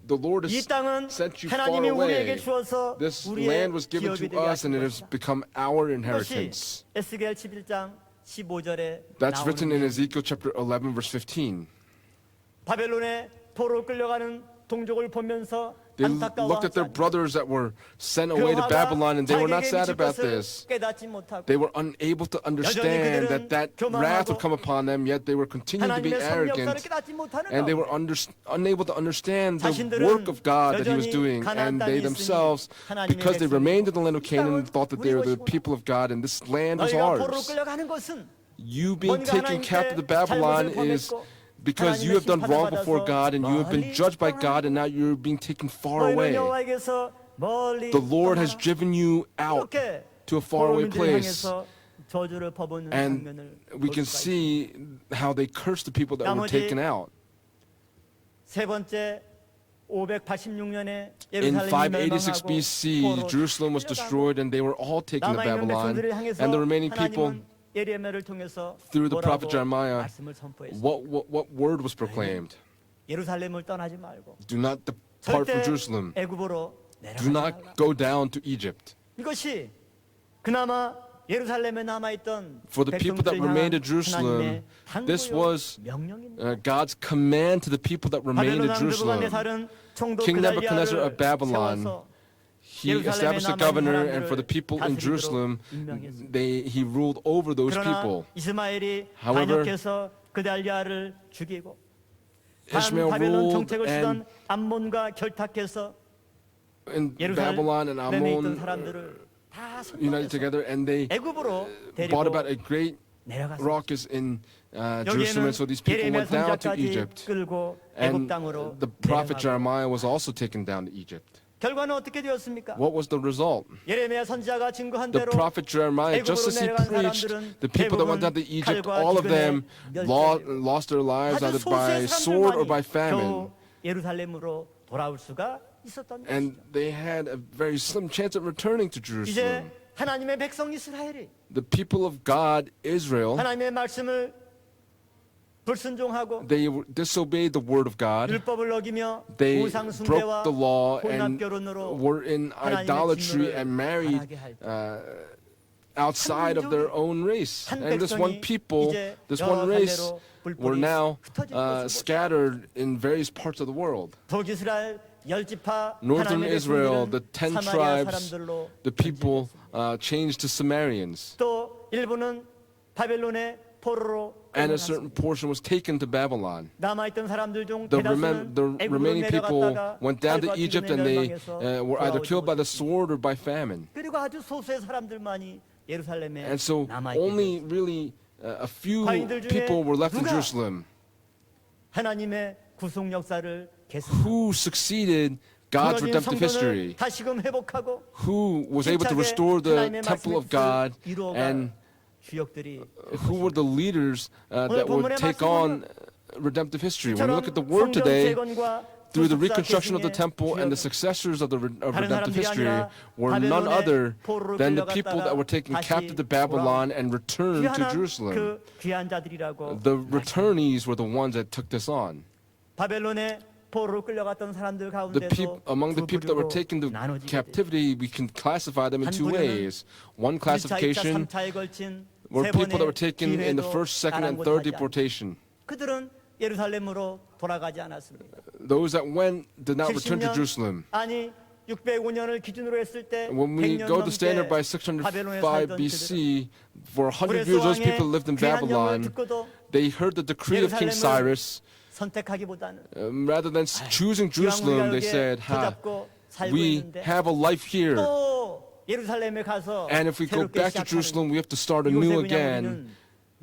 Speaker 3: The Lord
Speaker 5: 이
Speaker 3: has
Speaker 5: 땅은
Speaker 3: sent you far
Speaker 5: 하나님이 우리에게
Speaker 3: away.
Speaker 5: 주어서
Speaker 3: This
Speaker 5: 우리의
Speaker 3: land was given
Speaker 5: 기업이
Speaker 3: to
Speaker 5: 되게
Speaker 3: us, and it
Speaker 5: 하신
Speaker 3: has
Speaker 5: 것이다.
Speaker 3: become our
Speaker 5: 그것이
Speaker 3: inheritance.
Speaker 5: 에스겔 11장 15절에
Speaker 3: That's written in
Speaker 5: 나오는
Speaker 3: Ezekiel chapter 11, verse 15.
Speaker 5: 바벨론에 포로 끌려가는 동족을 보면서
Speaker 3: They looked at their brothers that were sent away to Babylon, and they were not sad about this.
Speaker 5: 깨닫지 못하고
Speaker 3: They were unable to understand that wrath would come upon them, yet they were continuing to be
Speaker 5: 하나님의 섭리 역사를
Speaker 3: arrogant,
Speaker 5: 깨닫지 못하는
Speaker 3: and they were
Speaker 5: 가운데
Speaker 3: unable to understand the
Speaker 5: 자신들은
Speaker 3: work of God that He was
Speaker 5: 여전히
Speaker 3: doing.
Speaker 5: 가나안
Speaker 3: And
Speaker 5: 땅에
Speaker 3: they
Speaker 5: 있으니
Speaker 3: themselves,
Speaker 5: 하나님의
Speaker 3: because they
Speaker 5: 백성이고
Speaker 3: remained in the land of
Speaker 5: 이
Speaker 3: Canaan,
Speaker 5: 땅은
Speaker 3: thought that they were the
Speaker 5: 우리
Speaker 3: people of God, and this land was
Speaker 5: 너희가 포로로
Speaker 3: ours.
Speaker 5: 끌려가는 것은
Speaker 3: You being
Speaker 5: 뭔가
Speaker 3: taken
Speaker 5: 하나님께
Speaker 3: captive to Babylon
Speaker 5: 잘못을
Speaker 3: is
Speaker 5: 범했고
Speaker 3: because you have done wrong before God, and you have been
Speaker 5: 멀리
Speaker 3: judged by
Speaker 5: 떠나는
Speaker 3: God, and now you're being taken far
Speaker 5: 너희는
Speaker 3: away.
Speaker 5: 여호와에게서 멀리
Speaker 3: The Lord has
Speaker 5: 떠나라.
Speaker 3: driven you out
Speaker 5: 이렇게
Speaker 3: to a faraway
Speaker 5: 포로민들을
Speaker 3: place.
Speaker 5: 향해서 저주를 퍼붓는
Speaker 3: And
Speaker 5: 장면을
Speaker 3: we
Speaker 5: 볼
Speaker 3: can
Speaker 5: 수가 있습니다.
Speaker 3: see how they cursed the people that were
Speaker 5: 나머지
Speaker 3: taken out.
Speaker 5: 세 번째 586년에
Speaker 3: In
Speaker 5: 예루살렘이
Speaker 3: 586
Speaker 5: 멸망하고
Speaker 3: BC,
Speaker 5: 포로로
Speaker 3: Jerusalem was
Speaker 5: 끌려가고
Speaker 3: destroyed, and they were all taken to
Speaker 5: 남아있는
Speaker 3: Babylon.
Speaker 5: 백성들을 향해서
Speaker 3: And the remaining people,
Speaker 5: 하나님은 예레미야를 통해서
Speaker 3: through the
Speaker 5: 뭐라고
Speaker 3: prophet Jeremiah,
Speaker 5: 말씀을 선포했습니다.
Speaker 3: what word was proclaimed?
Speaker 5: 예루살렘을 떠나지 말고
Speaker 3: Do not depart from
Speaker 5: 절대
Speaker 3: Jerusalem.
Speaker 5: 애굽으로
Speaker 3: Do
Speaker 5: 내려가지
Speaker 3: not
Speaker 5: 말라.
Speaker 3: go down to Egypt.
Speaker 5: 이것이 그나마 예루살렘에 남아있던
Speaker 3: For the people that
Speaker 5: 백성들을
Speaker 3: remained
Speaker 5: 향한
Speaker 3: in Jerusalem,
Speaker 5: 하나님의
Speaker 3: this
Speaker 5: 당부요
Speaker 3: was
Speaker 5: 명령입니다.
Speaker 3: God's command to the people that remained
Speaker 5: 바벨론
Speaker 3: in
Speaker 5: 왕
Speaker 3: Jerusalem.
Speaker 5: 느부갓네살은 총독
Speaker 3: King Nebuchadnezzar
Speaker 5: 그달리아를
Speaker 3: of Babylon,
Speaker 5: 세워서
Speaker 3: he established a governor, and for the people in Jerusalem, he ruled over those
Speaker 5: 그러나
Speaker 3: people.
Speaker 5: 이스마엘이
Speaker 3: However,
Speaker 5: 반역해서 그달리아를 죽이고
Speaker 3: Ishmael
Speaker 5: 바벨론
Speaker 3: ruled,
Speaker 5: 정책을 쓰던
Speaker 3: and
Speaker 5: 암몬과 결탁해서
Speaker 3: in Babylon and
Speaker 5: 예루살렘에 있던
Speaker 3: Ammon
Speaker 5: 사람들을 다
Speaker 3: united
Speaker 5: 선동해서
Speaker 3: together, and they
Speaker 5: 애굽으로
Speaker 3: brought
Speaker 5: 데리고
Speaker 3: about a great
Speaker 5: 내려갔습니다.
Speaker 3: ruckus in Jerusalem, and so these people
Speaker 5: 예레미야
Speaker 3: went down to
Speaker 5: 선지자까지
Speaker 3: Egypt,
Speaker 5: 끌고 애굽
Speaker 3: and
Speaker 5: 땅으로
Speaker 3: the prophet
Speaker 5: 내려가고
Speaker 3: Jeremiah was also taken down to Egypt.
Speaker 5: 결과는 어떻게 되었습니까?
Speaker 3: What was the result?
Speaker 5: 예레미야 선지자가 증거한
Speaker 3: The
Speaker 5: 대로
Speaker 3: prophet Jeremiah, just as he preached, the people that went down to Egypt, all of them lost their lives
Speaker 5: 아주
Speaker 3: either by
Speaker 5: 소수의
Speaker 3: sword or by
Speaker 5: 사람들만이
Speaker 3: famine.
Speaker 5: 겨우 예루살렘으로 돌아올 수가 있었던
Speaker 3: And
Speaker 5: 것이죠.
Speaker 3: they had a very slim chance of returning to
Speaker 5: 이제
Speaker 3: Jerusalem.
Speaker 5: 하나님의 백성 이스라엘이
Speaker 3: The people of God, Israel,
Speaker 5: 하나님의 말씀을 불순종하고
Speaker 3: they disobeyed the word of God.
Speaker 5: 율법을 어기며
Speaker 3: They
Speaker 5: 우상
Speaker 3: broke
Speaker 5: 숭배와
Speaker 3: the law
Speaker 5: 혼합
Speaker 3: and
Speaker 5: 결혼으로
Speaker 3: were in
Speaker 5: 하나님의
Speaker 3: idolatry
Speaker 5: 진노를
Speaker 3: and married
Speaker 5: 당하게 할 때
Speaker 3: outside of their own race.
Speaker 5: 한
Speaker 3: And this one
Speaker 5: 백성이
Speaker 3: people,
Speaker 5: 이제
Speaker 3: this
Speaker 5: 여러
Speaker 3: one race,
Speaker 5: 갈래로
Speaker 3: were
Speaker 5: 뿔뿔이
Speaker 3: now
Speaker 5: 흩어진 것을
Speaker 3: scattered in various parts of the world.
Speaker 5: 북이스라엘 열지파
Speaker 3: Northern
Speaker 5: 하나님의
Speaker 3: Israel,
Speaker 5: 백성들은
Speaker 3: the 10
Speaker 5: 사마리아
Speaker 3: tribes,
Speaker 5: 사람들로
Speaker 3: the people changed to Sumerians.
Speaker 5: 또 일부는 바벨론의 포로로
Speaker 3: And a
Speaker 5: 끌려갔습니다.
Speaker 3: certain portion was taken to Babylon.
Speaker 5: 남아있던 사람들 중
Speaker 3: The
Speaker 5: 대다수는 애굽으로
Speaker 3: remaining people
Speaker 5: 내려갔다가
Speaker 3: went down to
Speaker 5: 칼과
Speaker 3: Egypt,
Speaker 5: 기근에
Speaker 3: and they
Speaker 5: 멸망해서
Speaker 3: were either
Speaker 5: 돌아오지
Speaker 3: killed by the
Speaker 5: 못했습니다.
Speaker 3: sword or by famine.
Speaker 5: 그리고 아주 소수의 사람들만이 예루살렘에
Speaker 3: And so
Speaker 5: 남아있게
Speaker 3: only
Speaker 5: 됐습니다.
Speaker 3: really a few
Speaker 5: 과인들 중에
Speaker 3: people were left in
Speaker 5: 누가
Speaker 3: Jerusalem
Speaker 5: 하나님의 구속 역사를 계속
Speaker 3: who succeeded God's
Speaker 5: 무너진
Speaker 3: redemptive history,
Speaker 5: 성전을 다시금 회복하고
Speaker 3: who was able to restore the temple of God, and
Speaker 5: 주역들이
Speaker 3: who were the leaders that would take on redemptive history. When we look at the word today, through the reconstruction of the temple and the successors of redemptive history were none other than the people that were taken captive to Babylon and returned to Jerusalem.
Speaker 5: 그 귀한 자들이라고
Speaker 3: The returnees were the ones that took this on.
Speaker 5: 바벨론에 포로로 끌려갔던 사람들
Speaker 3: Among the
Speaker 5: 가운데도
Speaker 3: people that were taken to
Speaker 5: 나눠지게
Speaker 3: captivity, we can classify them in two ways. One
Speaker 5: 1차, 2차,
Speaker 3: classification
Speaker 5: 3차에 걸친
Speaker 3: were
Speaker 5: 세
Speaker 3: people that were
Speaker 5: 번의
Speaker 3: taken in the
Speaker 5: 기회도
Speaker 3: first, second, and third
Speaker 5: 아랑곳하지 않고
Speaker 3: deportation.
Speaker 5: 그들은 예루살렘으로 돌아가지 않았습니다.
Speaker 3: Those that went did not return to
Speaker 5: 70년
Speaker 3: Jerusalem.
Speaker 5: 아니 605년을 기준으로 했을 때
Speaker 3: When we
Speaker 5: 100년
Speaker 3: go to standard by
Speaker 5: 넘게 바벨론에
Speaker 3: 605
Speaker 5: 살던 그들은
Speaker 3: BC, for 100
Speaker 5: 그레스
Speaker 3: years those
Speaker 5: 왕의
Speaker 3: people lived in
Speaker 5: 귀한
Speaker 3: Babylon.
Speaker 5: 명을 듣고도
Speaker 3: They heard the decree of King
Speaker 5: 예루살렘을
Speaker 3: Cyrus.
Speaker 5: 선택하기보다는
Speaker 3: Rather than choosing Jerusalem, they said,
Speaker 5: 붙잡고 살고
Speaker 3: we
Speaker 5: 있는데
Speaker 3: have a life here.
Speaker 5: 또 예루살렘에 가서
Speaker 3: And if we go
Speaker 5: 새롭게
Speaker 3: back to
Speaker 5: 시작하는
Speaker 3: Jerusalem, we have to start
Speaker 5: 이곳에
Speaker 3: anew
Speaker 5: 그냥
Speaker 3: again.
Speaker 5: 우리는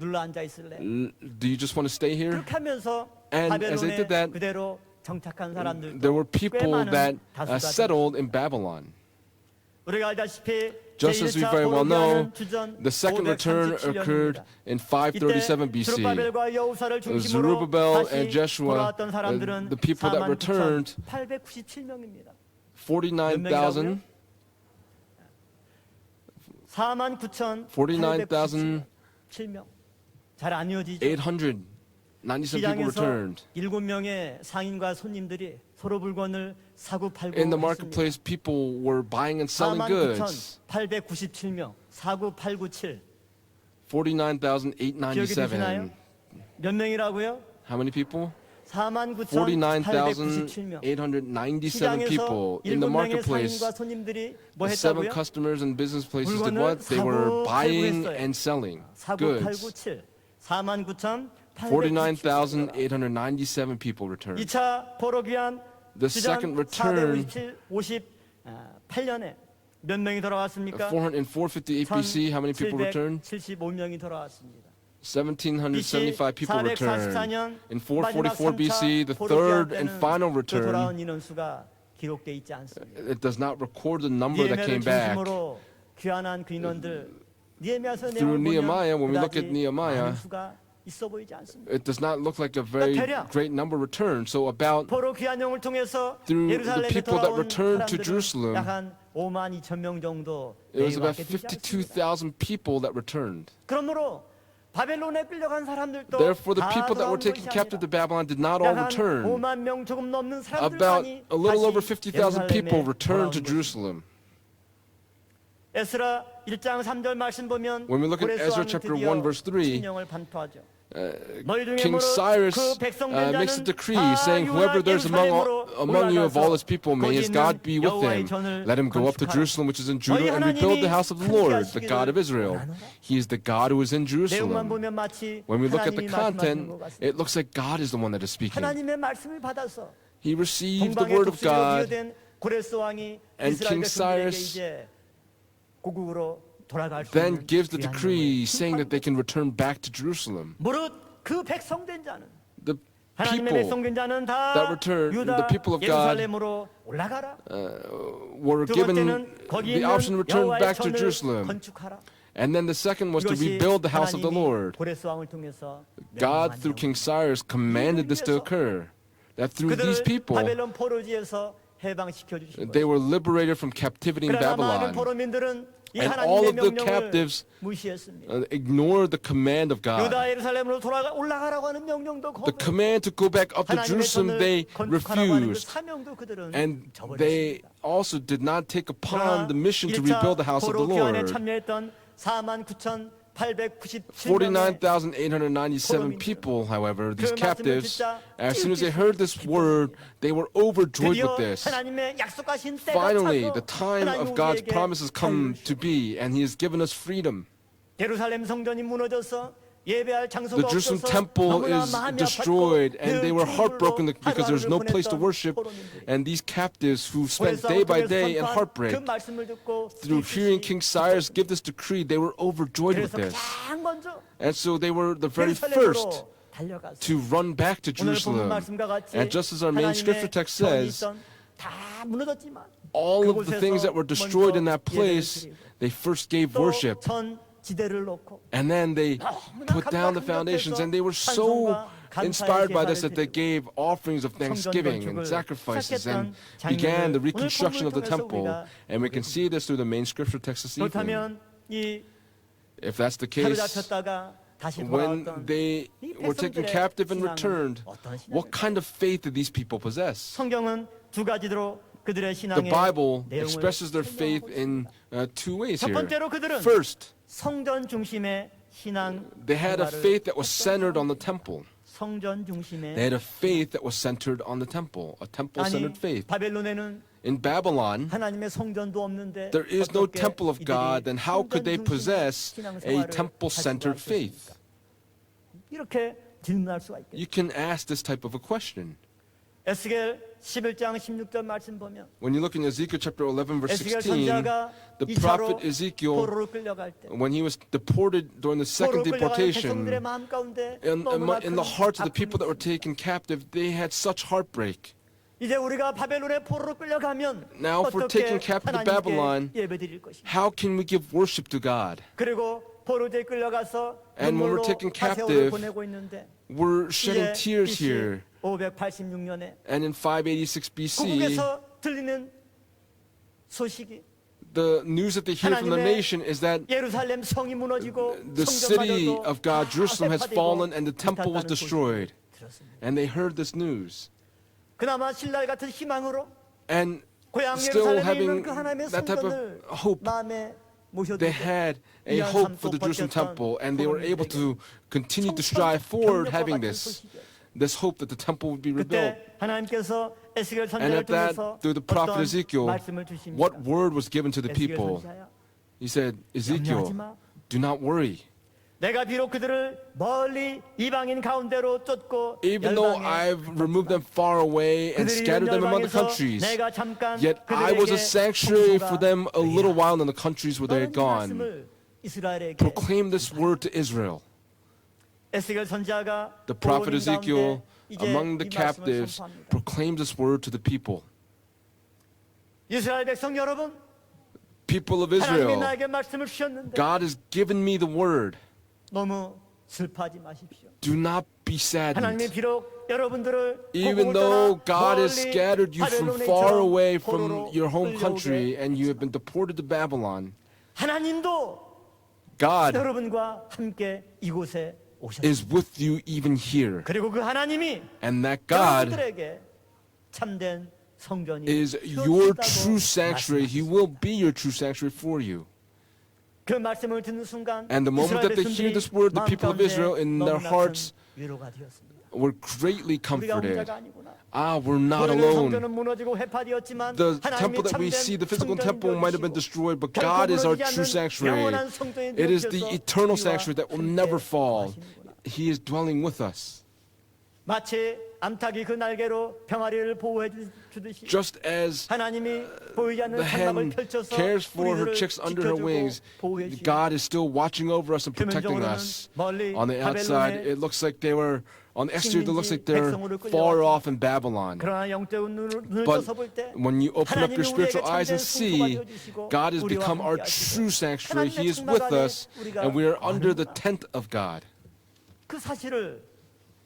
Speaker 5: 눌러 앉아 있을래?
Speaker 3: Do you just want to stay here?
Speaker 5: 그렇게 하면서
Speaker 3: And as they
Speaker 5: 바벨론에
Speaker 3: did that,
Speaker 5: 그대로 정착한 사람들도
Speaker 3: There were
Speaker 5: 꽤
Speaker 3: people
Speaker 5: 많은
Speaker 3: that
Speaker 5: 다수가
Speaker 3: settled in Babylon.
Speaker 5: 우리가 알다시피
Speaker 3: Just as we
Speaker 5: 제1차
Speaker 3: very well know,
Speaker 5: 포로기한은 주전
Speaker 3: the second return
Speaker 5: 537년입니다.
Speaker 3: occurred in 537 BC.
Speaker 5: 스룹바벨과 여호사를 중심으로
Speaker 3: Zerubbabel
Speaker 5: 다시
Speaker 3: and Joshua,
Speaker 5: 돌아왔던 사람들은
Speaker 3: the people that returned,
Speaker 5: 49,897명입니다.
Speaker 3: 49,000.
Speaker 5: 49,897명. 잘 안 이어지죠.
Speaker 3: 897 people
Speaker 5: 시장에서
Speaker 3: returned.
Speaker 5: 7명의 상인과 손님들이 서로 물건을 사고 팔고
Speaker 3: In the
Speaker 5: 했습니다.
Speaker 3: marketplace, people were buying and selling goods.
Speaker 5: 49,897명. 49897.
Speaker 3: 49,897.
Speaker 5: 몇 명이라고요?
Speaker 3: How many people?
Speaker 5: 49,897명.
Speaker 3: 49,897
Speaker 5: 시장에서
Speaker 3: people in the
Speaker 5: 7명의
Speaker 3: marketplace.
Speaker 5: 상인과 손님들이 뭐
Speaker 3: The seven
Speaker 5: 했다고요?
Speaker 3: customers and business places did
Speaker 5: 물건을
Speaker 3: what? They were
Speaker 5: 사고 팔고
Speaker 3: buying
Speaker 5: 했어요.
Speaker 3: and selling goods.
Speaker 5: 49,897. 49,897.
Speaker 3: 49,897 people returned.
Speaker 5: 2차 포로 귀환
Speaker 3: The
Speaker 5: 주전
Speaker 3: second return,
Speaker 5: 58년에 몇 명이 돌아왔습니까?
Speaker 3: 458 BC, how many people returned?
Speaker 5: 1775명이 돌아왔습니다.
Speaker 3: 1,775 people returned.
Speaker 5: 444년
Speaker 3: In 444 BC, the third and final return,
Speaker 5: 돌아온 인원수가 기록돼 있지 않습니다.
Speaker 3: it does not record the number that came
Speaker 5: 니에미아를
Speaker 3: back.
Speaker 5: 중심으로 귀환한 그 인원들 니에미아서
Speaker 3: Through
Speaker 5: 내용을
Speaker 3: Nehemiah, when
Speaker 5: 보면
Speaker 3: we look at
Speaker 5: 그다지
Speaker 3: Nehemiah,
Speaker 5: 많은 수가 있어 보이지 않습니다.
Speaker 3: It does not look like a very
Speaker 5: 대략
Speaker 3: great number returned. So about
Speaker 5: 포로 귀환용을 통해서
Speaker 3: through the
Speaker 5: 예루살렘에
Speaker 3: people that
Speaker 5: 돌아온
Speaker 3: returned to
Speaker 5: 사람들은
Speaker 3: Jerusalem,
Speaker 5: 약한 5만 2천 명 정도
Speaker 3: It was about
Speaker 5: 내려왔게 되지 않습니까?
Speaker 3: 52,000 people that returned.
Speaker 5: 그러므로 바벨론에 끌려간 사람들도
Speaker 3: Therefore, the
Speaker 5: 다
Speaker 3: people that were
Speaker 5: 돌아온
Speaker 3: taken
Speaker 5: 것이
Speaker 3: captive to
Speaker 5: 아니라
Speaker 3: Babylon did not all
Speaker 5: 약 한
Speaker 3: return.
Speaker 5: 5만 명 조금 넘는
Speaker 3: About
Speaker 5: 사람들만이
Speaker 3: a little over
Speaker 5: 다시
Speaker 3: 50,000 people
Speaker 5: 예루살렘에
Speaker 3: returned to
Speaker 5: 돌아온 것입니다.
Speaker 3: Jerusalem.
Speaker 5: 에스라 1장 3절 말씀 보면
Speaker 3: When we look at
Speaker 5: 고레스
Speaker 3: Ezra
Speaker 5: 왕은
Speaker 3: chapter
Speaker 5: 드디어
Speaker 3: 1 verse 3,
Speaker 5: 칙령을 반포하죠. 너희 중에
Speaker 3: King
Speaker 5: 무릇
Speaker 3: Cyrus
Speaker 5: 그 백성된
Speaker 3: makes a
Speaker 5: 자는
Speaker 3: decree
Speaker 5: 다
Speaker 3: saying,
Speaker 5: 유다
Speaker 3: whoever there's among you of all his
Speaker 5: 올라가서
Speaker 3: people, may his
Speaker 5: 거기
Speaker 3: God
Speaker 5: 있는
Speaker 3: be with
Speaker 5: 여호와의
Speaker 3: him.
Speaker 5: 전을
Speaker 3: Let him go up to
Speaker 5: 건축하라.
Speaker 3: Jerusalem, which is in
Speaker 5: 너희
Speaker 3: Judah, and
Speaker 5: 하나님이
Speaker 3: rebuild the house of the Lord, the
Speaker 5: 함께
Speaker 3: God of Israel.
Speaker 5: 하시기를
Speaker 3: He is the God who is in
Speaker 5: 내용만
Speaker 3: Jerusalem.
Speaker 5: 보면 마치
Speaker 3: When we look at the
Speaker 5: 하나님이 말씀하시는
Speaker 3: content,
Speaker 5: 것 같습니다.
Speaker 3: it looks like God is the one that is speaking.
Speaker 5: 하나님의 말씀을 받아서
Speaker 3: He received the
Speaker 5: 동방의
Speaker 3: word of
Speaker 5: 독수리로
Speaker 3: God,
Speaker 5: 기어된 고레스 왕이
Speaker 3: and
Speaker 5: 이스라엘
Speaker 3: King
Speaker 5: 백성들에게
Speaker 3: Cyrus
Speaker 5: 이제 고국으로 돌아갈 수
Speaker 3: then
Speaker 5: 있는
Speaker 3: gives the
Speaker 5: 귀한
Speaker 3: decree
Speaker 5: 영을
Speaker 3: saying that they
Speaker 5: 축복합니다.
Speaker 3: can return back to Jerusalem.
Speaker 5: 무릇 그 백성된 자는
Speaker 3: The
Speaker 5: 하나님의
Speaker 3: people
Speaker 5: 백성된 자는
Speaker 3: that
Speaker 5: 다
Speaker 3: return,
Speaker 5: 유다
Speaker 3: the people of God,
Speaker 5: 예루살렘으로 올라가라.
Speaker 3: were
Speaker 5: 두
Speaker 3: given
Speaker 5: 번째는 거기
Speaker 3: the option to
Speaker 5: 있는
Speaker 3: return
Speaker 5: 여호와의
Speaker 3: back to
Speaker 5: 전을
Speaker 3: Jerusalem.
Speaker 5: 건축하라.
Speaker 3: And then the second was to
Speaker 5: 이것이
Speaker 3: rebuild the house of the
Speaker 5: 하나님이
Speaker 3: Lord.
Speaker 5: 고레스 왕을 통해서
Speaker 3: God,
Speaker 5: 명령한
Speaker 3: through
Speaker 5: 영.
Speaker 3: King Cyrus, commanded this to occur. That through these
Speaker 5: 그들을
Speaker 3: people,
Speaker 5: 바벨론 포로지에서 해방시켜 주신
Speaker 3: they
Speaker 5: 것이죠.
Speaker 3: were liberated from captivity in
Speaker 5: 그러나
Speaker 3: Babylon.
Speaker 5: 많은 포로민들은 이
Speaker 3: And all
Speaker 5: 하나님의
Speaker 3: of the
Speaker 5: 명령을
Speaker 3: captives
Speaker 5: 무시했습니다.
Speaker 3: ignored the command of God.
Speaker 5: 유다 예루살렘으로 올라가라고 하는 명령도
Speaker 3: The
Speaker 5: 거부했고
Speaker 3: command to go back up to
Speaker 5: 하나님의
Speaker 3: Jerusalem,
Speaker 5: 전을
Speaker 3: they
Speaker 5: 건축하라고 하는 그
Speaker 3: refused.
Speaker 5: 사명도 그들은
Speaker 3: And they
Speaker 5: 저버렸습니다.
Speaker 3: also did not take upon
Speaker 5: 그러나
Speaker 3: the mission to
Speaker 5: 1차
Speaker 3: rebuild the house of the
Speaker 5: 포로 교환에
Speaker 3: Lord.
Speaker 5: 참여했던 49,897명의
Speaker 3: 49,897 people, however, these
Speaker 5: 그 말씀을
Speaker 3: captives,
Speaker 5: 듣자
Speaker 3: as soon as they heard this word, they were overjoyed
Speaker 5: 드디어
Speaker 3: with this.
Speaker 5: 하나님의 약속하신 때가
Speaker 3: Finally,
Speaker 5: 차서
Speaker 3: the time
Speaker 5: 하나님
Speaker 3: of God's
Speaker 5: 우리에게
Speaker 3: promises come
Speaker 5: 자유를
Speaker 3: to be, and He has given us freedom.
Speaker 5: 예루살렘 성전이 무너져서 예배할
Speaker 3: The
Speaker 5: 장소가
Speaker 3: Jerusalem
Speaker 5: 없어서
Speaker 3: temple
Speaker 5: 너무나
Speaker 3: is
Speaker 5: 마음이
Speaker 3: destroyed,
Speaker 5: 아팠고
Speaker 3: and they were
Speaker 5: 그
Speaker 3: heartbroken
Speaker 5: 충돌로
Speaker 3: because there's no place to
Speaker 5: 하루하루
Speaker 3: worship.
Speaker 5: 보내는
Speaker 3: And these captives who spent
Speaker 5: 고레스
Speaker 3: day by
Speaker 5: 왕을
Speaker 3: day in
Speaker 5: 통해서
Speaker 3: heartbreak,
Speaker 5: 그 말씀을 듣고
Speaker 3: through hearing King Cyrus give this decree, they were overjoyed with
Speaker 5: 그래서
Speaker 3: this.
Speaker 5: 가장 먼저
Speaker 3: And so they were the very first
Speaker 5: 예루살렘으로 달려갔어요.
Speaker 3: to run back to
Speaker 5: 오늘 본
Speaker 3: Jerusalem.
Speaker 5: 말씀과 같이
Speaker 3: And just as our main scripture
Speaker 5: 하나님의
Speaker 3: text
Speaker 5: 전이
Speaker 3: says,
Speaker 5: 있던 다 무너졌지만
Speaker 3: all of the things that were destroyed in that place, they first gave worship.
Speaker 5: 또전 지대를 놓고
Speaker 3: And then they put down the foundations, and they were so inspired by this that they gave offerings of thanksgiving and sacrifices and began the reconstruction of the temple. And we can see this through the main scripture text this evening.
Speaker 5: 그렇다면 이
Speaker 3: If that's the case,
Speaker 5: 사로잡혔다가 다시
Speaker 3: when
Speaker 5: 돌아왔던
Speaker 3: they
Speaker 5: 이
Speaker 3: were taken
Speaker 5: 백성들의
Speaker 3: captive and
Speaker 5: 신앙은
Speaker 3: returned,
Speaker 5: 어떤
Speaker 3: what
Speaker 5: 신앙일까요?
Speaker 3: kind of faith did these people possess?
Speaker 5: 성경은 두 가지로 그들의
Speaker 3: The
Speaker 5: 신앙의
Speaker 3: Bible
Speaker 5: 내용을
Speaker 3: expresses their faith
Speaker 5: 설명하고
Speaker 3: in
Speaker 5: 있습니다.
Speaker 3: two ways
Speaker 5: 첫
Speaker 3: here.
Speaker 5: 번째로 그들은
Speaker 3: First,
Speaker 5: 성전 중심의 신앙
Speaker 3: they had a
Speaker 5: 생활을
Speaker 3: faith that was
Speaker 5: 했던
Speaker 3: centered on the
Speaker 5: 사람들이에요.
Speaker 3: temple.
Speaker 5: 성전 중심의
Speaker 3: They had a faith that was centered on the temple, a
Speaker 5: 아니
Speaker 3: temple-centered faith.
Speaker 5: 바벨론에는
Speaker 3: In Babylon,
Speaker 5: 하나님의 성전도 없는데
Speaker 3: there is no
Speaker 5: 어떻게
Speaker 3: temple of
Speaker 5: 이들이
Speaker 3: God, then how could they
Speaker 5: 성전 중심의
Speaker 3: possess a
Speaker 5: 신앙생활을
Speaker 3: temple-centered
Speaker 5: 할 수가
Speaker 3: faith?
Speaker 5: 있겠습니까? 이렇게 질문할 수가 있겠죠.
Speaker 3: You can ask this type of a question.
Speaker 5: 에스겔 11장 16절 말씀 보면
Speaker 3: When you look in Ezekiel chapter 11, verse
Speaker 5: 에스겔
Speaker 3: 16,
Speaker 5: 선지자가
Speaker 3: the
Speaker 5: 2차로
Speaker 3: prophet Ezekiel,
Speaker 5: 포로로 끌려갈 때
Speaker 3: when he was deported during the second
Speaker 5: 포로로 끌려가는
Speaker 3: deportation,
Speaker 5: 백성들의 마음 가운데
Speaker 3: in
Speaker 5: 너무나
Speaker 3: the
Speaker 5: 큰
Speaker 3: hearts of the people
Speaker 5: 아픔이
Speaker 3: that were
Speaker 5: 있습니다.
Speaker 3: taken captive, they had such heartbreak.
Speaker 5: 이제 우리가 바벨론의 포로로 끌려가면
Speaker 3: Now if we're
Speaker 5: 어떻게
Speaker 3: taken captive to Babylon,
Speaker 5: 하나님께 예배드릴 것인가?
Speaker 3: how can we give worship to God?
Speaker 5: 그리고 포로제에 끌려가서
Speaker 3: And when we're
Speaker 5: 눈물로
Speaker 3: taken
Speaker 5: 하세월을
Speaker 3: captive,
Speaker 5: 보내고 있는데
Speaker 3: We're shedding
Speaker 5: 이제
Speaker 3: tears
Speaker 5: BC
Speaker 3: here.
Speaker 5: 586년에
Speaker 3: And in 586 BC,
Speaker 5: 고국에서 들리는 소식이
Speaker 3: the news that they hear from the
Speaker 5: 하나님의
Speaker 3: nation is that
Speaker 5: 예루살렘 성이 무너지고
Speaker 3: the city
Speaker 5: 성전마저도
Speaker 3: of God,
Speaker 5: 다
Speaker 3: Jerusalem, has
Speaker 5: 회파되고
Speaker 3: fallen and the temple was
Speaker 5: 불탔다는
Speaker 3: destroyed.
Speaker 5: 소식을 들었습니다.
Speaker 3: And they heard this news.
Speaker 5: 그나마 신랄 같은 희망으로
Speaker 3: And
Speaker 5: 고향
Speaker 3: still
Speaker 5: 예루살렘에 있는
Speaker 3: having
Speaker 5: 그 하나님의
Speaker 3: that type
Speaker 5: 성전을
Speaker 3: of hope,
Speaker 5: 마음에 모셔두고
Speaker 3: they had a
Speaker 5: 위안
Speaker 3: hope for
Speaker 5: 삼고
Speaker 3: the Jerusalem
Speaker 5: 버텼던
Speaker 3: temple, and they were able to continue to
Speaker 5: 청천
Speaker 3: strive forward
Speaker 5: 경력과
Speaker 3: having
Speaker 5: 같은
Speaker 3: this
Speaker 5: 소식이었어요.
Speaker 3: hope that the temple would be rebuilt.
Speaker 5: 그때 하나님께서 에스겔
Speaker 3: And
Speaker 5: 선지자를
Speaker 3: at that,
Speaker 5: 통해서
Speaker 3: through the prophet
Speaker 5: 어떤
Speaker 3: Ezekiel,
Speaker 5: 말씀을 주십니까?
Speaker 3: what word was given to the
Speaker 5: 에스겔
Speaker 3: people?
Speaker 5: 선지자야,
Speaker 3: He said, Ezekiel,
Speaker 5: 염려하지 마.
Speaker 3: do not worry.
Speaker 5: 내가 비록 그들을 멀리 이방인 가운데로 쫓고
Speaker 3: Even though
Speaker 5: 열방에
Speaker 3: I've removed them far away and
Speaker 5: 그들이
Speaker 3: scattered them among the
Speaker 5: 열방에서
Speaker 3: countries,
Speaker 5: 내가 잠깐
Speaker 3: yet I was a
Speaker 5: 그들에게
Speaker 3: sanctuary for
Speaker 5: 성소가
Speaker 3: them a little while in the countries where they had
Speaker 5: 너는 이
Speaker 3: gone.
Speaker 5: 말씀을 이스라엘에게
Speaker 3: Proclaim this word to Israel.
Speaker 5: 에스겔 선지자가
Speaker 3: The prophet
Speaker 5: 포로인
Speaker 3: Ezekiel,
Speaker 5: 가운데 이제
Speaker 3: among the
Speaker 5: 이 말씀을
Speaker 3: captives,
Speaker 5: 선포합니다.
Speaker 3: proclaimed this word to the people.
Speaker 5: 이스라엘 백성 여러분,
Speaker 3: People of
Speaker 5: 하나님이
Speaker 3: Israel,
Speaker 5: 나에게 말씀을 주셨는데
Speaker 3: God has given me the word.
Speaker 5: 너무 슬퍼하지 마십시오.
Speaker 3: Do not be
Speaker 5: 하나님이
Speaker 3: saddened.
Speaker 5: 비록 여러분들을
Speaker 3: Even
Speaker 5: 고국을
Speaker 3: though
Speaker 5: 떠나
Speaker 3: God has
Speaker 5: 멀리
Speaker 3: scattered you from
Speaker 5: 바벨론에
Speaker 3: far
Speaker 5: 저
Speaker 3: away
Speaker 5: 포로로
Speaker 3: from your home country
Speaker 5: 끌려오게
Speaker 3: and you have been deported to Babylon,
Speaker 5: 하나님도
Speaker 3: God
Speaker 5: 여러분과 함께 이곳에 오셨습니다.
Speaker 3: is with you even here.
Speaker 5: 그리고 그 하나님이
Speaker 3: And that God
Speaker 5: 여러분들에게 참된 성전이
Speaker 3: is your
Speaker 5: 되어주신다고
Speaker 3: true sanctuary. He
Speaker 5: 말씀하셨습니다.
Speaker 3: will be your true sanctuary for you.
Speaker 5: 그 말씀을 듣는 순간
Speaker 3: And the moment that they
Speaker 5: 이스라엘
Speaker 3: hear this word, the
Speaker 5: 마음
Speaker 3: people of
Speaker 5: 가운데
Speaker 3: Israel in their
Speaker 5: 너무나
Speaker 3: hearts
Speaker 5: 큰 위로가 되었습니다.
Speaker 3: were greatly
Speaker 5: 우리가
Speaker 3: comforted.
Speaker 5: 혼자가 아니구나.
Speaker 3: We're not
Speaker 5: 보이는
Speaker 3: alone.
Speaker 5: 성전은 무너지고 회파되었지만
Speaker 3: The
Speaker 5: 하나님이
Speaker 3: temple that we
Speaker 5: 참된
Speaker 3: see, the physical
Speaker 5: 성전인
Speaker 3: temple might have been
Speaker 5: 것이시고
Speaker 3: destroyed, but
Speaker 5: 결코
Speaker 3: God is our
Speaker 5: 무너지지
Speaker 3: true
Speaker 5: 않는
Speaker 3: sanctuary.
Speaker 5: 영원한 성전이
Speaker 3: It is the
Speaker 5: 되어주셔서
Speaker 3: eternal
Speaker 5: 우리와
Speaker 3: sanctuary that will
Speaker 5: 함께
Speaker 3: never fall.
Speaker 5: 거하시는구나.
Speaker 3: He is dwelling with us.
Speaker 5: 마치 암탉이 그 날개로 병아리를 보호해 주듯이
Speaker 3: Just as
Speaker 5: 하나님이 보이지 않는
Speaker 3: the
Speaker 5: 장막을
Speaker 3: hen
Speaker 5: 펼쳐서
Speaker 3: cares for her
Speaker 5: 우리들을
Speaker 3: chicks under her
Speaker 5: 지켜주고
Speaker 3: wings,
Speaker 5: 보호해 주시고
Speaker 3: God is still watching over us and protecting
Speaker 5: 표면적으로는
Speaker 3: us.
Speaker 5: 멀리
Speaker 3: On the outside,
Speaker 5: 바벨론의
Speaker 3: it looks like they were, on the exterior, it looks like they're
Speaker 5: 백성으로
Speaker 3: far
Speaker 5: 끌려왔지만
Speaker 3: off in Babylon.
Speaker 5: 그러나 영적인 눈을
Speaker 3: But
Speaker 5: 떠서 볼 때
Speaker 3: when you open up
Speaker 5: 하나님이
Speaker 3: your spiritual
Speaker 5: 우리에게
Speaker 3: eyes and
Speaker 5: 참된
Speaker 3: see,
Speaker 5: 성소가 되어주시고
Speaker 3: God has
Speaker 5: 우리와
Speaker 3: become our
Speaker 5: 함께
Speaker 3: true
Speaker 5: 하시고
Speaker 3: sanctuary. He
Speaker 5: 하나님의
Speaker 3: is
Speaker 5: 장막
Speaker 3: with
Speaker 5: 안에
Speaker 3: us,
Speaker 5: 우리가
Speaker 3: and we are under the
Speaker 5: 거하는구나.
Speaker 3: tent of God.
Speaker 5: 그 사실을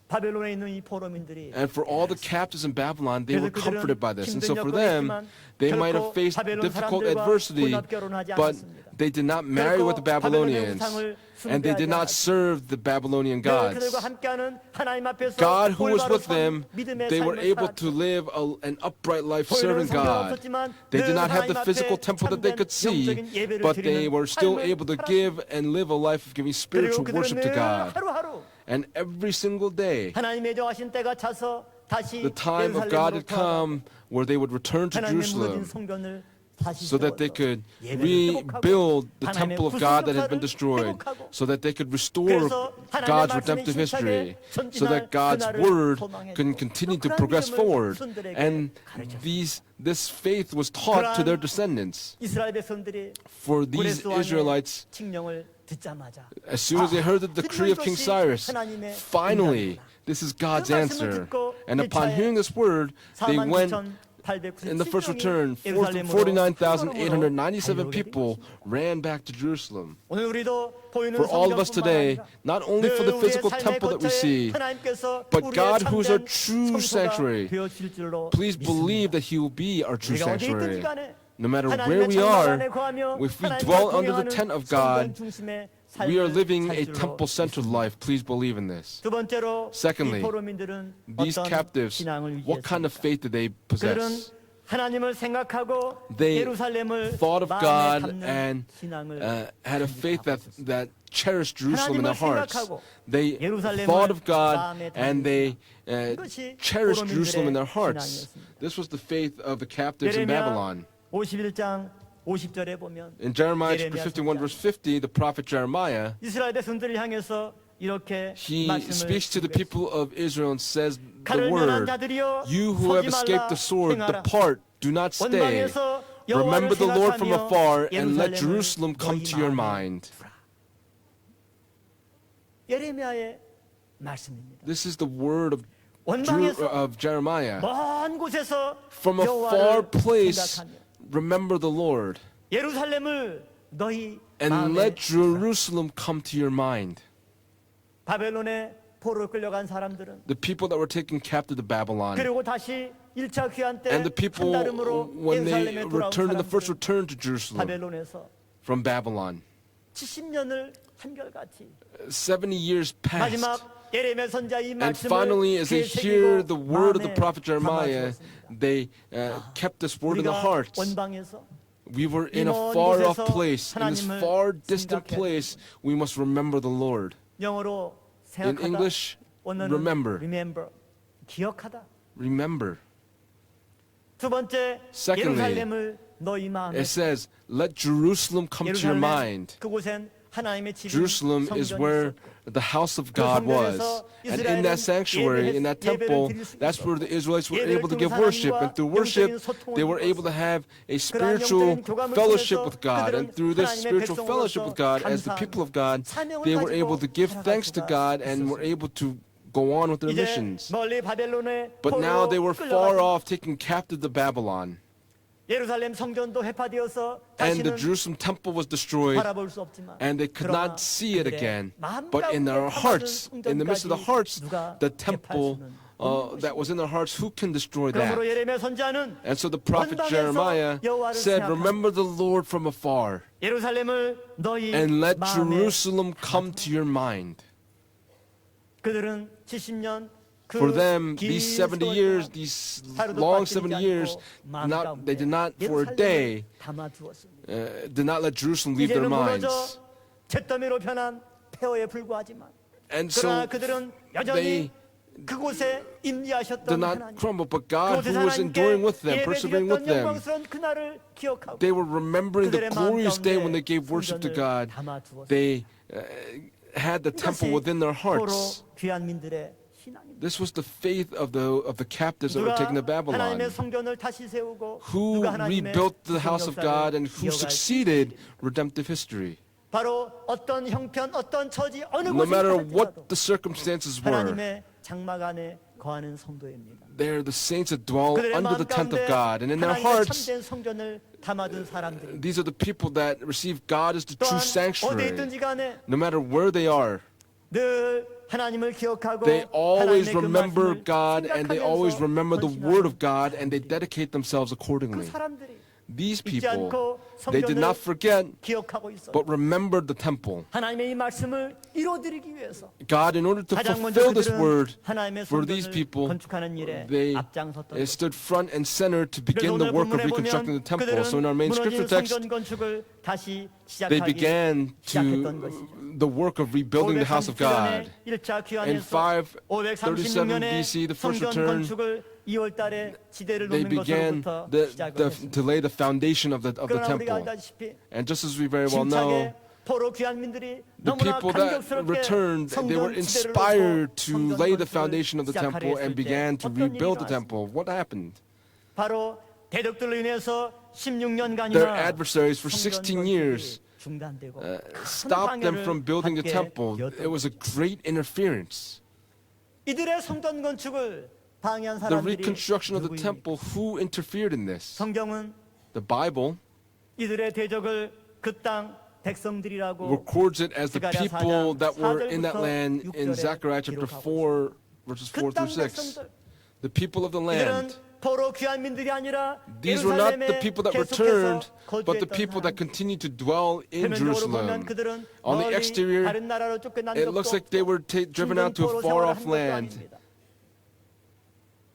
Speaker 5: 바벨론에 있는 이 포로민들이
Speaker 3: And for all the captives in Babylon, they were
Speaker 5: 그래서
Speaker 3: comforted by
Speaker 5: 그들은
Speaker 3: this. And
Speaker 5: 힘든
Speaker 3: so for
Speaker 5: 여건이
Speaker 3: them,
Speaker 5: 있지만
Speaker 3: they might
Speaker 5: 결코
Speaker 3: have faced
Speaker 5: 바벨론
Speaker 3: difficult
Speaker 5: 사람들과
Speaker 3: adversity,
Speaker 5: 혼합 결혼하지
Speaker 3: but
Speaker 5: 않았습니다.
Speaker 3: they did not marry with the
Speaker 5: 결코 바벨론의
Speaker 3: Babylonians,
Speaker 5: 우상을
Speaker 3: and they did not
Speaker 5: 숭배하지
Speaker 3: serve the Babylonian
Speaker 5: 늘
Speaker 3: gods.
Speaker 5: 그들과 함께하는 하나님 앞에서
Speaker 3: God, who was
Speaker 5: 올바로
Speaker 3: with
Speaker 5: 선
Speaker 3: them,
Speaker 5: 믿음의
Speaker 3: they were
Speaker 5: 삶을
Speaker 3: able to
Speaker 5: 살았죠.
Speaker 3: live an upright life
Speaker 5: 보이는
Speaker 3: serving
Speaker 5: 성경은
Speaker 3: God.
Speaker 5: 없었지만
Speaker 3: They
Speaker 5: 늘
Speaker 3: did not have the
Speaker 5: 하나님
Speaker 3: physical
Speaker 5: 앞에
Speaker 3: temple that they
Speaker 5: 참된
Speaker 3: could see,
Speaker 5: 영적인 예배를
Speaker 3: but they
Speaker 5: 드리는
Speaker 3: were still
Speaker 5: 삶을
Speaker 3: able to
Speaker 5: 살았습니다.
Speaker 3: give and live a life of giving
Speaker 5: 그리고
Speaker 3: spiritual
Speaker 5: 그들은
Speaker 3: worship to
Speaker 5: 늘
Speaker 3: God.
Speaker 5: 하루하루
Speaker 3: And every single day,
Speaker 5: 하나님의 정하신 때가 차서 다시
Speaker 3: the time of God
Speaker 5: 예루살렘으로
Speaker 3: had come where they would return to
Speaker 5: 하나님의 무너진
Speaker 3: Jerusalem
Speaker 5: 성전을 다시
Speaker 3: so that they
Speaker 5: 세워서
Speaker 3: could
Speaker 5: 예배를 회복하고
Speaker 3: rebuild the
Speaker 5: 하나님의
Speaker 3: temple of God that had been
Speaker 5: 구속
Speaker 3: destroyed,
Speaker 5: 역사를
Speaker 3: so that they could restore
Speaker 5: 그래서 하나님의
Speaker 3: God's
Speaker 5: 말씀의
Speaker 3: redemptive history,
Speaker 5: 힘차게
Speaker 3: so that God's
Speaker 5: 전진할
Speaker 3: word
Speaker 5: 소망했고
Speaker 3: can continue to
Speaker 5: 그러한
Speaker 3: progress
Speaker 5: 믿음을
Speaker 3: forward.
Speaker 5: 손들에게
Speaker 3: And
Speaker 5: 가르쳤습니다.
Speaker 3: this faith was taught to their
Speaker 5: 그러한
Speaker 3: descendants.
Speaker 5: 이스라엘 백성들이
Speaker 3: For these
Speaker 5: 고레스 왕의
Speaker 3: Israelites,
Speaker 5: 칙령을 듣자마자
Speaker 3: as soon as they heard the decree of King Cyrus, finally, this is God's answer. And upon hearing this word, they went in the first return, 49,897 people ran back to Jerusalem.
Speaker 5: 오늘 우리도 보이는
Speaker 3: For all of us
Speaker 5: 성전뿐만
Speaker 3: today,
Speaker 5: 아니라
Speaker 3: not only for the
Speaker 5: 늘 우리의
Speaker 3: physical
Speaker 5: 삶의
Speaker 3: temple that we
Speaker 5: 겉에
Speaker 3: see,
Speaker 5: 하나님께서
Speaker 3: but
Speaker 5: 우리의
Speaker 3: God who is our
Speaker 5: 참된
Speaker 3: true
Speaker 5: 성소가
Speaker 3: sanctuary,
Speaker 5: 되어질 줄로
Speaker 3: please
Speaker 5: 믿습니다.
Speaker 3: believe that He will be our true
Speaker 5: 우리가 어디
Speaker 3: sanctuary.
Speaker 5: 있든지 간에
Speaker 3: No matter where
Speaker 5: 하나님의
Speaker 3: we
Speaker 5: 장막
Speaker 3: are,
Speaker 5: 안에 거하며
Speaker 3: if we
Speaker 5: 하나님과
Speaker 3: dwell under the
Speaker 5: 동행하는
Speaker 3: tent of
Speaker 5: 성전
Speaker 3: God,
Speaker 5: 중심의
Speaker 3: we are
Speaker 5: 삶을
Speaker 3: living
Speaker 5: 살
Speaker 3: a
Speaker 5: 줄로
Speaker 3: temple-centered life. Please believe in this.
Speaker 5: 두 번째로
Speaker 3: Secondly,
Speaker 5: 이 포로민들은
Speaker 3: These
Speaker 5: 어떤
Speaker 3: captives,
Speaker 5: 신앙을
Speaker 3: what kind of
Speaker 5: 유지했습니까?
Speaker 3: faith did they
Speaker 5: 그들은
Speaker 3: possess?
Speaker 5: 하나님을 생각하고
Speaker 3: They
Speaker 5: 예루살렘을
Speaker 3: thought of
Speaker 5: 마음에
Speaker 3: God
Speaker 5: 담는
Speaker 3: and
Speaker 5: 신앙을
Speaker 3: had a faith that cherished Jerusalem in their
Speaker 5: 하나님을
Speaker 3: hearts.
Speaker 5: 생각하고
Speaker 3: They
Speaker 5: 예루살렘을
Speaker 3: thought of God
Speaker 5: 마음에
Speaker 3: and
Speaker 5: 담는
Speaker 3: they
Speaker 5: 이것이
Speaker 3: cherished
Speaker 5: 포로민들의
Speaker 3: Jerusalem in their hearts.
Speaker 5: 신앙이었습니다.
Speaker 3: This was the faith of the captives in
Speaker 5: 예레미야
Speaker 3: Babylon.
Speaker 5: 51장 50절에 보면
Speaker 3: In Jeremiah chapter
Speaker 5: 예레미야
Speaker 3: 51 verse 50, the prophet Jeremiah,
Speaker 5: 이스라엘 백성들을 향해서 이렇게
Speaker 3: he
Speaker 5: 말씀을
Speaker 3: speaks to the
Speaker 5: 준비했습니다.
Speaker 3: people of Israel and says the
Speaker 5: 칼을 면한
Speaker 3: word,
Speaker 5: 자들이여
Speaker 3: you who have
Speaker 5: 서지
Speaker 3: escaped
Speaker 5: 말라
Speaker 3: the sword,
Speaker 5: 행하라.
Speaker 3: depart, do not stay.
Speaker 5: 원방에서 여호와를
Speaker 3: Remember the Lord from
Speaker 5: 생각하며
Speaker 3: afar and let
Speaker 5: 예루살렘을
Speaker 3: Jerusalem come
Speaker 5: 너희
Speaker 3: to your
Speaker 5: 마음에
Speaker 3: mind.
Speaker 5: 두라. 예레미야의 말씀입니다.
Speaker 3: This is the word of
Speaker 5: 원방에서
Speaker 3: Jeremiah.
Speaker 5: 먼 곳에서
Speaker 3: From a far
Speaker 5: 여호와를
Speaker 3: place,
Speaker 5: 생각하며
Speaker 3: remember the Lord
Speaker 5: 예루살렘을 너희
Speaker 3: and
Speaker 5: 마음에
Speaker 3: let Jerusalem come to your mind.
Speaker 5: 바벨론에 포로 끌려간 사람들은
Speaker 3: The people that were taken captive to Babylon
Speaker 5: 그리고 다시 1차 귀환 때
Speaker 3: and the people
Speaker 5: 한달음으로
Speaker 3: when they
Speaker 5: 예루살렘에 돌아온
Speaker 3: returned in the first
Speaker 5: 사람들은
Speaker 3: return to Jerusalem
Speaker 5: 바벨론에서
Speaker 3: from Babylon.
Speaker 5: 70년을 한결같이
Speaker 3: 70 years passed.
Speaker 5: 마지막 예레미야 선자 이
Speaker 3: And
Speaker 5: 말씀을
Speaker 3: finally, as they
Speaker 5: 귀에
Speaker 3: hear
Speaker 5: 새기고
Speaker 3: the word of the
Speaker 5: 마음에
Speaker 3: prophet Jeremiah,
Speaker 5: 담아두었습니다.
Speaker 3: they kept this word in their
Speaker 5: 우리가
Speaker 3: hearts.
Speaker 5: 원방에서
Speaker 3: We were in a
Speaker 5: 먼
Speaker 3: far off
Speaker 5: 곳에서
Speaker 3: place. In this
Speaker 5: 하나님을
Speaker 3: far distant
Speaker 5: 생각해야
Speaker 3: place, we must remember the Lord.
Speaker 5: 영어로
Speaker 3: In
Speaker 5: 생각하다
Speaker 3: English,
Speaker 5: 원어는
Speaker 3: remember.
Speaker 5: 기억하다.
Speaker 3: Remember.
Speaker 5: 두 번째
Speaker 3: Secondly,
Speaker 5: 예루살렘을 너희 마음에
Speaker 3: It says, let Jerusalem come to your
Speaker 5: 예루살렘
Speaker 3: mind.
Speaker 5: 그곳엔 하나님의 집이
Speaker 3: Jerusalem is
Speaker 5: 성전이
Speaker 3: where
Speaker 5: 있었고
Speaker 3: the house of God was. And in that sanctuary, in that temple, that's where the Israelites were able to give worship. And through worship, they were able to have a spiritual fellowship with God. And through this spiritual fellowship with God, as the people of God, they were able to give thanks to God and were able to go on with their
Speaker 5: 이제
Speaker 3: missions.
Speaker 5: 멀리 바벨론에
Speaker 3: But now
Speaker 5: 포로로
Speaker 3: they were far
Speaker 5: 끌려가서
Speaker 3: off, taken captive to Babylon.
Speaker 5: 예루살렘 성전도 회파되어서
Speaker 3: and the
Speaker 5: 다시는
Speaker 3: Jerusalem temple was destroyed,
Speaker 5: 바라볼 수 없지만
Speaker 3: and they could
Speaker 5: 그러나
Speaker 3: not see it
Speaker 5: 그들의
Speaker 3: again.
Speaker 5: 마음
Speaker 3: But in their
Speaker 5: 가운데
Speaker 3: hearts,
Speaker 5: 담아둔
Speaker 3: in the midst of the hearts,
Speaker 5: 누가
Speaker 3: the
Speaker 5: 회파할
Speaker 3: temple
Speaker 5: 수는
Speaker 3: that was in their hearts, who can destroy that?
Speaker 5: 그러므로 예레미야 선지자는
Speaker 3: And so the prophet
Speaker 5: 원방에서
Speaker 3: Jeremiah
Speaker 5: 여호와를
Speaker 3: said,
Speaker 5: 생각하라.
Speaker 3: remember the Lord from afar,
Speaker 5: 예루살렘을 너희
Speaker 3: and let
Speaker 5: 마음에
Speaker 3: Jerusalem come to your mind.
Speaker 5: 그들은 70년 그
Speaker 3: For them,
Speaker 5: 긴
Speaker 3: these 70
Speaker 5: 세월
Speaker 3: years,
Speaker 5: 동안
Speaker 3: these
Speaker 5: 하루도
Speaker 3: long
Speaker 5: 빠뜨리지
Speaker 3: 70 years,
Speaker 5: 않고
Speaker 3: they did not
Speaker 5: 마음
Speaker 3: for a
Speaker 5: 가운데
Speaker 3: day,
Speaker 5: 예루살렘을 담아두었습니다.
Speaker 3: did not let Jerusalem leave their
Speaker 5: 이제는 무너져
Speaker 3: minds.
Speaker 5: 잿더미로 변한 폐허에 불과하지만
Speaker 3: And
Speaker 5: 그러나
Speaker 3: so
Speaker 5: 그들은
Speaker 3: they
Speaker 5: 여전히 그곳에
Speaker 3: did
Speaker 5: 임재하셨던
Speaker 3: not
Speaker 5: 하나님,
Speaker 3: crumble, but God,
Speaker 5: 그곳에서
Speaker 3: who was enduring with them, persevering with
Speaker 5: 예배드렸던
Speaker 3: them,
Speaker 5: 영광스러운 그날을 기억하고
Speaker 3: they were remembering the
Speaker 5: 그들의 마음
Speaker 3: glorious day when
Speaker 5: 가운데
Speaker 3: they gave worship to
Speaker 5: 성전을
Speaker 3: God.
Speaker 5: 담아두었습니다.
Speaker 3: They had the temple
Speaker 5: 이것이
Speaker 3: within their
Speaker 5: 포로
Speaker 3: hearts.
Speaker 5: 귀한 민들의 신앙입니다.
Speaker 3: This was the faith of the captives that were
Speaker 5: 누가
Speaker 3: taken to Babylon.
Speaker 5: 하나님의 성전을 다시 세우고
Speaker 3: Who
Speaker 5: 누가 하나님의
Speaker 3: rebuilt the
Speaker 5: 구속
Speaker 3: house of
Speaker 5: 역사를
Speaker 3: God and who
Speaker 5: 이어갈
Speaker 3: succeeded redemptive history.
Speaker 5: 바로 어떤 형편, 어떤 처지, 어느
Speaker 3: No
Speaker 5: 곳에
Speaker 3: matter
Speaker 5: 있을지라도
Speaker 3: what the circumstances were,
Speaker 5: 하나님의 장막 안에 거하는 성도입니다.
Speaker 3: they're the saints that dwell
Speaker 5: 그들의
Speaker 3: under
Speaker 5: 마음
Speaker 3: the tent of
Speaker 5: 가운데
Speaker 3: God. And in their
Speaker 5: 하나님의
Speaker 3: hearts,
Speaker 5: 참된 성전을 담아둔 사람들이
Speaker 3: these are the people that receive God as the true
Speaker 5: 또한 어디에
Speaker 3: sanctuary.
Speaker 5: 있든지 간에
Speaker 3: No matter where they are,
Speaker 5: 늘 하나님을 기억하고
Speaker 3: they always
Speaker 5: 하나님의 그
Speaker 3: remember
Speaker 5: 말씀을
Speaker 3: God and they always
Speaker 5: 생각하면서
Speaker 3: remember the word of
Speaker 5: 헌신하는
Speaker 3: God and they dedicate themselves
Speaker 5: 그
Speaker 3: accordingly.
Speaker 5: 사람들이
Speaker 3: These
Speaker 5: 잊지
Speaker 3: people,
Speaker 5: 않고
Speaker 3: they did
Speaker 5: 성전을
Speaker 3: not forget
Speaker 5: 기억하고 있어.
Speaker 3: but remembered the temple.
Speaker 5: 하나님의 이 말씀을 이루어드리기 위해서
Speaker 3: God, in order to
Speaker 5: 가장 먼저
Speaker 3: fulfill this
Speaker 5: 그들은
Speaker 3: word
Speaker 5: 하나님의
Speaker 3: for these
Speaker 5: 성전을
Speaker 3: people,
Speaker 5: 건축하는 일에
Speaker 3: they
Speaker 5: 앞장섰던
Speaker 3: stood front and center to
Speaker 5: 그래서
Speaker 3: begin the
Speaker 5: 오늘
Speaker 3: work of
Speaker 5: 본문에
Speaker 3: reconstructing the
Speaker 5: 보면
Speaker 3: temple. So in our main
Speaker 5: 그들은
Speaker 3: scripture
Speaker 5: 무너진
Speaker 3: text,
Speaker 5: 성전 건축을 다시
Speaker 3: they
Speaker 5: 시작하기
Speaker 3: began
Speaker 5: 시작했던
Speaker 3: to
Speaker 5: 것이죠.
Speaker 3: the work of rebuilding the house of God.
Speaker 5: 1차
Speaker 3: In
Speaker 5: 귀환에서
Speaker 3: 537
Speaker 5: 536년에
Speaker 3: BC, the first
Speaker 5: 성전
Speaker 3: return,
Speaker 5: 건축을 2월 달에 지대를
Speaker 3: they
Speaker 5: 놓는
Speaker 3: began
Speaker 5: 것으로부터 시작을 했습니다.
Speaker 3: to lay the foundation of the
Speaker 5: 그러나 우리가
Speaker 3: temple.
Speaker 5: 알다시피
Speaker 3: And just as we very well know,
Speaker 5: 힘차게 포로 귀환민들이
Speaker 3: the
Speaker 5: 너무나
Speaker 3: people that
Speaker 5: 감격스럽게
Speaker 3: returned, they were
Speaker 5: 성전 지대를
Speaker 3: inspired
Speaker 5: 놓고
Speaker 3: to
Speaker 5: 성전
Speaker 3: lay the
Speaker 5: 건축을
Speaker 3: foundation of the
Speaker 5: 시작하려
Speaker 3: temple and
Speaker 5: 했을 때
Speaker 3: began to
Speaker 5: 어떤 일이
Speaker 3: rebuild the
Speaker 5: 일어났습니까?
Speaker 3: temple. What happened?
Speaker 5: 바로 대적들로 인해서
Speaker 3: Their
Speaker 5: 16년간이나
Speaker 3: adversaries for 16 years
Speaker 5: 중단되고
Speaker 3: stopped them from building the temple. It was a great interference.
Speaker 5: 이들의 성전 건축을 방해한
Speaker 3: The
Speaker 5: 사람들이
Speaker 3: reconstruction of the
Speaker 5: 누구입니까?
Speaker 3: temple, who interfered in this?
Speaker 5: 성경은
Speaker 3: The Bible
Speaker 5: 이들의 대적을 그 땅 백성들이라고
Speaker 3: records it as the
Speaker 5: 스가랴
Speaker 3: people
Speaker 5: 4장
Speaker 3: that were in that
Speaker 5: 4절부터
Speaker 3: land in
Speaker 5: 6절에
Speaker 3: Zechariah chapter 4, verses 4
Speaker 5: 그 땅
Speaker 3: through 6.
Speaker 5: 백성들
Speaker 3: The people of the
Speaker 5: 이들은
Speaker 3: land.
Speaker 5: 포로 귀환민들이 아니라
Speaker 3: These were not the
Speaker 5: 예루살렘에
Speaker 3: people that
Speaker 5: 계속해서
Speaker 3: returned, but the
Speaker 5: 거주했던
Speaker 3: people that
Speaker 5: 사람들.
Speaker 3: continued to dwell in
Speaker 5: 표면적으로 보면
Speaker 3: Jerusalem.
Speaker 5: 그들은
Speaker 3: On the
Speaker 5: 멀리
Speaker 3: exterior,
Speaker 5: 다른 나라로 쫓겨난
Speaker 3: It
Speaker 5: 적도
Speaker 3: looks like they
Speaker 5: 없고
Speaker 3: were driven out to a
Speaker 5: 중동 포로
Speaker 3: far
Speaker 5: 생활을
Speaker 3: off
Speaker 5: 한 것도
Speaker 3: land.
Speaker 5: 아닙니다.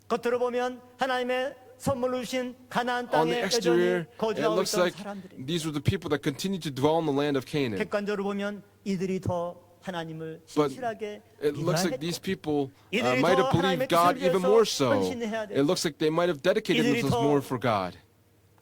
Speaker 5: 겉으로 보면 하나님의 선물로 주신 가나안
Speaker 3: On the
Speaker 5: 땅에 여전히
Speaker 3: exterior, it
Speaker 5: 거주하고
Speaker 3: looks
Speaker 5: 있던
Speaker 3: like
Speaker 5: 사람들이
Speaker 3: these were the people that continued to dwell in the land of Canaan.
Speaker 5: 객관적으로 보면 이들이 더 하나님을
Speaker 3: But
Speaker 5: 신실하게
Speaker 3: it looks like
Speaker 5: 믿어야
Speaker 3: these
Speaker 5: 했고
Speaker 3: people
Speaker 5: 이들이
Speaker 3: might
Speaker 5: 더
Speaker 3: have believed
Speaker 5: 하나님의
Speaker 3: God
Speaker 5: 뜻을
Speaker 3: even
Speaker 5: 위해서
Speaker 3: more so.
Speaker 5: 헌신해야
Speaker 3: It looks like they might have dedicated
Speaker 5: 이들이
Speaker 3: themselves
Speaker 5: 더
Speaker 3: more for God.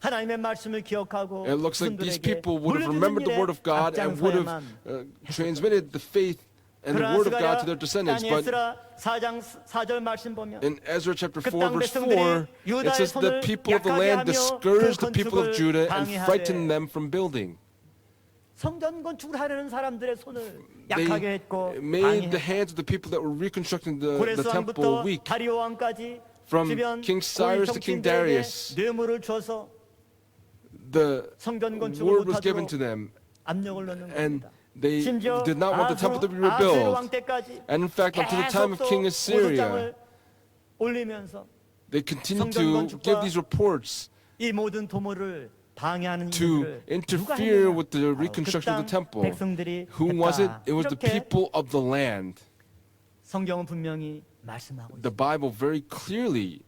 Speaker 5: 하나님의 말씀을 기억하고
Speaker 3: It looks like these
Speaker 5: 그분들에게
Speaker 3: people would have
Speaker 5: 물려주는
Speaker 3: remembered the
Speaker 5: 일에
Speaker 3: word of God and would have
Speaker 5: 앞장서야만
Speaker 3: transmitted the faith and the
Speaker 5: 그러나
Speaker 3: word of God
Speaker 5: 스가랴
Speaker 3: to their descendants.
Speaker 5: 아니
Speaker 3: But
Speaker 5: 에스라 4장 4절 말씀 보면
Speaker 3: in Ezra chapter
Speaker 5: 그
Speaker 3: 4,
Speaker 5: 땅
Speaker 3: verse 4,
Speaker 5: 백성들이
Speaker 3: it
Speaker 5: 유다의
Speaker 3: says the
Speaker 5: 손을
Speaker 3: people of the
Speaker 5: 약하게
Speaker 3: land
Speaker 5: 하며
Speaker 3: discouraged
Speaker 5: 그
Speaker 3: the people of
Speaker 5: 건축을
Speaker 3: Judah and
Speaker 5: 방해하되
Speaker 3: frightened them from building.
Speaker 5: 성전 건축을 하려는 사람들의 손을
Speaker 3: They
Speaker 5: 약하게 했고
Speaker 3: made the
Speaker 5: 방해했고
Speaker 3: hands of the people that were reconstructing the
Speaker 5: 고레스
Speaker 3: temple
Speaker 5: 왕부터
Speaker 3: weak.
Speaker 5: 다리오 왕까지
Speaker 3: From
Speaker 5: 주변
Speaker 3: King Cyrus to King
Speaker 5: 고위
Speaker 3: Darius,
Speaker 5: 정치인들에게 뇌물을 줘서
Speaker 3: the
Speaker 5: 성전 건축을
Speaker 3: word was given
Speaker 5: 못하도록
Speaker 3: to them,
Speaker 5: 압력을 넣는
Speaker 3: and
Speaker 5: 겁니다.
Speaker 3: they
Speaker 5: 심지어
Speaker 3: did not want the temple to be
Speaker 5: 아수르
Speaker 3: rebuilt.
Speaker 5: 왕 때까지
Speaker 3: And in fact, until the time of
Speaker 5: 계속
Speaker 3: King
Speaker 5: 또
Speaker 3: Assyria,
Speaker 5: 고소장을 올리면서
Speaker 3: they continued
Speaker 5: 성전
Speaker 3: to
Speaker 5: 건축과
Speaker 3: give these reports
Speaker 5: 이 모든 도모를 방해하는
Speaker 3: to
Speaker 5: 일을 누가
Speaker 3: interfere
Speaker 5: 했느냐?
Speaker 3: with the
Speaker 5: 바로
Speaker 3: reconstruction of the
Speaker 5: 그 땅
Speaker 3: temple.
Speaker 5: 백성들이
Speaker 3: Who was it?
Speaker 5: 했다.
Speaker 3: It was the
Speaker 5: 이렇게
Speaker 3: people of the land.
Speaker 5: 성경은 분명히 말씀하고
Speaker 3: The
Speaker 5: 있습니다.
Speaker 3: Bible very clearly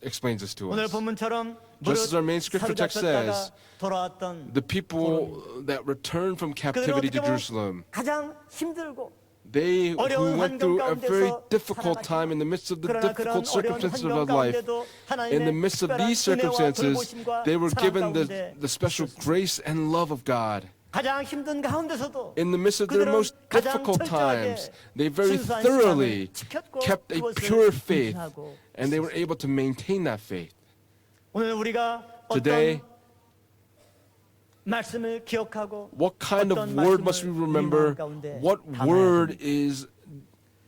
Speaker 3: explains this to
Speaker 5: 오늘
Speaker 3: us.
Speaker 5: 본문처럼
Speaker 3: Just as our main scripture text says,
Speaker 5: 사로잡혔다가 돌아왔던
Speaker 3: the people that returned from
Speaker 5: 그들은
Speaker 3: captivity
Speaker 5: 어떻게
Speaker 3: to
Speaker 5: 보면
Speaker 3: Jerusalem,
Speaker 5: 가장 힘들고
Speaker 3: they who
Speaker 5: 어려운
Speaker 3: went
Speaker 5: 환경
Speaker 3: through a very
Speaker 5: 가운데서
Speaker 3: difficult
Speaker 5: 살아가시고
Speaker 3: time in the midst of the
Speaker 5: 그러나 그런
Speaker 3: difficult
Speaker 5: 어려운
Speaker 3: circumstances
Speaker 5: 환경
Speaker 3: of life,
Speaker 5: 가운데도
Speaker 3: in the
Speaker 5: 하나님의
Speaker 3: midst of
Speaker 5: 특별한
Speaker 3: these
Speaker 5: 은혜와
Speaker 3: circumstances,
Speaker 5: 돌보심과
Speaker 3: they were
Speaker 5: 사랑
Speaker 3: given
Speaker 5: 가운데
Speaker 3: the special
Speaker 5: 있었습니다.
Speaker 3: grace and love of God.
Speaker 5: 가장 힘든 가운데서도
Speaker 3: In the midst of their
Speaker 5: 그들은
Speaker 3: most
Speaker 5: 가장
Speaker 3: difficult
Speaker 5: 철저하게
Speaker 3: times, they very
Speaker 5: 순수한
Speaker 3: thoroughly
Speaker 5: 신앙을 지켰고
Speaker 3: kept a
Speaker 5: 그것을
Speaker 3: pure faith,
Speaker 5: 유지하고
Speaker 3: and they were able to maintain that faith.
Speaker 5: 오늘 우리가
Speaker 3: Today,
Speaker 5: 어떤 말씀을 기억하고
Speaker 3: what kind of
Speaker 5: 어떤
Speaker 3: word must we
Speaker 5: 말씀을
Speaker 3: remember?
Speaker 5: 우리 마음 가운데
Speaker 3: What
Speaker 5: 담아야
Speaker 3: word
Speaker 5: 됩니까?
Speaker 3: is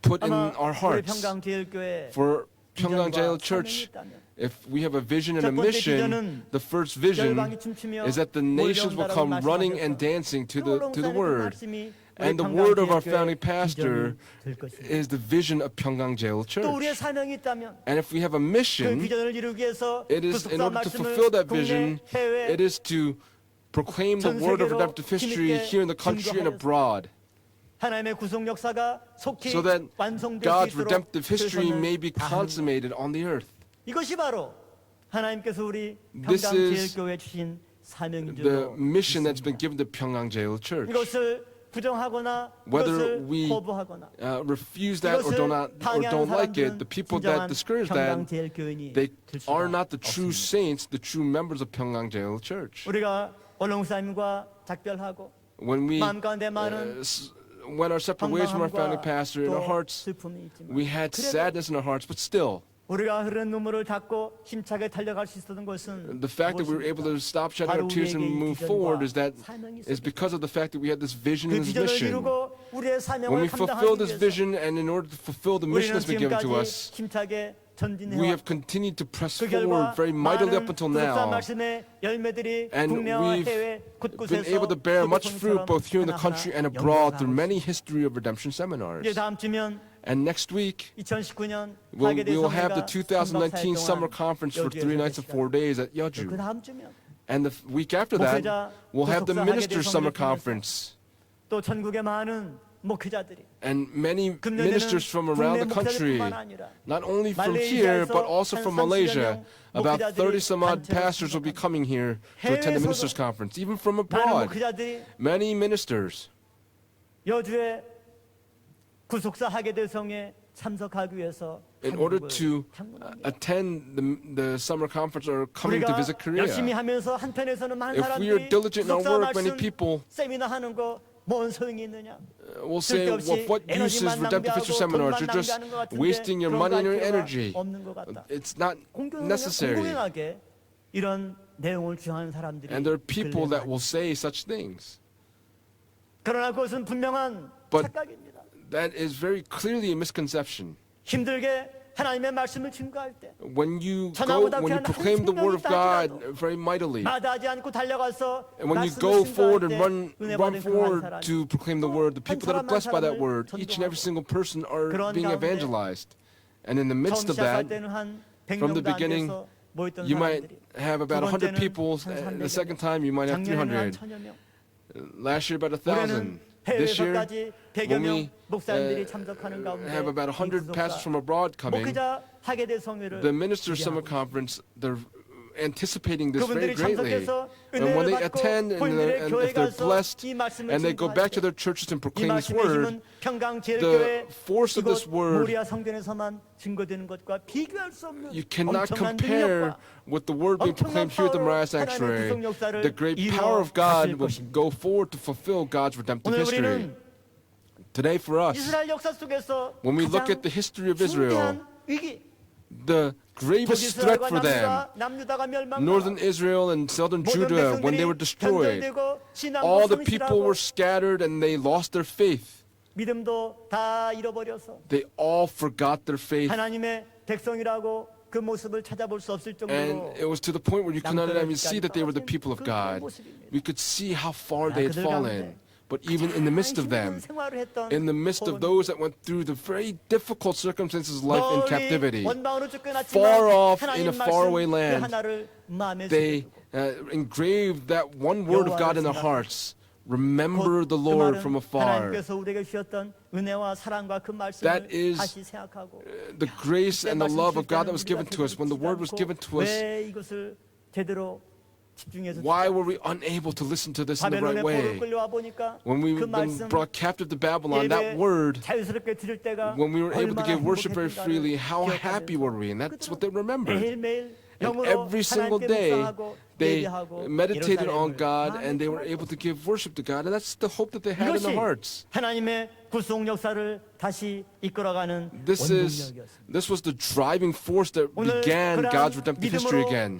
Speaker 3: put in
Speaker 5: 아마
Speaker 3: our
Speaker 5: 우리
Speaker 3: hearts?
Speaker 5: 평강제일교회
Speaker 3: For Pyeonggang Jail
Speaker 5: 비전과
Speaker 3: Church,
Speaker 5: 사명이 있다면
Speaker 3: if we have a vision and a
Speaker 5: 첫 번째
Speaker 3: mission,
Speaker 5: 비전은
Speaker 3: the first vision
Speaker 5: 열방이 춤추며
Speaker 3: is that the nations will come running and dancing to the word. And the word of our founding pastor is the vision of Pyeonggang-jaeul
Speaker 5: 또 우리의
Speaker 3: Church.
Speaker 5: 사명이 있다면
Speaker 3: And if we have a
Speaker 5: 그
Speaker 3: mission,
Speaker 5: 비전을 이루기 위해서
Speaker 3: it is in
Speaker 5: 구속사
Speaker 3: order to
Speaker 5: 말씀을
Speaker 3: fulfill that
Speaker 5: 국내,
Speaker 3: vision,
Speaker 5: 해외
Speaker 3: it is to proclaim the
Speaker 5: 전
Speaker 3: word of
Speaker 5: 세계로
Speaker 3: redemptive history
Speaker 5: 힘있게
Speaker 3: here in the country and
Speaker 5: 증거하여서
Speaker 3: abroad,
Speaker 5: 하나님의 구속 역사가 속히
Speaker 3: so that
Speaker 5: 완성될 수
Speaker 3: God's
Speaker 5: 있도록
Speaker 3: redemptive history
Speaker 5: 최선을
Speaker 3: may be
Speaker 5: 다하는
Speaker 3: consummated on the earth.
Speaker 5: 이것이 바로 하나님께서 우리
Speaker 3: This is
Speaker 5: 평강제일교회 주신 사명인
Speaker 3: The
Speaker 5: 줄로
Speaker 3: mission that's been given to Pyeonggang-jaeul Church.
Speaker 5: 이것을 부정하거나
Speaker 3: Whether
Speaker 5: 이것을
Speaker 3: we
Speaker 5: 거부하거나
Speaker 3: refuse that or
Speaker 5: 이것을
Speaker 3: don't like it,
Speaker 5: 방해하는
Speaker 3: the people that
Speaker 5: 사람들은
Speaker 3: discourage that,
Speaker 5: 평강제일교인이
Speaker 3: they
Speaker 5: 될 수가
Speaker 3: are not the true
Speaker 5: 없습니다.
Speaker 3: saints, the true members of Pyeonggang-jaeul Church.
Speaker 5: 우리가 원롱사님과 작별하고
Speaker 3: When we
Speaker 5: 마음 가운데 많은
Speaker 3: went our separate ways from our founding
Speaker 5: 방황함과
Speaker 3: pastor, in our
Speaker 5: 또
Speaker 3: hearts
Speaker 5: 슬픔이 있지만
Speaker 3: we had
Speaker 5: 그래도
Speaker 3: sadness in our hearts, but still,
Speaker 5: 우리가 흐르는 눈물을 닦고 힘차게 달려갈 수 있었던 것은
Speaker 3: the fact that we were able to stop shedding our
Speaker 5: 바로
Speaker 3: tears and
Speaker 5: 우리에게 이
Speaker 3: move forward
Speaker 5: 비전과
Speaker 3: is
Speaker 5: 사명이
Speaker 3: because of the fact that we had this vision
Speaker 5: 그
Speaker 3: and this
Speaker 5: 비전을
Speaker 3: mission.
Speaker 5: 이루고 우리의
Speaker 3: When we
Speaker 5: 사명을
Speaker 3: fulfill
Speaker 5: 감당하기
Speaker 3: this
Speaker 5: 위해서
Speaker 3: vision and in order to fulfill the mission
Speaker 5: 우리는
Speaker 3: that's been given to
Speaker 5: 지금까지
Speaker 3: us,
Speaker 5: 힘차게 전진해
Speaker 3: we
Speaker 5: 왔고
Speaker 3: have continued to press
Speaker 5: 그
Speaker 3: forward
Speaker 5: 결과
Speaker 3: very mightily
Speaker 5: 많은
Speaker 3: up until
Speaker 5: 구속사
Speaker 3: now.
Speaker 5: 말씀의 열매들이
Speaker 3: And
Speaker 5: 국내와
Speaker 3: we've
Speaker 5: 해외
Speaker 3: been
Speaker 5: 곳곳에서
Speaker 3: able to bear much fruit
Speaker 5: 소고통처럼
Speaker 3: both here in the
Speaker 5: 하나하나
Speaker 3: country and abroad through
Speaker 5: 연결하고
Speaker 3: many
Speaker 5: 있습니다.
Speaker 3: history of redemption seminars.
Speaker 5: 이제 다음 주면
Speaker 3: And next week,
Speaker 5: 2019년
Speaker 3: we
Speaker 5: 하게 될
Speaker 3: will have the
Speaker 5: 성회가
Speaker 3: 2019 summer conference for 3 nights and 4 days at
Speaker 5: 그
Speaker 3: Yeoju.
Speaker 5: 다음 주면
Speaker 3: And the week after that,
Speaker 5: 목회자
Speaker 3: we'll have the
Speaker 5: 구속사 하게 될
Speaker 3: ministers' summer
Speaker 5: 성회를 통해서
Speaker 3: conference.
Speaker 5: 또 전국의 많은 목회자들이
Speaker 3: And many
Speaker 5: 금년에는
Speaker 3: ministers from around
Speaker 5: 국내
Speaker 3: the country,
Speaker 5: 목사들뿐만 아니라
Speaker 3: not only from here, but also from Malaysia, about
Speaker 5: 목회자들이
Speaker 3: 30 some odd
Speaker 5: 단체로
Speaker 3: pastors will be coming here to attend the ministers' conference, even from
Speaker 5: 많은
Speaker 3: abroad.
Speaker 5: 목회자들이
Speaker 3: Many ministers
Speaker 5: 여주에 구속사 하게 될 성에 참석하기 위해서
Speaker 3: in order
Speaker 5: 한국을
Speaker 3: to
Speaker 5: 방문합니다.
Speaker 3: attend the summer conference or coming to
Speaker 5: 우리가
Speaker 3: visit Korea.
Speaker 5: 열심히 하면서 한편에서는 많은
Speaker 3: If we are
Speaker 5: 사람들이
Speaker 3: diligent in our
Speaker 5: 구속사
Speaker 3: work, many
Speaker 5: 말씀
Speaker 3: people
Speaker 5: 세미나 하는 거 뭔 소용이 있느냐?
Speaker 3: will say, well, what use is redemptive history seminars? You're just wasting your money and your energy.
Speaker 5: 없는 것 같다.
Speaker 3: It's not necessary.
Speaker 5: 공공연하게 이런 내용을 주장하는 사람들이
Speaker 3: And there are people
Speaker 5: 있길래
Speaker 3: that will say such things.
Speaker 5: 그러나 그것은 분명한
Speaker 3: But
Speaker 5: 착각입니다.
Speaker 3: that is very clearly a misconception.
Speaker 5: 힘들게 하나님의 말씀을 증거할 때
Speaker 3: When you
Speaker 5: 전하보다
Speaker 3: when you
Speaker 5: 귀한
Speaker 3: proclaim the
Speaker 5: 한
Speaker 3: word of God
Speaker 5: 생명이
Speaker 3: very mightily,
Speaker 5: 마다하지 않고 달려가서
Speaker 3: and when you
Speaker 5: 말씀을
Speaker 3: go forward and
Speaker 5: 증거할 때 은혜
Speaker 3: run
Speaker 5: 받은 그 한
Speaker 3: forward
Speaker 5: 사람이
Speaker 3: to proclaim the word, the people that are blessed by that word, each and every single person are
Speaker 5: 그런
Speaker 3: being
Speaker 5: 가운데
Speaker 3: evangelized. And in the midst
Speaker 5: 처음
Speaker 3: of
Speaker 5: 시작할
Speaker 3: that,
Speaker 5: 때는 한
Speaker 3: from the
Speaker 5: 100명도 안
Speaker 3: beginning,
Speaker 5: 돼서 모였던
Speaker 3: you might
Speaker 5: 사람들이
Speaker 3: have about
Speaker 5: 두
Speaker 3: 100
Speaker 5: 번째는
Speaker 3: people.
Speaker 5: 한
Speaker 3: The
Speaker 5: 300여
Speaker 3: second time, you might have
Speaker 5: 작년에는 한
Speaker 3: 300.
Speaker 5: 1000여 명
Speaker 3: Last year, about 1,000.
Speaker 5: 올해는
Speaker 3: This year,
Speaker 5: 해외에서까지 100여
Speaker 3: when
Speaker 5: 명
Speaker 3: we
Speaker 5: 목사님들이 참석하는 가운데
Speaker 3: have about 100 pastors from abroad coming,
Speaker 5: 목회자 하게 될 성회를
Speaker 3: the ministers' summer
Speaker 5: 기대하고
Speaker 3: conference, they're anticipating this very
Speaker 5: 그분들이
Speaker 3: greatly.
Speaker 5: 참석해서
Speaker 3: And when
Speaker 5: 은혜를
Speaker 3: they
Speaker 5: 받고
Speaker 3: attend
Speaker 5: 본인들의
Speaker 3: and
Speaker 5: 교회
Speaker 3: if they're
Speaker 5: 가서
Speaker 3: blessed
Speaker 5: 이 말씀을
Speaker 3: and they go back to
Speaker 5: 증거할
Speaker 3: their churches and
Speaker 5: 이
Speaker 3: proclaim this
Speaker 5: 말씀의
Speaker 3: word,
Speaker 5: 힘은 평강제일교회
Speaker 3: the force of this
Speaker 5: 이곳
Speaker 3: word,
Speaker 5: 모리아 성전에서만 증거되는 것과 비교할 수 없는
Speaker 3: you cannot
Speaker 5: 엄청난
Speaker 3: compare
Speaker 5: 능력과
Speaker 3: with the word being proclaimed here at the Moriah Sanctuary. The great power of God will go forward to fulfill God's redemptive
Speaker 5: 오늘
Speaker 3: history.
Speaker 5: 우리는
Speaker 3: Today for us,
Speaker 5: 이스라엘 역사 속에서
Speaker 3: when we look
Speaker 5: 가장
Speaker 3: at the history of Israel,
Speaker 5: 중대한 위기
Speaker 3: the gravest threat
Speaker 5: 북이스라엘과
Speaker 3: for them,
Speaker 5: 남유다가 멸망
Speaker 3: northern Israel and southern Judah, when they were destroyed, all the people were scattered and they lost their faith.
Speaker 5: 믿음도 다 잃어버려서
Speaker 3: They all forgot their faith.
Speaker 5: 하나님의 백성이라고 그 모습을 찾아볼 수 없을
Speaker 3: And
Speaker 5: 정도로
Speaker 3: it was to the point where you could not even see that they were the people of God. We could see how far they had fallen. But even in the midst of them, in the midst of those that went through the very difficult circumstances of life in captivity, far off in a faraway land, they engraved that one word of God in their hearts. Remember the Lord from afar. That is the grace and the love of God that was given to us when the word was given to us. Why were we unable to listen to this in the right way? When we were brought captive to Babylon, that word, when we were able to give worship very freely, how happy were we? And that's what they remembered. And every single day, they meditated on God and they were able to give worship to God. And that's the hope that they had in their hearts. This was the driving force that began God's redemptive history again.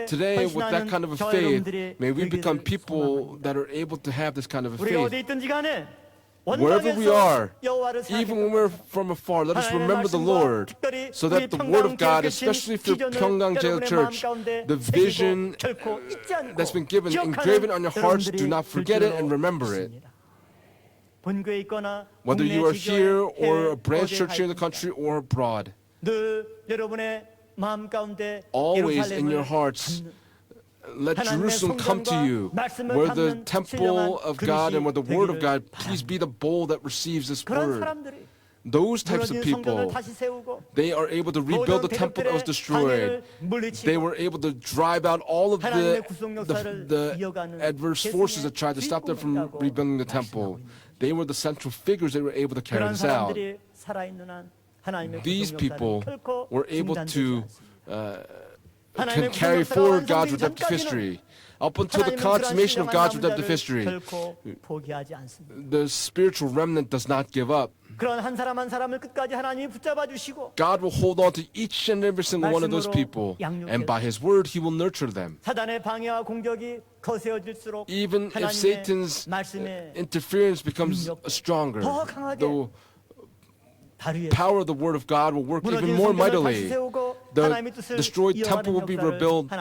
Speaker 3: Today, with that kind of a faith, may we become people that are able to have this kind of a faith. Wherever we are, even when we're from afar, let us remember the Lord, so that the Word of God, especially for Pyeonggang Jail Church, the vision that's been given, engraven on your hearts, do not forget it and remember it. Whether you are here or a branch church here in the country or abroad, always in your hearts, let Jerusalem come to you, where the temple of God and where the Word of God, please be the bowl that receives this Word. Those types of people, they are able to rebuild the temple that was destroyed. They were able to drive out all of the adverse forces that tried to stop them from rebuilding the temple. They were the central figures that were able to carry this out. These people were able to can carry forward God's redemptive history. Up until the consummation of God's redemptive history, the spiritual remnant does not give up. God will hold on to each and every single one of those people, and by His word, He will nurture them. Even if Satan's interference becomes stronger, the power of the word of God will work even more mightily. The destroyed temple will be rebuilt,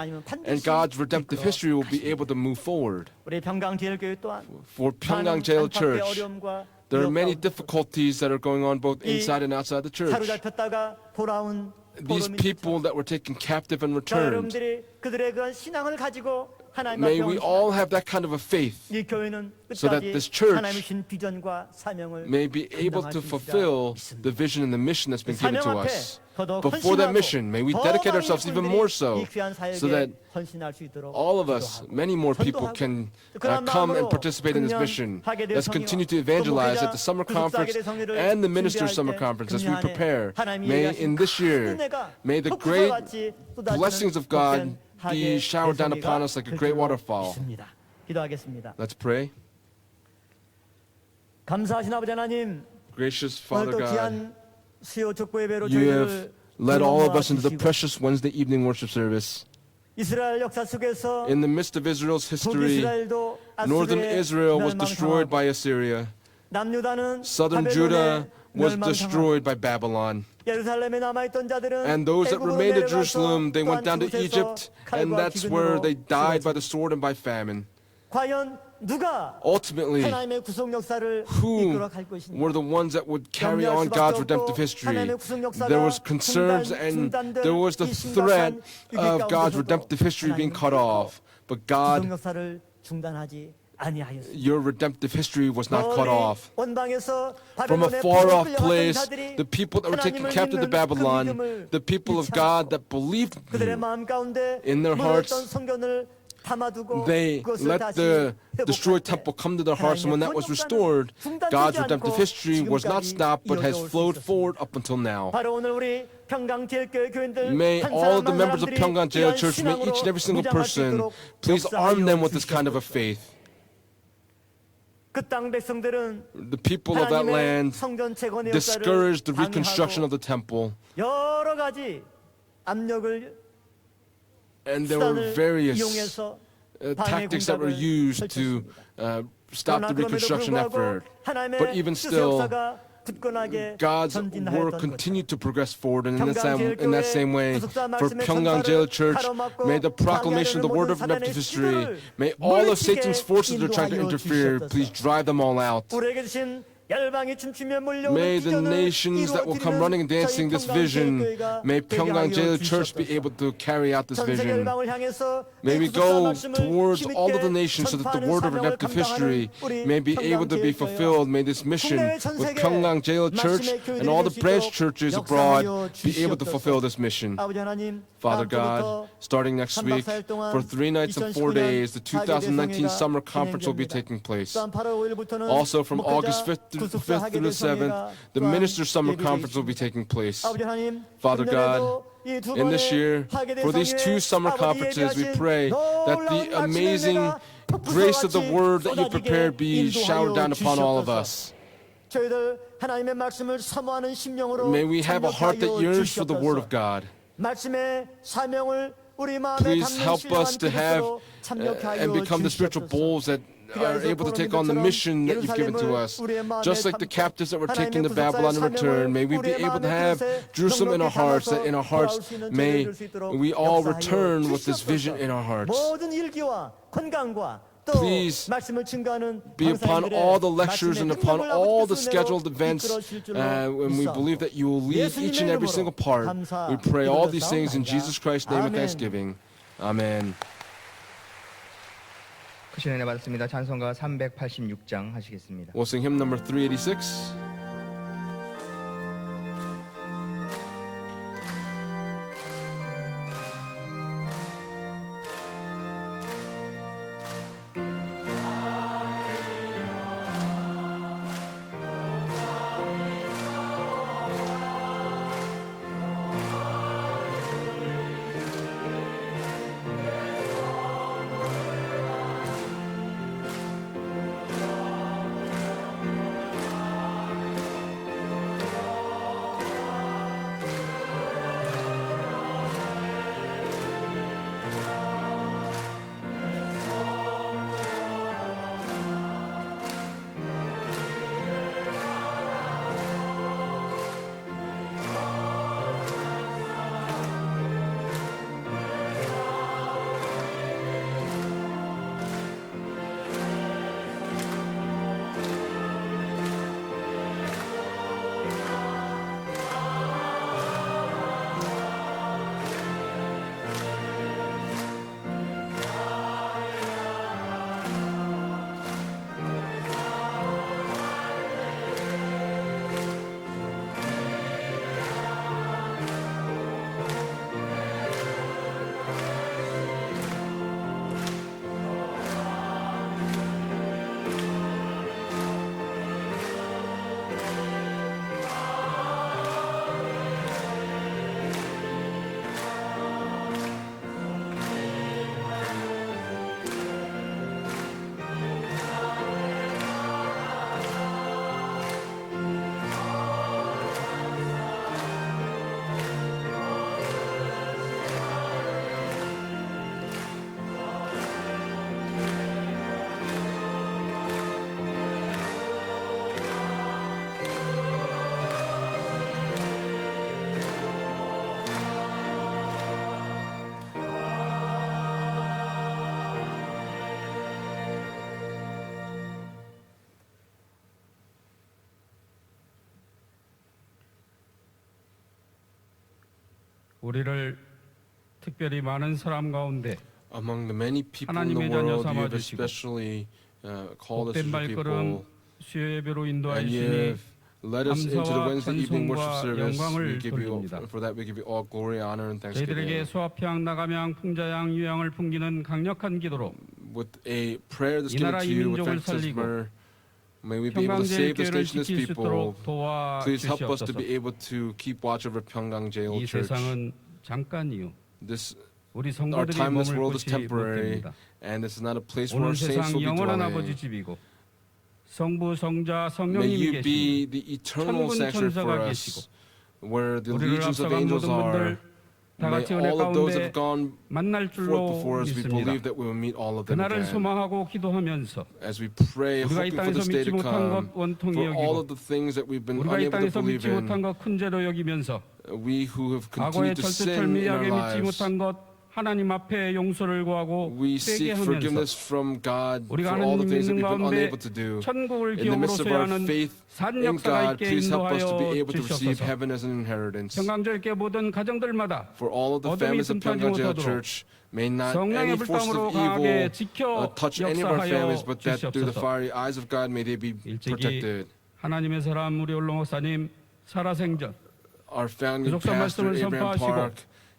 Speaker 3: and God's redemptive history will be able to move forward. For Pyeonggang Jail Church, there are many difficulties that are going on both inside and outside the church. These people that were taken captive and returned, may we all have that kind of a faith, so that this church may be able to fulfill the vision and the mission that's been given to us. But for that mission, may we dedicate ourselves even more so that all of us, many more people can come and participate in this mission. Let's continue to evangelize at the summer conference and the ministers' summer conference as we prepare. May in this year, may the great blessings of God be showered down upon us like a great waterfall. Let's pray. Gracious Father God, You have led all of us into the precious Wednesday evening worship service. In the midst of Israel's history, northern Israel was destroyed by Assyria. Southern Judah was destroyed by Babylon. And those that remained at Jerusalem, they went down to Egypt, and that's where they died by the sword and by famine. Ultimately, who were the ones that would carry on God's redemptive history? There was concerns and there was the threat of God's redemptive history being cut off. But God, your redemptive history was not cut off. From a far-off place, the people that were taken captive to Babylon, the people of God that believed in their hearts, they let the destroyed temple come to their hearts, and when that was restored, God's redemptive history was not stopped but has flowed forward up until now. May all of the members of Pyeonggang Jail Church, may each and every single person, please arm them with this kind of a faith. The people of that land discouraged the reconstruction of the temple, and there were various tactics that were used to stop the reconstruction effort. But even still, God's work continued to progress forward, and in that same way, for Pyeonggang Jail Church, may the proclamation of the word of redemptive history, may all of Satan's forces that are trying to interfere, please drive them all out. May the nations that will come running and dancing this vision, may Pyeonggang Jail Church be able to carry out this vision. May we go towards all of the nations so that the word of redemptive history may be able to be fulfilled. May this mission with Pyeonggang Jail Church and all the branch churches abroad be able to fulfill this mission. Father God, starting next week, for 3 nights and 4 days, the 2019 Summer Conference will be taking place. Also from August 5th through the 7th, the Ministers' Summer Conference will be taking place. Father God, in this year, for these 2 summer conferences, we pray that the amazing grace of the Word that you prepared be showered down upon all of us. May we have a heart that yearns for the Word of God.
Speaker 5: 우리 마음에
Speaker 3: Please
Speaker 5: 담는
Speaker 3: help us
Speaker 5: 신령한
Speaker 3: to have
Speaker 5: 그릇으로 참여케 하여
Speaker 3: and become the spiritual
Speaker 5: 주시옵소서.
Speaker 3: bulls that are able to take on the mission that you've given to us. Just like the captives that were taken to Babylon in return, may we be able to have Jerusalem in our hearts, that in our hearts may we all return with this vision in our hearts.
Speaker 5: 모든 일기와 건강과 또
Speaker 3: Please
Speaker 5: 말씀을 증거하는
Speaker 3: be upon
Speaker 5: 강사님들의
Speaker 3: all the lectures and
Speaker 5: 말씀의
Speaker 3: upon
Speaker 5: 능력을
Speaker 3: all the
Speaker 5: 아버지께서
Speaker 3: scheduled
Speaker 5: 은혜로
Speaker 3: events,
Speaker 5: 이끌어주실 줄로
Speaker 3: and we believe that you will lead each and every single part. We pray all these things in Jesus Christ's name with thanksgiving. Amen.
Speaker 4: 크신 은혜 받았습니다. 찬송가 386장 하시겠습니다.
Speaker 3: We'll sing hymn number 386.
Speaker 6: 우리를 특별히 많은 사람 가운데
Speaker 3: Among the many people in the
Speaker 6: 하나님의 자녀
Speaker 3: world, you
Speaker 6: 삼아
Speaker 3: have
Speaker 6: 주시고
Speaker 3: especially called us
Speaker 6: 복된
Speaker 3: as your
Speaker 6: 발걸음
Speaker 3: people,
Speaker 6: 수요 예배로
Speaker 3: and you
Speaker 6: 인도하시니
Speaker 3: have led us into the
Speaker 6: 감사와
Speaker 3: Wednesday evening worship
Speaker 6: 찬송과
Speaker 3: service.
Speaker 6: 영광을
Speaker 3: We give you,
Speaker 6: 돌립니다.
Speaker 3: for that we give you all glory, honor, and
Speaker 6: 저희들에게
Speaker 3: thanksgiving.
Speaker 6: 소아평 나가명 풍자양 유양을 풍기는 강력한 기도로
Speaker 3: With a prayer that's
Speaker 6: 이
Speaker 3: given
Speaker 6: 나라
Speaker 3: to
Speaker 6: 이
Speaker 3: you with
Speaker 6: 민족을
Speaker 3: baptism,
Speaker 6: 살리고
Speaker 3: may we be able to save this
Speaker 6: 평강제일교회를
Speaker 3: nation, this
Speaker 6: 지킬 수
Speaker 3: people.
Speaker 6: 있도록
Speaker 3: Please help us to
Speaker 6: 도와주시옵소서.
Speaker 3: be able to keep watch over Pyongyang Jail
Speaker 6: 이
Speaker 3: Church.
Speaker 6: 세상은 잠깐이요
Speaker 3: This
Speaker 6: 우리
Speaker 3: our
Speaker 6: 성도들이
Speaker 3: time in this
Speaker 6: 머물
Speaker 3: world is
Speaker 6: 곳이 못
Speaker 3: temporary,
Speaker 6: 됩니다.
Speaker 3: and this is not a place where
Speaker 6: 오늘
Speaker 3: our saints
Speaker 6: 세상
Speaker 3: will be
Speaker 6: 영원한 아버지
Speaker 3: dwelling.
Speaker 6: 집이고 성부 성자
Speaker 3: May
Speaker 6: 성령님이
Speaker 3: you
Speaker 6: 계시고
Speaker 3: be the eternal
Speaker 6: 천군
Speaker 3: sanctuary for
Speaker 6: 천사가
Speaker 3: us,
Speaker 6: 계시고
Speaker 3: where the
Speaker 6: 우리를
Speaker 3: legions of
Speaker 6: 앞서간
Speaker 3: angels
Speaker 6: 모든 분들
Speaker 3: are.
Speaker 6: 다
Speaker 3: May
Speaker 6: 같이 은혜
Speaker 3: all of those that have
Speaker 6: 가운데
Speaker 3: gone
Speaker 6: 만날
Speaker 3: forth
Speaker 6: 줄로
Speaker 3: before us, we
Speaker 6: 믿습니다.
Speaker 3: believe that we will meet all of them
Speaker 6: 그날을
Speaker 3: again.
Speaker 6: 소망하고 기도하면서
Speaker 3: As we pray,
Speaker 6: 우리가 이
Speaker 3: hoping for
Speaker 6: 땅에서
Speaker 3: this day
Speaker 6: 믿지
Speaker 3: to
Speaker 6: 못한
Speaker 3: come,
Speaker 6: 것 원통이
Speaker 3: for all
Speaker 6: 여기고
Speaker 3: of the things that we've been
Speaker 6: 우리가 이
Speaker 3: unable to
Speaker 6: 땅에서
Speaker 3: believe
Speaker 6: 믿지 못한
Speaker 3: in,
Speaker 6: 것 큰 죄로 여기면서
Speaker 3: we who have
Speaker 6: 과거에
Speaker 3: continued to sin in our
Speaker 6: 철두철미하게 믿지
Speaker 3: lives,
Speaker 6: 못한 것 하나님 앞에 용서를 구하고
Speaker 3: we
Speaker 6: 회개하면서
Speaker 3: seek forgiveness from God for
Speaker 6: 우리가
Speaker 3: all the
Speaker 6: 하나님
Speaker 3: things that
Speaker 6: 믿는
Speaker 3: we've been
Speaker 6: 가운데
Speaker 3: unable to do.
Speaker 6: 천국을
Speaker 3: In the midst of
Speaker 6: 기업으로
Speaker 3: our
Speaker 6: 하는
Speaker 3: faith
Speaker 6: 산
Speaker 3: in
Speaker 6: 역사가
Speaker 3: God,
Speaker 6: 있게
Speaker 3: please help us to be
Speaker 6: 인도하여
Speaker 3: able to receive
Speaker 6: 주시옵소서.
Speaker 3: heaven as an inheritance.
Speaker 6: 평강절개 모든 가정들마다
Speaker 3: For all of the
Speaker 6: 어둠이
Speaker 3: families of
Speaker 6: 틈타지
Speaker 3: Pyongyang Jail
Speaker 6: 못하도록
Speaker 3: Church, may not
Speaker 6: 성령의
Speaker 3: any forces
Speaker 6: 불땀으로
Speaker 3: of
Speaker 6: 강하게
Speaker 3: evil
Speaker 6: 지켜
Speaker 3: touch any of our families,
Speaker 6: 역사하여
Speaker 3: but that through the
Speaker 6: 주시옵소서.
Speaker 3: fiery eyes of God, may they be
Speaker 6: 일찍이
Speaker 3: protected.
Speaker 6: 하나님의 사람 우리 올로 목사님 살아생전
Speaker 3: Our founding
Speaker 6: 구속사
Speaker 3: pastor,
Speaker 6: 말씀을
Speaker 3: Abraham
Speaker 6: 선포하시고
Speaker 3: Park,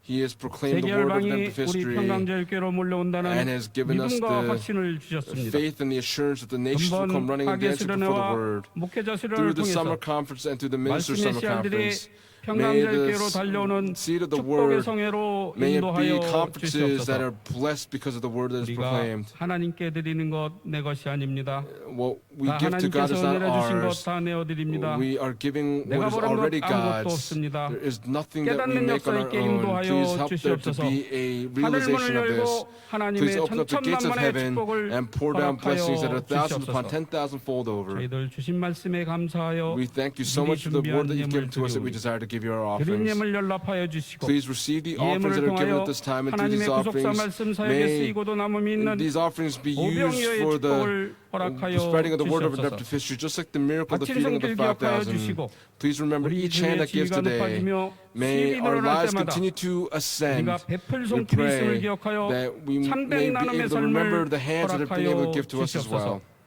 Speaker 3: he has proclaimed
Speaker 6: 세계
Speaker 3: the word of
Speaker 6: 열방이
Speaker 3: redemptive
Speaker 6: 우리
Speaker 3: history
Speaker 6: 평강절개로 몰려온다는
Speaker 3: and has given us
Speaker 6: 믿음과
Speaker 3: the
Speaker 6: 확신을 주셨습니다.
Speaker 3: faith and the assurance that the nations will come
Speaker 6: 금번
Speaker 3: running and
Speaker 6: 하계
Speaker 3: dancing before the
Speaker 6: 수련회와
Speaker 3: word.
Speaker 6: 목회자
Speaker 3: Through
Speaker 6: 수련을
Speaker 3: the summer
Speaker 6: 통해서
Speaker 3: conference and through the minister
Speaker 6: 말씀의
Speaker 3: summer
Speaker 6: 씨알들이
Speaker 3: conference, May
Speaker 6: 평강절개로
Speaker 3: the
Speaker 6: 달려오는
Speaker 3: seed of the
Speaker 6: 축복의
Speaker 3: word,
Speaker 6: 성회로
Speaker 3: may it be
Speaker 6: 인도하여
Speaker 3: conferences that
Speaker 6: 주시옵소서.
Speaker 3: are blessed because of the word that is
Speaker 6: 우리가
Speaker 3: proclaimed.
Speaker 6: 하나님께 드리는 것 내 것이 아닙니다.
Speaker 3: What we
Speaker 6: 다
Speaker 3: give to God is
Speaker 6: 하나님께서
Speaker 3: not
Speaker 6: 내려주신 것
Speaker 3: ours.
Speaker 6: 다 내어드립니다.
Speaker 3: We are giving
Speaker 6: 내가
Speaker 3: what is
Speaker 6: 벌은 것
Speaker 3: already
Speaker 6: 아무것도
Speaker 3: God's.
Speaker 6: 없습니다.
Speaker 3: There is nothing that we
Speaker 6: 깨닫는
Speaker 3: make on
Speaker 6: 역사
Speaker 3: our
Speaker 6: 있게
Speaker 3: own.
Speaker 6: 인도하여
Speaker 3: Please help there to
Speaker 6: 주시옵소서.
Speaker 3: be a
Speaker 6: 하늘
Speaker 3: realization
Speaker 6: 문을
Speaker 3: of this.
Speaker 6: 열고 하나님의
Speaker 3: Please open up the gates of
Speaker 6: 천천만만의
Speaker 3: heaven
Speaker 6: 축복을
Speaker 3: and pour down blessings that are
Speaker 6: 허락하여
Speaker 3: 1,000 upon
Speaker 6: 주시옵소서.
Speaker 3: 10,000-fold over.
Speaker 6: 저희들 주신 말씀에 감사하여
Speaker 3: We thank you so
Speaker 6: 미리
Speaker 3: much for the word that you've given
Speaker 6: 준비한
Speaker 3: to us that we
Speaker 6: 예물을
Speaker 3: desire to give you our
Speaker 6: 드린
Speaker 3: offerings.
Speaker 6: 예물 연락하여 주시고
Speaker 3: Please receive the
Speaker 6: 이
Speaker 3: offerings that
Speaker 6: 예물을
Speaker 3: are given
Speaker 6: 통하여
Speaker 3: at this time, and through
Speaker 6: 하나님의
Speaker 3: these
Speaker 6: 구속사
Speaker 3: offerings,
Speaker 6: 말씀 사역에
Speaker 3: may
Speaker 6: 쓰이고도 남음이 있는
Speaker 3: these offerings be used
Speaker 6: 오병이어의
Speaker 3: for the
Speaker 6: 축복을 허락하여
Speaker 3: spreading of the word of
Speaker 6: 주시옵소서.
Speaker 3: redemptive history, just like the miracle of the
Speaker 6: 아침
Speaker 3: feeding of the
Speaker 6: 성길 기억하여
Speaker 3: 5,000.
Speaker 6: 주시고
Speaker 3: Please remember
Speaker 6: 우리
Speaker 3: each hand
Speaker 6: 주의
Speaker 3: that gives
Speaker 6: 지위가
Speaker 3: today.
Speaker 6: 높아지며
Speaker 3: May
Speaker 6: 수입이
Speaker 3: our
Speaker 6: 늘어날
Speaker 3: lives
Speaker 6: 때마다
Speaker 3: continue to ascend.
Speaker 6: 우리가 베풀
Speaker 3: We
Speaker 6: 손길이 있음을
Speaker 3: pray
Speaker 6: 기억하여
Speaker 3: that we may
Speaker 6: 참된
Speaker 3: be
Speaker 6: 나눔의
Speaker 3: able to remember
Speaker 6: 삶을
Speaker 3: the hands that have been able to
Speaker 6: 허락하여
Speaker 3: give to us as well.
Speaker 6: 주시옵소서.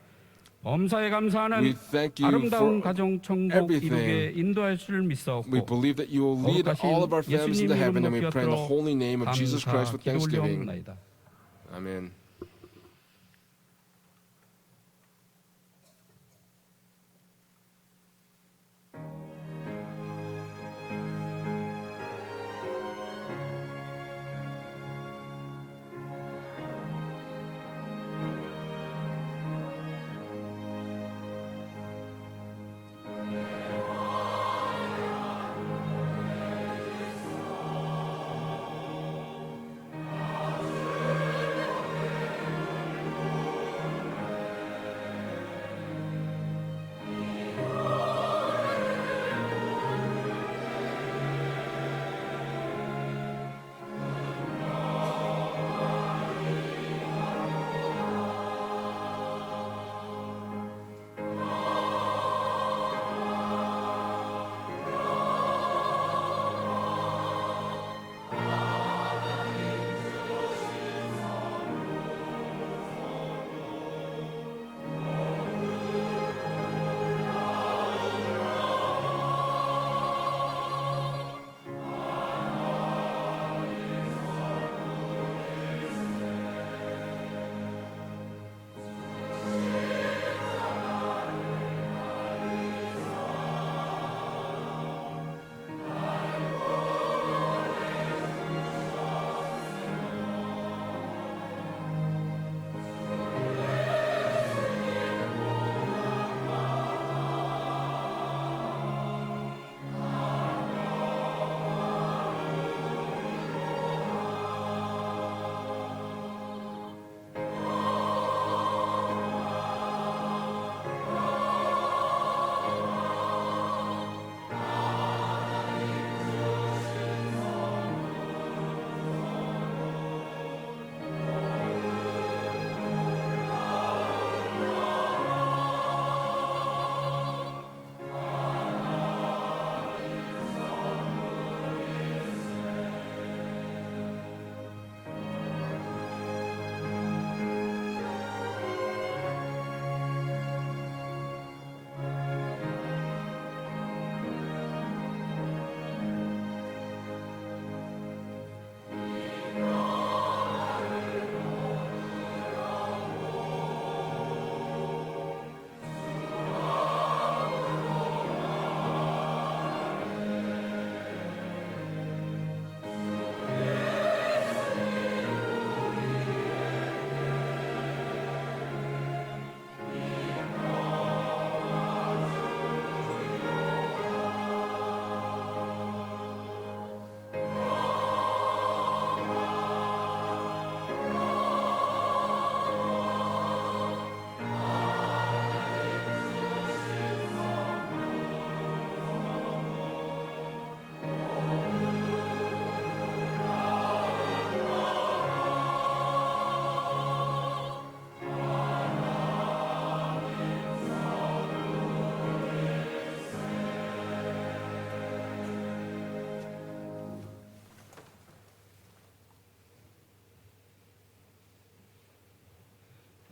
Speaker 6: 범사에 감사하는
Speaker 3: We thank you
Speaker 6: 아름다운
Speaker 3: for
Speaker 6: 가정 천국
Speaker 3: everything.
Speaker 6: 이루게 인도할 줄
Speaker 3: We
Speaker 6: 믿사옵고
Speaker 3: believe that you will lead
Speaker 6: 거룩하신
Speaker 3: all of our families into
Speaker 6: 예수님
Speaker 3: heaven, and
Speaker 6: 이름
Speaker 3: we pray in the
Speaker 6: 높여
Speaker 3: holy name of Jesus Christ with
Speaker 6: 감사 기도
Speaker 3: thanksgiving.
Speaker 6: 올려옵나이다.
Speaker 3: Amen.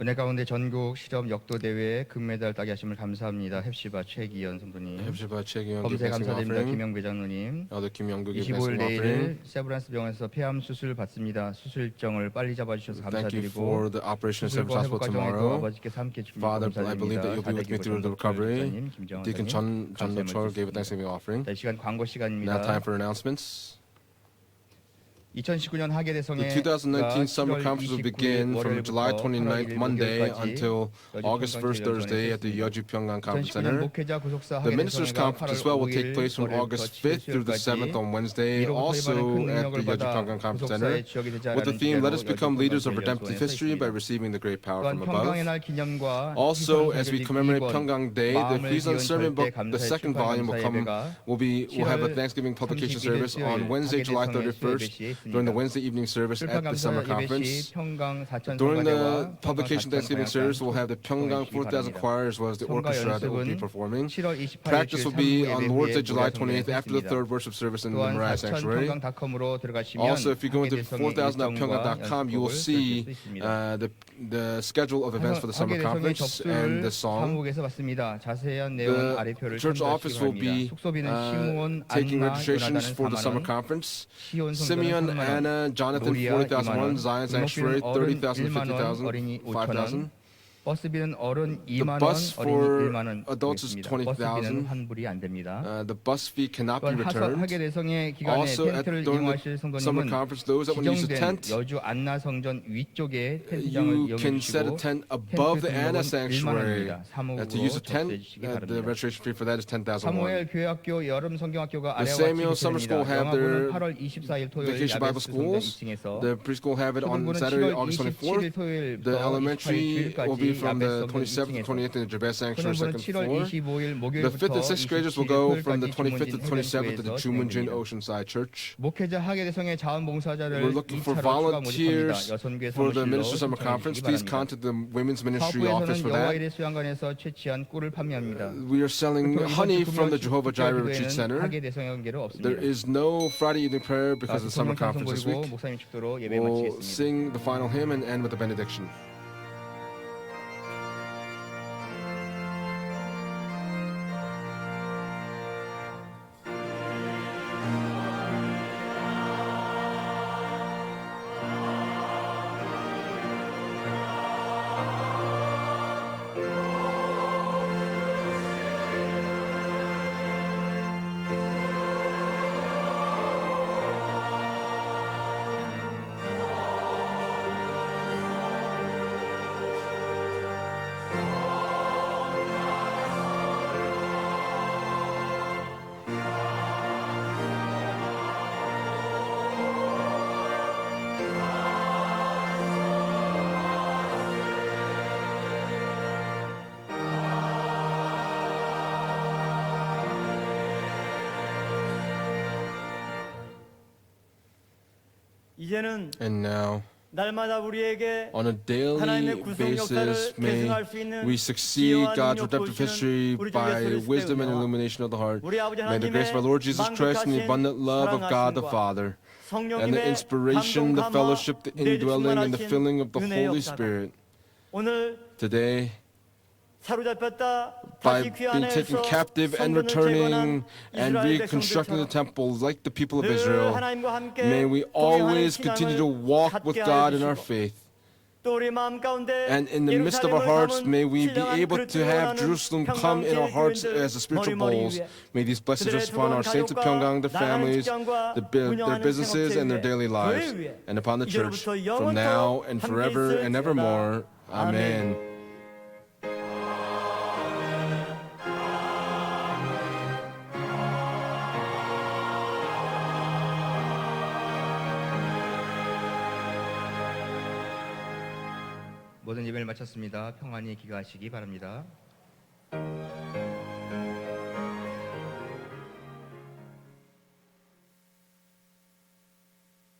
Speaker 4: 은혜 가운데 전국 실업 역도 대회 금메달 따게 하심을 감사합니다. 헵시바 최기현 성도님.
Speaker 3: Hepzibah Chaegyeong
Speaker 4: 검사
Speaker 3: give thanksgiving
Speaker 4: 감사드립니다.
Speaker 3: offering.
Speaker 4: 김영배 장로님.
Speaker 3: Elder Kim Young-gu give
Speaker 4: 25일
Speaker 3: thanksgiving offering.
Speaker 4: 내일 세브란스 병원에서 폐암 수술 받습니다. 수술 일정을 빨리 잡아주셔서
Speaker 3: Thank you
Speaker 4: 감사드리고
Speaker 3: for the operation of Severance
Speaker 4: 수술과
Speaker 3: Hospital
Speaker 4: 회복 과정에도
Speaker 3: tomorrow.
Speaker 4: 아버지께서 함께 주님
Speaker 3: Father, I believe that
Speaker 4: 감사드립니다.
Speaker 3: you'll be with me through the recovery.
Speaker 4: 김정원
Speaker 3: Deacon
Speaker 4: 선생님,
Speaker 3: Chun Lo-chol gave a thanksgiving offering.
Speaker 4: 이 시간 광고 시간입니다.
Speaker 3: Now time for announcements.
Speaker 4: 2019년 하계 대성회
Speaker 3: The 2019 summer conference will begin from July 29th Monday until August 1st Thursday at the Yeoju Pyeongan Conference Center. The Ministers' Conference as well will take place from August 5th through the 7th on Wednesday, also at the Yeoju Pyeongan Conference Center, with the theme "Let us become leaders of redemptive history by receiving the great power from above." Also, as we commemorate Pyeongan Day, the Huisun Sermon Book, the second volume, will have a Thanksgiving publication service on Wednesday, July 31st. During the Wednesday evening service at the summer conference. During the publication Thanksgiving service, we'll have the Pyeonggang 4,000 choir as well as the orchestra that will be performing. Practice will be on Lord's Day, July 28th, after the third worship service in the Mariah Sanctuary. Also, if you go into 4000.pyeongang.com, you will see the schedule of events for the summer conference and the song. The church office will be taking registrations for the summer conference. Simeon, Anna, Jonathan, 40,001, Zion Sanctuary, 30,000 to 50,000, 5,000.
Speaker 4: 버스비는 어른
Speaker 3: The
Speaker 4: 2만 원,
Speaker 3: bus
Speaker 4: 어린이
Speaker 3: for
Speaker 4: 1만 원
Speaker 3: adults is
Speaker 4: 있습니다.
Speaker 3: 20,000.
Speaker 4: 버스비는 환불이 안 됩니다.
Speaker 3: The bus fee cannot be
Speaker 4: 또한
Speaker 3: returned.
Speaker 4: 하계 대성회 기간에
Speaker 3: Also,
Speaker 4: 텐트를
Speaker 3: during
Speaker 4: 이용하실
Speaker 3: the summer
Speaker 4: 성도님은
Speaker 3: conference, those that want to use a
Speaker 4: 지정된
Speaker 3: tent,
Speaker 4: 여주 안나 성전 위쪽에 텐트장을
Speaker 3: you can
Speaker 4: 이용해
Speaker 3: set a
Speaker 4: 주시고
Speaker 3: tent above the Anna
Speaker 4: 텐트
Speaker 3: Sanctuary.
Speaker 4: 등록은 1만 원입니다.
Speaker 3: To use a
Speaker 4: 사무국으로
Speaker 3: tent,
Speaker 4: 접수해 주시기
Speaker 3: the
Speaker 4: 바랍니다.
Speaker 3: registration fee for that is 10,001.
Speaker 4: 사무엘 교회학교 여름 성경학교가
Speaker 3: The
Speaker 4: 아래와
Speaker 3: Samuel
Speaker 4: 같이
Speaker 3: Summer School
Speaker 4: 있습니다.
Speaker 3: have
Speaker 4: 영화부는
Speaker 3: their
Speaker 4: 8월 24일 토요일
Speaker 3: Vacation Bible
Speaker 4: 야베스 성전
Speaker 3: schools.
Speaker 4: 2층에서
Speaker 3: The preschool have it on
Speaker 4: 초등부는
Speaker 3: Saturday,
Speaker 4: 7월
Speaker 3: August 24th.
Speaker 4: 27일 토요일부터
Speaker 3: The elementary
Speaker 4: 28일
Speaker 3: will be
Speaker 4: 주일까지
Speaker 3: from
Speaker 4: 야베스
Speaker 3: the
Speaker 4: 성전
Speaker 3: 27th to
Speaker 4: 2층에서
Speaker 3: 28th in the Jabez Sanctuary,
Speaker 4: 초등부는
Speaker 3: second
Speaker 4: 7월
Speaker 3: floor.
Speaker 4: 25일
Speaker 3: The
Speaker 4: 목요일부터
Speaker 3: 5th and 6th graders will go from the 25th to
Speaker 4: 27일까지
Speaker 3: 27th to the Jumunjin
Speaker 4: 진행됩니다.
Speaker 3: Oceanside Church.
Speaker 4: 목회자 하계 대성의 자원봉사자를
Speaker 3: We're looking for
Speaker 4: 2차로 추가 모집합니다.
Speaker 3: volunteers
Speaker 4: 여성교회
Speaker 3: for the
Speaker 4: 사무실로
Speaker 3: Minister Summer
Speaker 4: 신청해
Speaker 3: Conference.
Speaker 4: 주시기
Speaker 3: Please
Speaker 4: 바랍니다.
Speaker 3: contact the Women's Ministry Office
Speaker 4: 사업부에서는
Speaker 3: for that.
Speaker 4: 여호와의 수양관에서 채취한 꿀을 판매합니다.
Speaker 3: We are selling honey from the Jehovah Jireh Retreat Center.
Speaker 4: 하계 대성의 관계로
Speaker 3: There
Speaker 4: 없습니다.
Speaker 3: is no Friday evening prayer because of the summer
Speaker 4: 대통령 찬송
Speaker 3: conference this
Speaker 4: 보이고
Speaker 3: week.
Speaker 4: 목사님 축도로 예배
Speaker 3: We'll
Speaker 4: 마치겠습니다.
Speaker 3: sing the final hymn and end with the benediction.
Speaker 5: 이제는
Speaker 3: And now,
Speaker 5: 날마다 우리에게
Speaker 3: on a daily
Speaker 5: 하나님의 구속 역사를
Speaker 3: basis, may
Speaker 5: 계승할 수 있는
Speaker 3: we succeed
Speaker 5: 지혜와
Speaker 3: God's
Speaker 5: 능력
Speaker 3: redemptive
Speaker 5: 보시는
Speaker 3: history
Speaker 5: 우리 주
Speaker 3: by
Speaker 5: 예수
Speaker 3: wisdom and
Speaker 5: 그리스도의
Speaker 3: illumination of the heart.
Speaker 5: 우리 아버지
Speaker 3: May the grace of our Lord Jesus Christ and the abundant love of God the Father and the inspiration, the fellowship, the indwelling, and the filling of the Holy Spirit
Speaker 5: 오늘
Speaker 3: today,
Speaker 5: 사로잡혔다
Speaker 3: by
Speaker 5: 다시
Speaker 3: being taken
Speaker 5: 귀환해서
Speaker 3: captive and
Speaker 5: 성전을
Speaker 3: returning
Speaker 5: 재건한
Speaker 3: and
Speaker 5: 이스라엘
Speaker 3: reconstructing the
Speaker 5: 백성들처럼
Speaker 3: temple like the people of
Speaker 5: 늘
Speaker 3: Israel.
Speaker 5: 하나님과 함께
Speaker 3: May we always continue to walk with God in our faith.
Speaker 5: 또 우리 마음 가운데
Speaker 3: And in the midst of our hearts, may we be able to have Jerusalem come in our hearts as the spiritual bowls. May these blessings rest upon our saints of Pyeonggang, their families, their businesses, and their daily lives, and upon the church from now and forever and evermore. Amen.
Speaker 4: 모든 예배를 마쳤습니다. 평안히 귀가하시기 바랍니다.